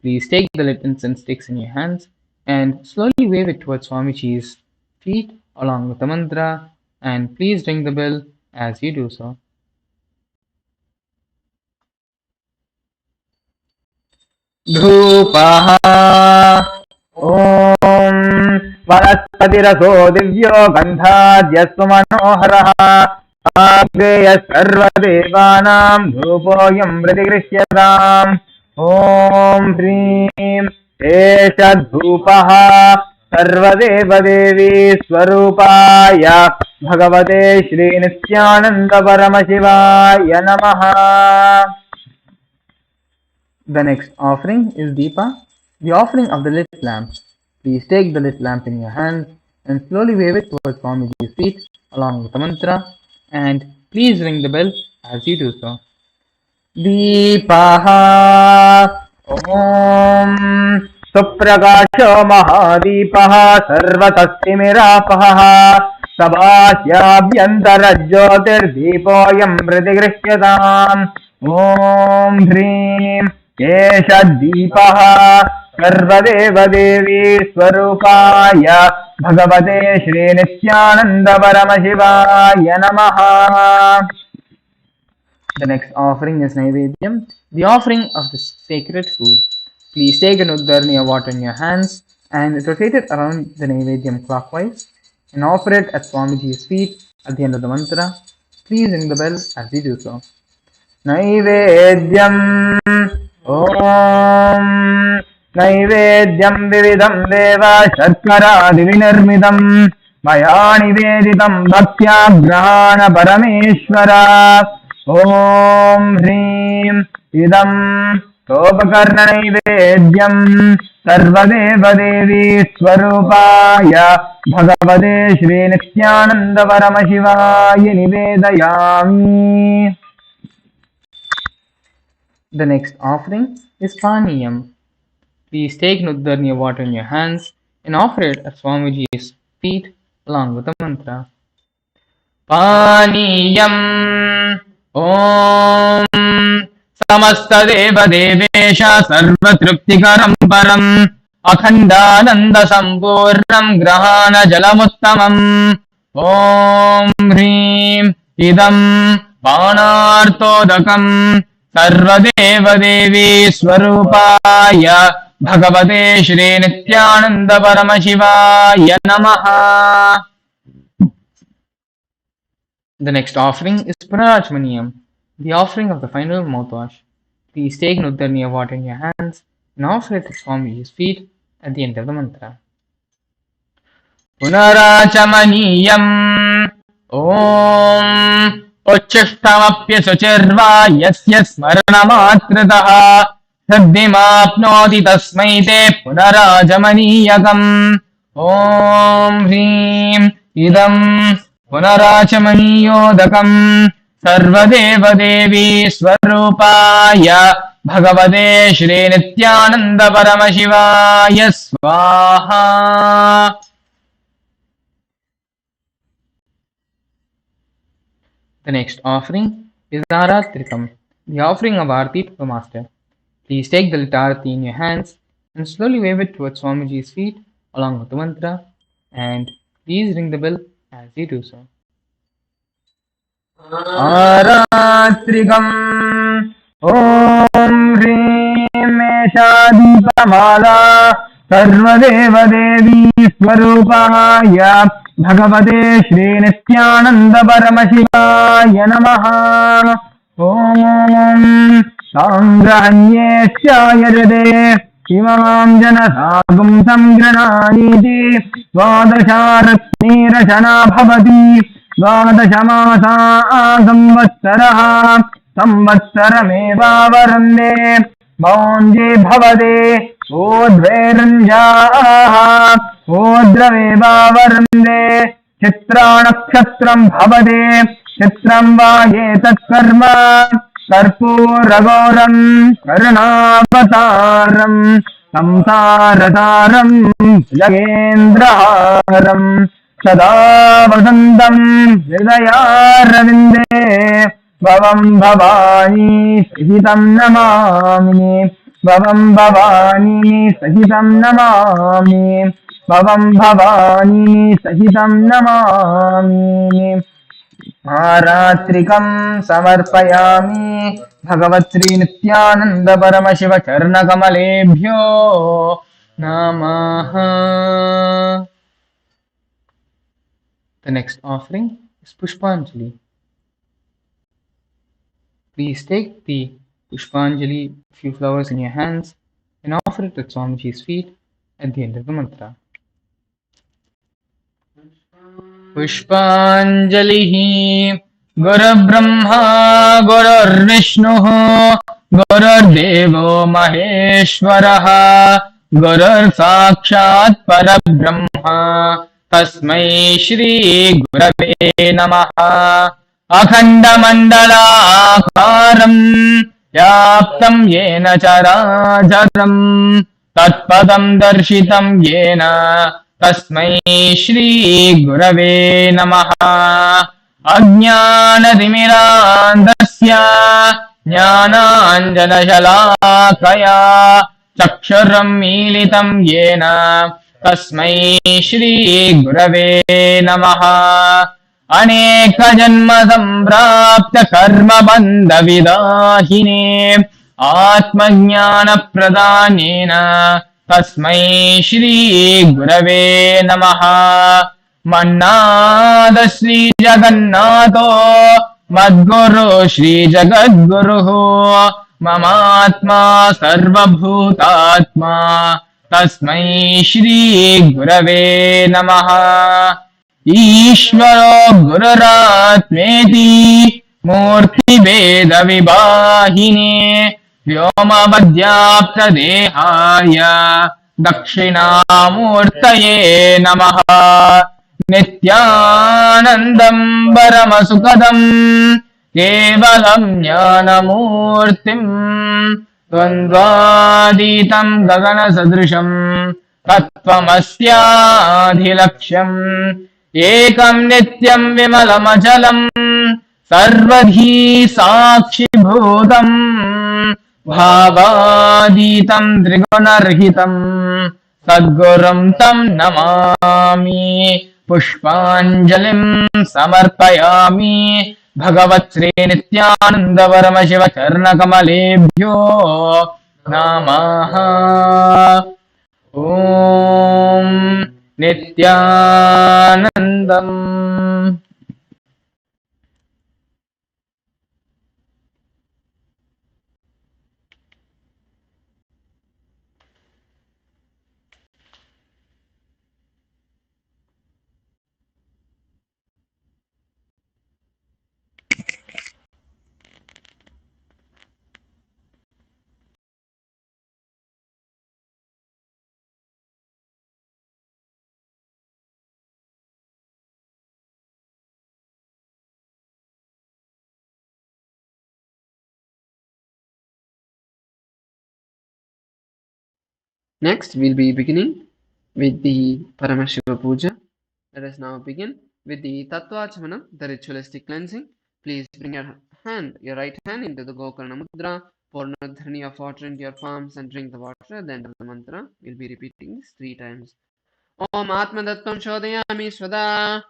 Please take the lit incense sticks in your hands and slowly wave it towards Swamiji's feet along with the mantra, and please ring the bell as you do so. धूपः ॐ वनस्पतिरसो दिव्यो गन्धाद्यस्तु मनोहरः आग्नेयः सर्वदेवानां धूपोऽयं प्रतिगृह्यताम् ॐ ह्रीं एष धूपः सर्वदेवदेवी स्वरूपाय भगवते श्रीनित्यानन्दपरमशिवाय नमः. The next offering is Deepa, the offering of the lit lamp. Please take the lit lamp in your hands and slowly wave it towards Swamiji's feet along with the mantra, and please ring the bell as you do so. Deepaha Om Suprakaşo Mahadīpaha Sarvatastimirapaha Sabhasyabhyantarajyotirdeepoyam pratigrishyataam Om Hrim एषद्दीपः सर्वदेवदेवी स्वरूपाय भगवते श्रीनित्यानन्दपरमशिवाय नमः. The next offering is Naivedyam, the offering of the sacred food. Please take an Uddarniya water in your hands and rotate it around the Naivedyam clockwise and offer it at Swamiji's feet at the end of the mantra. Please ring the bell as you do so. Naivedyam ॐ नैवेद्यं विविधं देव शर्करादिविनिर्मितं मया निवेदितं भक्त्या गृहाण परमेश्वर. ॐ ह्रीं इदं सोपकर्णनैवेद्यं सर्वदेवदेवी स्वरूपाय भगवते श्रीनित्यानन्दपरमशिवाय निवेदयामि. The next offering is Paniyam. Please take Nuddarniya water in your hands and offer it at Swamiji's feet along with the mantra. Paniyam Om Samastadeva Devesha Sarvatruptikaram Param Akhandananda Sampurnam Grahana Jalamuttamam Om Hrim Idam Panartodakam सर्वदेवदेवी स्वरूपाय भगवते श्रीनित्यानन्दपरमशिवाय नमः. The next offering is Punarachmaniyam, the offering of the final mouthwash. Please take Nuddarniya water in your hands and offer it at Swamiji's feet at the end of the mantra. Punarachamaniyam Om उच्छिष्टमप्यशुचिर्वा यस्य स्मरणमात्रतः सिद्धिमाप्नोति तस्मै ते पुनराचमनीयकम्. ॐ ह्रीं इदं पुनराचमनीयोदकम् सर्वदेवदेवी स्वरूपाय भगवते श्रीनित्यानन्दपरमशिवाय स्वाहा. The next offering is Aratrikam, the offering of Aarti to the Master. Please take the lit Aarti in your hands and slowly wave it towards Swamiji's feet along with the mantra, and please ring the bell as you do so. Aratrikam Om Hrim Esha Deepamala Sarvadevadevi Swarupaya भगवते श्रीनित्यानन्दपरमशिवाय नमः. ॐ साङ्ग्रहण्येष्यायजते इमां जनसागुं सङ्गृह्णानीति द्वादशारत्नीरशना भवति द्वादशमासा संवत्सरः संवत्सरमेवावरुन्धे मौञ्जे भवते ओद्वैरञ्जाः ओद्रवेवावरुन्धे चित्रानक्षत्रं भवते चित्रं वा एतत्कर्म कर्पूरगौरं करुणावतारं संसारसारं जगेन्द्रहारं सदा वसन्तं हृदयारविन्दे भवं भवानी सहितं नमामि भवं भवानी सहितं नमामि भवं भवानी सहितं नमामि आरात्रिकं समर्पयामि भगवत्श्री नित्यानन्द परमशिव चरणकमलेभ्यो नमः. The next offering is Pushpanjali. Please take the Pushpanjali, few flowers in your hands, and offer it at Swamiji's feet at the end of the mantra. पुष्पाञ्जलिः गुरुर्ब्रह्मा गुरुर्विष्णुः गुरुर्देवो महेश्वरः गुरुर्साक्षात् परब्रह्म तस्मै श्रीगुरवे नमः अखण्डमण्डलाकारम् व्याप्तं येन चराचरम् तत्पदं दर्शितं येन तस्मै श्रीगुरवे नमः अज्ञानतिमिरान्धस्य ज्ञानाञ्जनशलाकया चक्षुरं मीलितं येन तस्मै श्रीगुरवे नमः अनेकजन्मसम्प्राप्तकर्मबन्धविदाहिने आत्मज्ञानप्रदानेन तस्मै श्रीगुरवे नमः मन्नाद श्रीजगन्नाथो मद्गुरु श्रीजगद्गुरुः ममात्मा सर्वभूतात्मा तस्मै श्रीगुरवे नमः ईश्वरो गुरुरात्मेति मूर्तिभेदविभागिने व्योमवद्व्याप्तदेहाय दक्षिणामूर्तये नमः नित्यानन्दं परमसुखदं केवलं ज्ञानमूर्तिम् द्वन्द्वातीतं गगनसदृशं तत्त्वमस्याधिलक्ष्यम् एकं नित्यं विमलमचलं सर्वधी साक्षिभूतम् भावातीतं त्रिगुणरहितं सद्गुरुं तं नमामि पुष्पाञ्जलिं समर्पयामि भगवत्श्री नित्यानन्द परमशिव चरणकमलेभ्यो नमः ॐ नित्यानन्दम् Next, we'll be beginning with the Paramashiva Puja. Let us now begin with the Tattvachmanam, the ritualistic cleansing. Please bring your right hand into the Gokarna Mudra, pour Dharani of water into your palms and drink the water at the end of the mantra. We'll be repeating this 3 times. Om Atma Dattvam Shodayami Swada.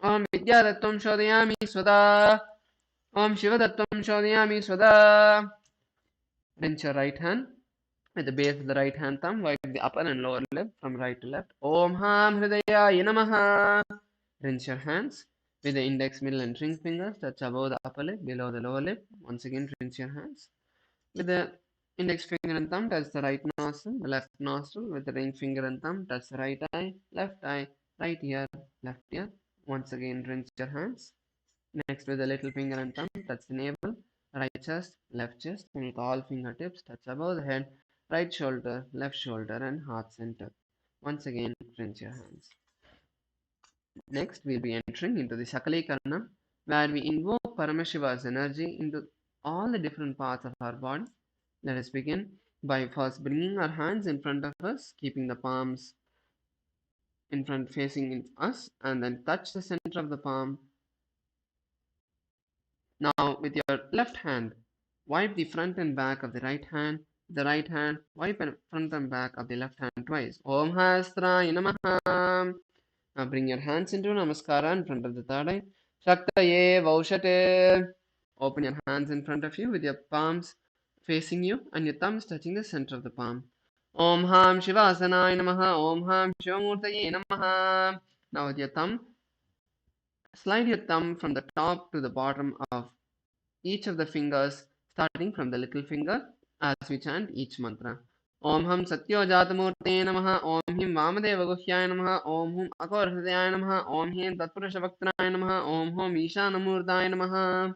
Om Vidya Dattvam Shodayami Swada. Om Shiva Dattvam Shodayami Swada. Rinse your right hand. With the base of the right hand thumb, wipe the upper and lower lip from right to left. Om Ham Hridayaya Namaha. Rinse your hands. With the index, middle, and ring fingers, touch above the upper lip, below the lower lip. Once again, rinse your hands. With the index finger and thumb, touch the right nostril, the left nostril. With the ring finger and thumb, touch the right eye, right ear, left ear. Once again, rinse your hands. Next, with the little finger and thumb, touch the navel, right chest, left chest, and with all fingertips, touch above the head, right shoulder, left shoulder, and heart center. Once again, rinse your hands. Next, we'll be entering into the Sakala where we invoke Paramashiva's energy into all the different parts of our body. Let us begin by first bringing our hands in front of us, keeping the palms in front facing us, and then touch the center of the palm. Now with your left hand, wipe the front and back of the right hand. The right hand, wipe front and back of the left hand twice. Om Hastra Namaha. Now bring your hands into Namaskara in front of the third eye. Shaktaye Vaushate. Open your hands in front of you with your palms facing you and your thumbs touching the center of the palm. Om Ham Shivasanaye Namaha. Om Ham Shivamurtaye Namaha. Now with your thumb, slide your thumb from the top to the bottom of each of the fingers, starting from the little finger, as we chant each mantra. Om Ham Satyo Jatamurte Namaha. Om Him Vamadeva Guhyaya Namaha. Om Hum Akorhridaya Namaha. Om Him Tatpurushavaktraya Namaha. Om Hum Ishanamurdaya Namaha.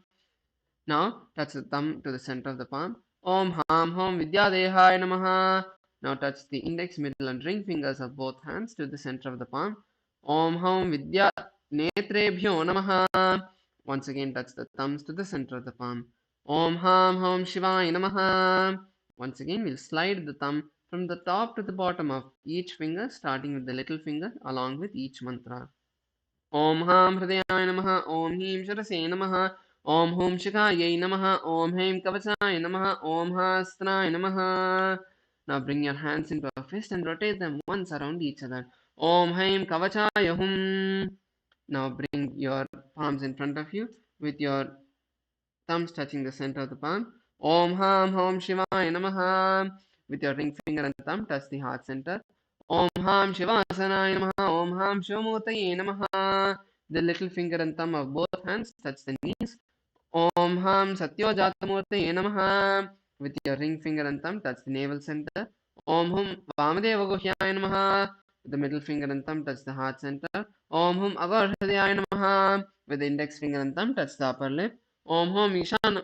Now touch the thumb to the center of the palm. Om Ham Hom Vidyadehaya Namaha. Now touch the index, middle, and ring fingers of both hands to the center of the palm. Om Hom Vidya Netrebhyo Namaha. Once again, touch the thumbs to the center of the palm. Om Ham Hom Shivaya Namaha. Once again, we'll slide the thumb from the top to the bottom of each finger, starting with the little finger, along with each mantra. Om Ham Hridayaya Namaha. Om Him Sharase Namaha. Om Hum Shikayai Namaha. Om Haim Kavachaya Namaha. Om Hastraya Namaha. Now bring your hands into a fist and rotate them once around each other. Om Haim Kavachaya Hum. Now bring your palms in front of you with your thumbs touching the center of the palm. Om Ham Hom Shivaya Namaha. With your ring finger and thumb, touch the heart center. Om Ham Shivasanaye Namaha. Om Ham Shivamurtaye Namaha. The little finger and thumb of both hands touch the knees. Om Ham Satyo Jatamurtaye Namaha. With your ring finger and thumb, touch the navel center. Om Hum Vamadeva Guhyaya Namaha. With the middle finger and thumb, touch the heart center. Om Hum Agarhadayaya Namaha. With the index finger and thumb, touch the upper lip. Om Hum Ishan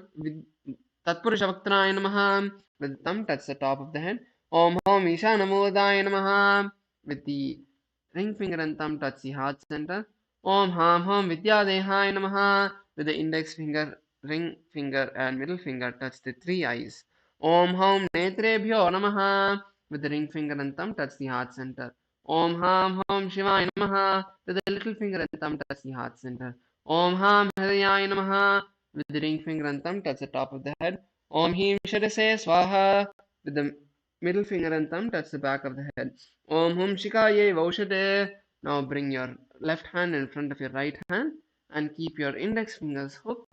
Tatpurushavaktraya Namaha. With the thumb, touch the top of the head. Om Hum Ishanamurdaya Namaha. With the ring finger and thumb, touch the heart center. Om Ham Hom Vidyadehaya Namaha. With the index finger, ring finger, and middle finger, touch the three eyes. Om Hom Netrebhyo Namaha. With the ring finger and thumb, touch the heart center. Om Ham Hom Shivaya Namaha. With the little finger and thumb, touch the heart center. Om Ham Hridayaya Namaha. With the ring finger and thumb, touch the top of the head. Om Him Shirase Swaha. With the middle finger and thumb, touch the back of the head. Om Hum Shikaye Vaushate. Now bring your left hand in front of your right hand and keep your index fingers hooked.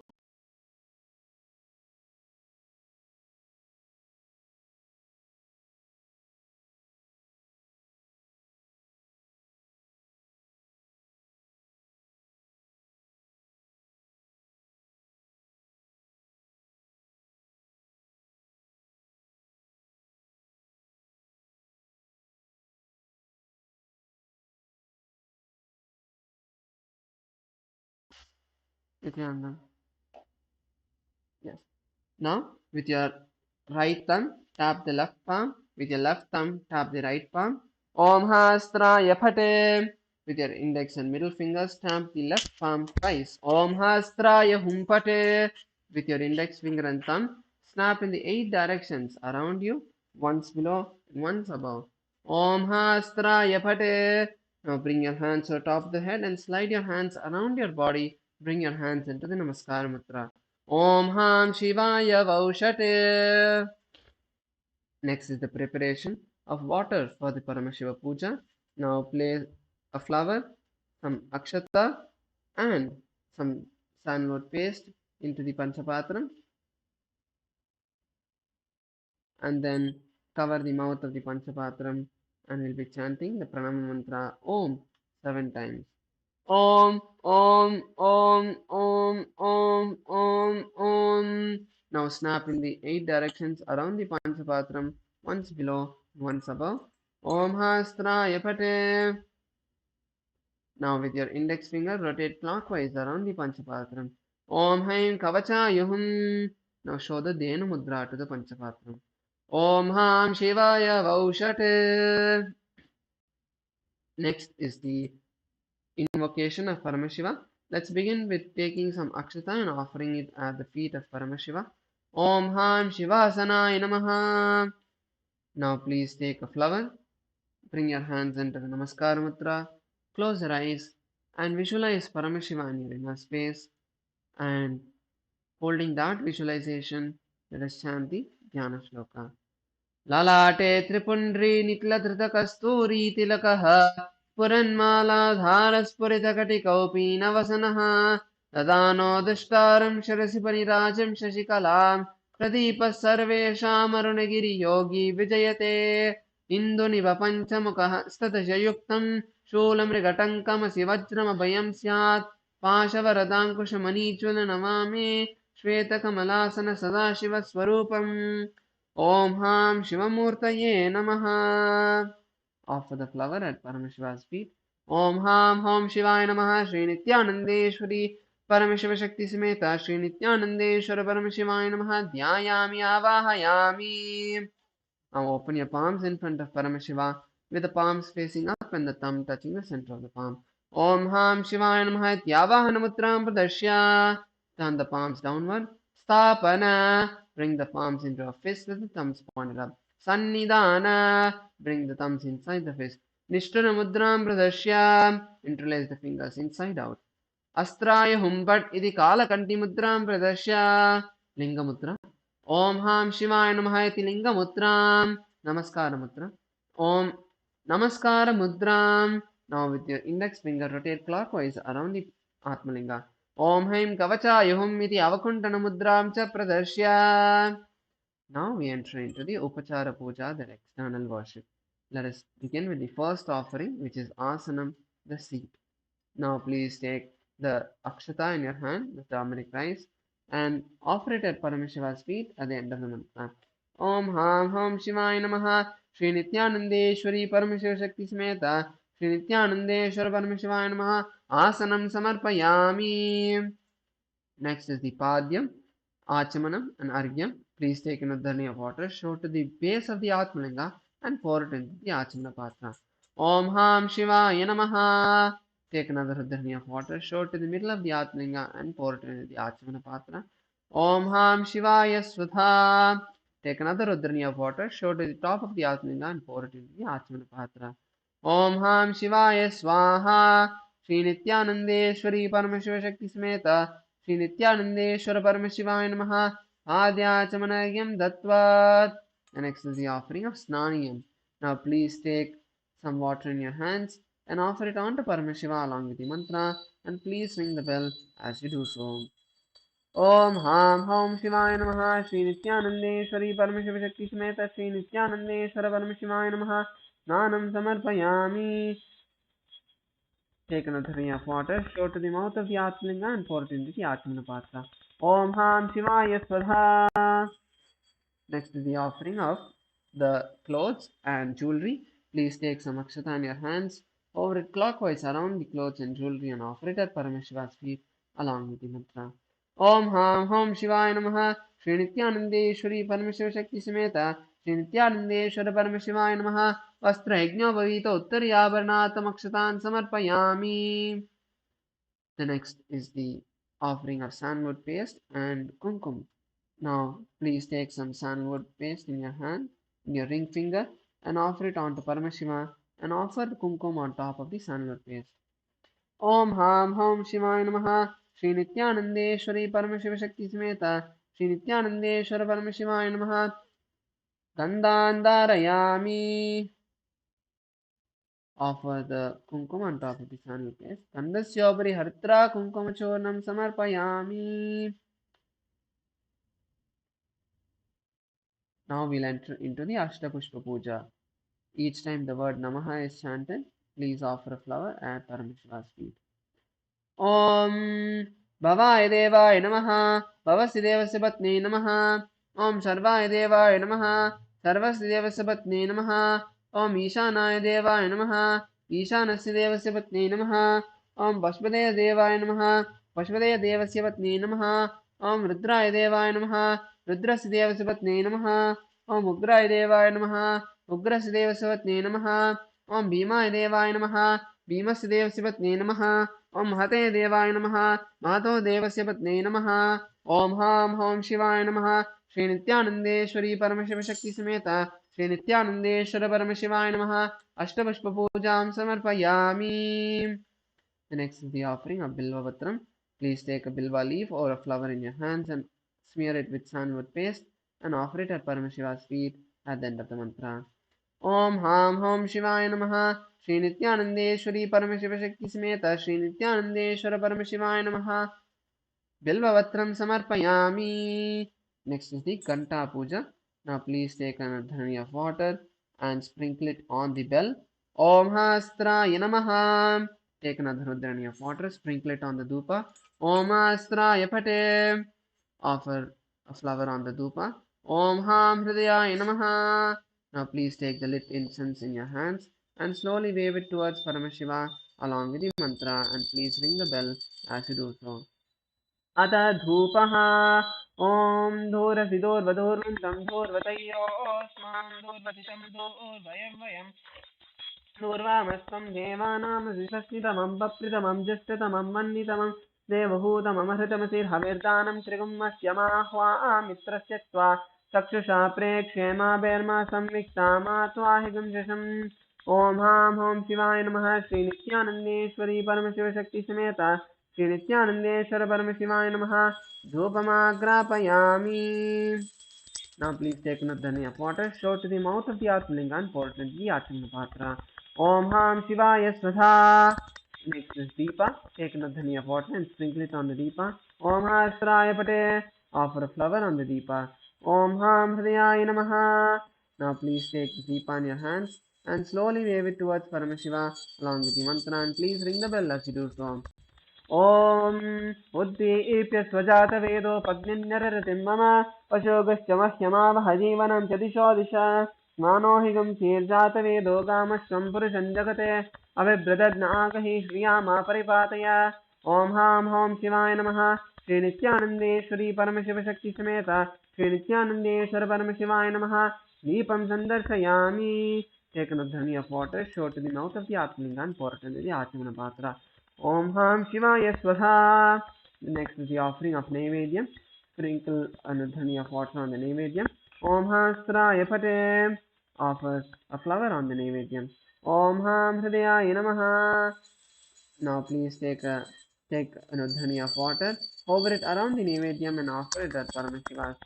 Nithyananda. Yes. Now, with your right thumb, tap the left palm. With your left thumb, tap the right palm. Om Hastraya Phate. With your index and middle fingers, tap the left palm twice. Om Hastraya Hum Phate. With your index finger and thumb, snap in the 8 directions around you, once below and once above. Om Hastraya Phate. Now bring your hands to the top of the head and slide your hands around your body. Bring your hands into the Namaskar Mudra. Om Ham Shivaya Vaushate. Next is the preparation of water for the Paramashiva Puja. Now place a flower, some akshata, and some sandalwood paste into the Panchapatram, and then cover the mouth of the Panchapatram, and we'll be chanting the Pranama mantra Om 7 times. Om, Om, Om, Om, Om, Om, Om. Now snap in the 8 directions around the Panchapatram, once below, once above. Om Hastraya Phate. Now with your index finger, rotate clockwise around the Panchapatram. Om Haim Kavachaya Hum. Now show the Dhenu Mudra to the Panchapatram. Om Ham Shivaya Vaushate. Next is the invocation of Paramashiva. Let's begin with taking some akshata and offering it at the feet of Paramashiva. Om Ham Shivasanaye Namaha. Now please take a flower, bring your hands into the Namaskar Mudra, close your eyes and visualize Paramashiva in your inner space and Holding that visualization, let us chant the Dhyana Shloka. ललाटे त्रिपुण्ड्री निक्लधृतकस्तूरी तिलकः स्फुरन्मालाधारस्फुरितकटिकौपीनवसनः ददानो दुष्टारं शिरसि परिराजं शशिकलां प्रदीपः सर्वेषामरुणगिरियोगी विजयते इन्दुनिव पञ्चमुखः स्ततशयुक्तं शूलमृगटङ्कमसि वज्रमभयं स्यात् पाशवरदाङ्कुशमणिज्वलनमामे श्वेतकमलासन सदाशिवस्वरूपम् Om Ham Shivamurtaye Namaha. Offer the flower at Paramashiva's feet. Om Ham Hom Shivaya Namaha. Shri Nithyanandeshwari Paramashiva Shakti Sameta Shri Nithyanandeshwara Paramashivaya Namaha. Dhyayami Avahayami. Now open your palms in front of Paramashiva with the palms facing up and the thumb touching the center of the palm. Om Ham Shivaya Namaha. Ityavahana Pradashya. Turn the palms downward. Sthapana. Bring the palms into a fist with the thumbs pointed up. Sannidhana. Bring the thumbs inside the fist. Nishtana Mudram Pradashya. Interlace the fingers inside out. Astraya Humbat Idi Kalakanti Mudram Pradashya. Linga Mudra. Om Ham Shivaya Namaha iti Linga Mudram. Namaskara Mudra. Om Namaskara Mudram. Now with your index finger rotate clockwise around the Atmalinga. Om Haim Kavachayuhum iti Avakuntana Mudram cha Pradashya. Now we enter into the Upachara Puja, the external worship. Let us begin with the first offering, which is Asanam, the seat. Now please take the Akshata in your hand, the turmeric rice, and offer it at Paramashiva's feet at the end of the mantra. Om Ham Hom Shivaya Namaha. Shri Nithyanandeshwari Paramashiva Shakti Sameta Shri Nithyanandeshwara Paramashivaya Namaha. Asanam Samarpayami. Next is the Padyam, Achamanam, and Argyam. Please take an udharni of water, show to the base of the Atmalinga, and pour it into the Achamana Patra. Om Ham Shivaya Namaha. Take another udharni of water, show to the middle of the Atmalinga, and pour it into the Achamana Patra. Om Ham Shivaya Svadha. Take another udharni of water, show to the top of the Atmalinga, and pour it into the Achamana Patra. Om Ham Shivaya Swaha. Shri Nithyanandeshwari Paramashiva Shakti Sameta Shri Nithyanandeshwara Paramashivaya Namaha. Adhyachamanagyam Dattvat. And next is the offering of Snaniyam. Now please take some water in your hands and offer it onto Paramashiva along with the mantra, and please ring the bell as you do so. Om Ham Hom Shivaya Namaha. Shri Nithyanandeshwari Paramashiva Shakti Sameta Shri Nithyanandeshwara Paramashivaya Namaha. Snanam Samarpayami. Take another ring of water, show to the mouth of the Atmalinga, and pour it into the Atmana Patra. Om Ham Shivaya Svadha. Next is the offering of the clothes and jewelry. Please take some akshata in your hands, over it clockwise around the clothes and jewelry, and offer it at Paramashiva's feet along with the mantra. Om Ham Hom Shivaya Namaha. Shri Nithyanandeshwari Paramashiva Shakti Sameta Shri Nithyanandeshwara Paramashivaya Namaha. Vastra Yajna Bhavita Uttaryabarnatam Akshatan Samarpayami. The next is the offering of sandalwood paste and kumkum. Now please take some sandalwood paste in your hand, in your ring finger, and offer it onto Paramashiva, and offer the kumkum on top of the sandalwood paste. Om Ham Hom Shivaya Namaha. Shri Nithyanandeshwari Paramashiva Shakti Sameta Shri Nithyanandeshwara Paramashivaya Namaha. Gandandarayami. Offer the kumkum on top of the sandalwood paste. Gandasyobari hartra kumkumachornam samarpayami. Now we'll enter into the Ashtapushpa Puja. Each time the word Namaha is chanted, please offer a flower at Paramashiva's feet. Om Bhavaya Devaya Namaha. Bhavasi Devasya Patni Namaha. Om Sarvaya Devaya Namaha. Sarvasya Devasya Patni Namaha. Om Ishanaya Devaya Namaha. Ishanasya Devasya Patni Namaha. Om Pashpadeya Devaya Namaha. Pashpadeya Devasya Patni Namaha. Om Rudraya Devaya Namaha. Rudrasya Devasya Patni Namaha. Om Ugraya Devaya Namaha. Ugrasya Devasya Patni Namaha. Om Bhimaya Devaya Namaha. Bhimasya Devasya Patni Namaha. Om Hate Devaya Namaha. Mahato Devasya Patni Namaha. Om Ham Hom Shivaya Namaha. Shri Nithyanandeshwari Paramashiva Shakti Sameta Shri Nithyanandeshwara Paramashivaya Namaha. Ashtapushpa Pujam Samarpayami. The next is the offering of Bilvavatram. Please take a bilva leaf or a flower in your hands and smear it with sandalwood paste and offer it at Paramashiva's feet at the end of the mantra. Om Ham Hom Shivaya Namaha Shri Nithyanandeshwari Paramashiva Shakti Sameta Shri Nithyanandeshwara Paramashivaya Namaha Bilvavatram Samarpayami. Next is the Kanta Puja. Now please take an dhani of water and sprinkle it on the bell. Om Hastraya Namaha. Take another dhani of water, sprinkle it on the dupa. Om Hastraya Pate. Offer a flower on the dupa. Om Ham Hridayaya Namaha. Now please take the lit incense in your hands and slowly wave it towards Paramashiva along with the mantra, and please ring the bell as you do so. अथ धूपः ॐ धूरसिदोर्वधूर्वन्तं धूर्वतयोस्मान् धूर्वतितं धूर्वयं पूर्वामस्त्वं देवानामसिषस्मितमं बप्रितमं ज्येष्ठतमं वह्नितमं देवहूतममहृतमसिर्हविर्दानं त्रिगुम्मस्यमाह्वामित्रस्य त्वा चक्षुषा प्रेक्ष्येमाभैर्मा संविक्ता मा त्वाहिगुंशशम् ॐ हां हों शिवाय नमः श्रीनित्यानन्देश्वरी परमशिवशक्तिसमेता श्रीनित्यानन्देश्वर परमशिवाय नमः धूपमाग्रापयामि. Now please take another dhani of water, show to the mouth of the Atmalinga and pour it into the Atmana Patra. Om Ham Shivaya Swadha. Next is Deepa. Take another dhani of water and sprinkle it on the Deepa. Om Hasraya Pate. Offer a flower on the Deepa. Om Ham Hridayaya Namaha. Now please take the Deepa in your hands and slowly wave it towards Paramashiva along with the mantra, and please ring the bell as you do so. ॐ उद्दीप्य स्वजातवेदोपग्निन्यरतिं मम पशोगश्च मह्यमावह जीवनं च दिशो दिश मानो हि गंसीर्जातवेदो गामश्वं पुरुषं जगते अविभ्रदज्ञागहि श्रियामा परिपातय. ॐ हां हों शिवाय नमः श्रीनित्यानन्देश्वरी परमशिवशक्तिसमेत श्रीनित्यानन्देश्वर परमशिवाय नमः. दीपं सन्दर्शयामि. Take another dhani of water, show to the mouth of the Atmalinga and pour it into the Atmana Patra. Om Ham Shivaya Swadha. Next is the offering of Naivedyam. Sprinkle a dhani of water on the Naivedyam. Om Hasraya Pate. Offer a flower on the Naivedyam. Om Ham Hridayaya Namaha. Now please take a dhani of water, hover it around the Naivedyam and offer it at Paramashiva,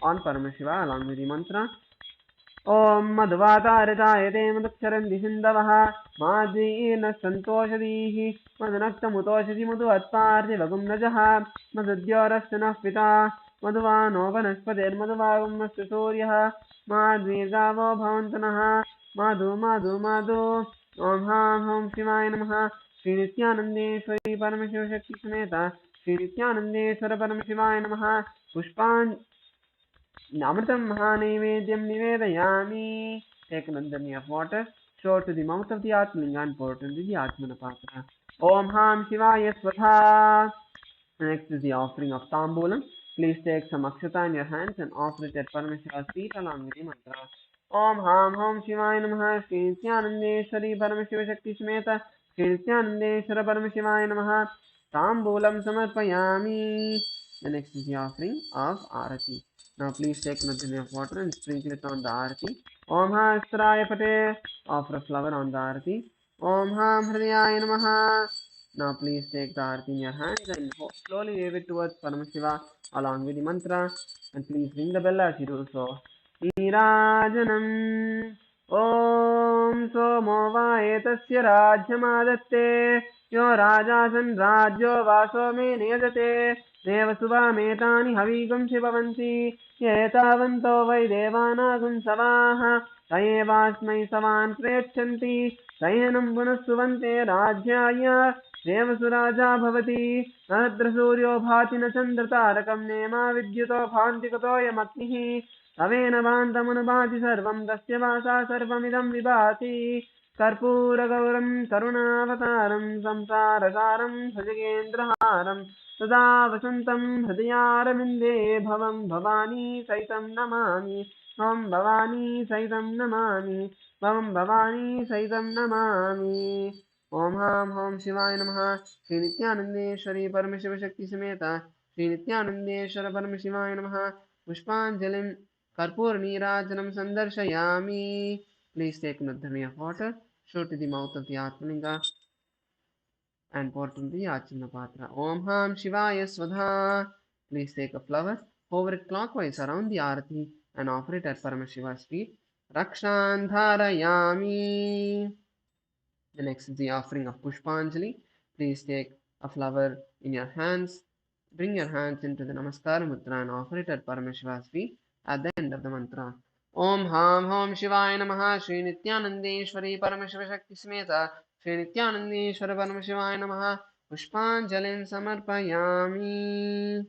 on Paramashiva along with the mantra. ॐ मध्वातारतायते मदक्षरन्ति सिन्धवः माद्रीर्न सन्तोषदीः मदनक्तमुतोषधि मधुवत्पार्थिवगुम्नजः मदद्योरस्य नः पिता मधुवानो वनस्पतिर्मधुवागुम्नस्तु सूर्यः माद्वीर्गावो भवन्तु नः माधु माधु माधु. ॐ हां हों शिवाय नमः श्रीनित्यानन्देश्वरी परमशिवशक्तिसमेता श्रीनित्यानन्देश्वर परमशिवाय नमः. पुष्पान् Namritam Mahanaivedyam Nivedayami. Take another dhani of water, show to the mouth of the Atmalinga and pour it into the Atmana Patra. Om Ham Shivaya Swadha. Next is the offering of Tambulam. Please take some akshata in your hands and offer it at Paramashiva's feet along with the mantra. Om Ham Hom Shivaya Namaha Shri Nithyanandeshwari Paramashiva Shakti Sameta Shri Nithyanandeshwara Paramashivaya Namaha. Tambulam Samarpayami. The next is the offering of Arati. Now please take another of water and sprinkle it on the Arati. Om Hasraya Pate. Offer a flower on the Arati. Om Ham Hridayaya Namaha. Now please take the Arati in your hands and slowly wave it towards Paramashiva along with the mantra, and please ring the bell as you do so. Nirajanam. Om Somo Vaetasya Rajyamadatte Yo Rajasan Rajyo Vaso Me Niyajate Devasuvametani Havigam Shivavanti Yetavanto Vai Devanagam Savaha Tayevasmai Savan Prechanti Sayanam Punasuvante Rajyaya Devasuraja Bhavati Nadra Suryo Bhatina Chandratarakam Nema Vidyuto Bhantikato Yamaknihi Tavena Bantamanubhati Sarvam Dasya Vasa Sarvamidam Vibhati Karpuragauram Karunavataram Samsarasaram Bhajagendraharam Sada Vasantam Hridayaraminde Bhavam Bhavani Saitam Namami Bhavam Bhavani Saitam Namami Bhavam Bhavani Saitam Namami. Om Ham Hom Shivaya Namaha Shri Nithyanandeshwari Paramashiva Shakti Sameta Shri Nithyanandeshwara Paramashivaya Namaha. Pushpanjalim Karpur Nirajanam Sandarshayami. Please take another dhani of water, show to the mouth of the Atmalinga and pour it into the Achana Patra. Om Ham Shivaya Svadha. Please take a flower, hover it clockwise around the Arati and offer it at Paramashiva's feet. Rakshan Dharayami. The next is the offering of Pushpanjali. Please take a flower in your hands. Bring your hands into the Namaskara Mudra and offer it at Paramashiva's feet at the end of the mantra. Om Ham Hom Shivaya Namaha Shri Nithyanandeshwari Paramashiva Shakti Smeta Shri Nithyanandeshwara Paramashivaya Namaha Pushpanjalin Samarpayami.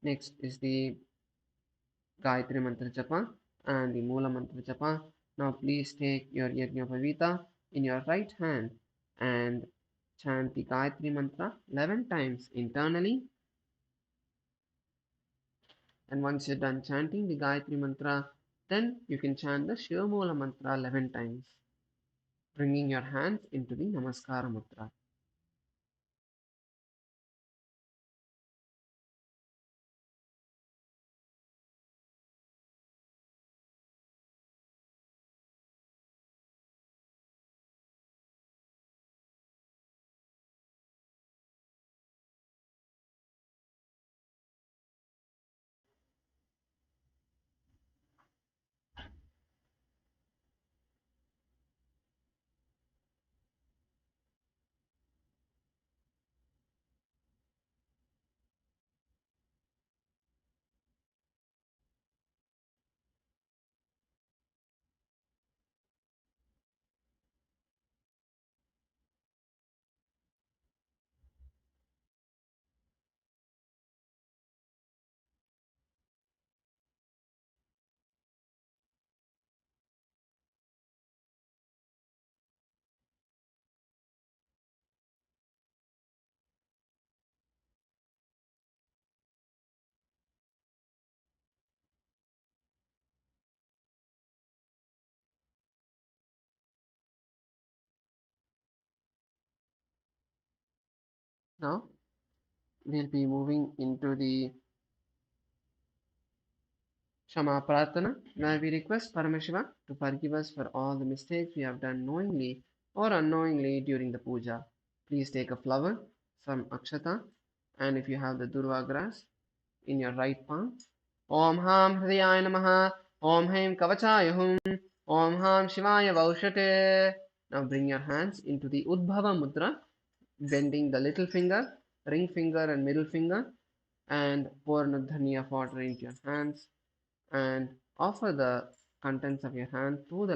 Next is the Gayatri Mantra Japa and the Mula Mantra Japa. Now please take your Yajna in your right hand and chant the Gayatri Mantra 11 times internally. And once you're done chanting the Gayatri Mantra, then you can chant the Shiva Mula Mantra 11 times, bringing your hands into the Namaskara Mudra. Now we'll be moving into the Shama Prarthana, where we request Paramashiva to forgive us for all the mistakes we have done knowingly or unknowingly during the puja. Please take a flower, some akshata, and if you have the durva grass in your right palm. Om Ham Hridayaya Namaha, Om Haim Kavachaya Hum, Om Ham Shivaya Vaushate. Now bring your hands into the Udbhava Mudra, bending the little finger, ring finger, and middle finger, and pour Nudhani of water into your hands and offer the contents of your hand through the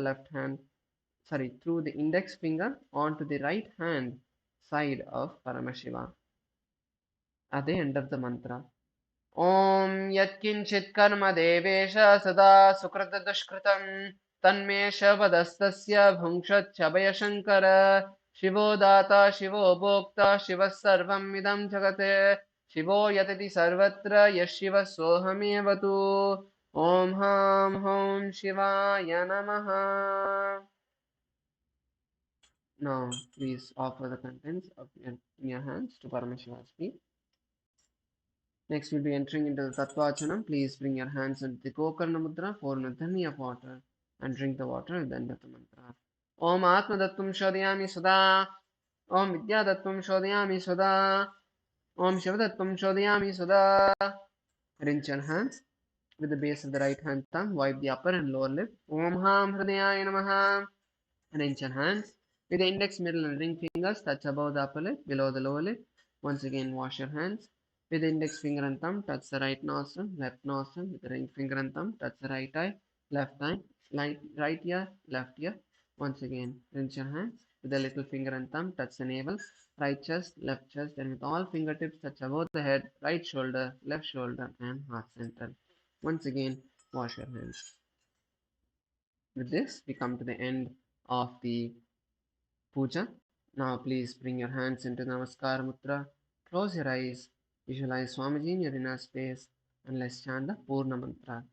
through the index finger onto the right hand side of Paramashiva at the end of the mantra. Om Yatkinchit Karma Devesha Sada Sukrata Dushkritam Tanme Shavadastasya Bhungshat Chabaya Shankara Shivo Data Shivo Bhokta Shiva Sarvam Idam Jagate Shivo Yatati Sarvatra Yashiva Sohamevatu Om Ham Hom Shivaya Namaha. Now please offer the contents of in your hands to Paramashiva's feet. Next, we'll be entering into the Tattvachanam. Please bring your hands into the Gokarna Mudra, pour Nudhani of water, and drink the water at the end of the mantra. Om Atma Dattum Shodhyami Sada. Om Vidya Dattum Shodhyami Sada. Om Shiva Dattum Shodhyami Sada. Rinse your hands with the base of the right hand thumb. Wipe the upper and lower lip. Om Ham Hridayaya Namaha. Rinse your hands with the index, middle, and ring fingers. Touch above the upper lip, below the lower lip. Once again, wash your hands. With the index finger and thumb, touch the right nostril, left nostril. With the ring finger and thumb, touch the right eye, right ear, left ear. Once again, rinse your hands. With the little finger and thumb, touch the navel, right chest, left chest, and with all fingertips, touch above the head, right shoulder, left shoulder, and heart center. Once again, wash your hands. With this, we come to the end of the puja. Now, please bring your hands into Namaskar Mudra. Close your eyes. Visualize Swamiji in your inner space and let's chant the Purna Mantra.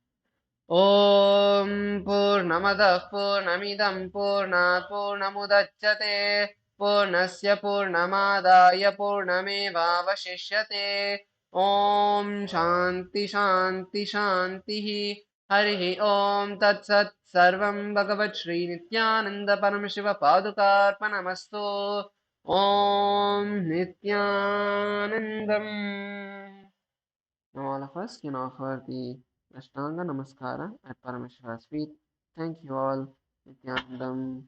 Om Purnamadah Purnamidam Purnat Purnamudachyate Purnasya Purnamadaya Purnamevavashishyate Om Shanti Shanti Shanti हरिः ॐ तत्सत् सर्वं भगवत् श्रीनित्यानन्द परमशिवपादुकार्पणमस्तु ॐ नित्यानन्दम्. Now all of us can offer the Ashtanga Namaskara at Parameshwara's feet. Thank you all. Nityanandam.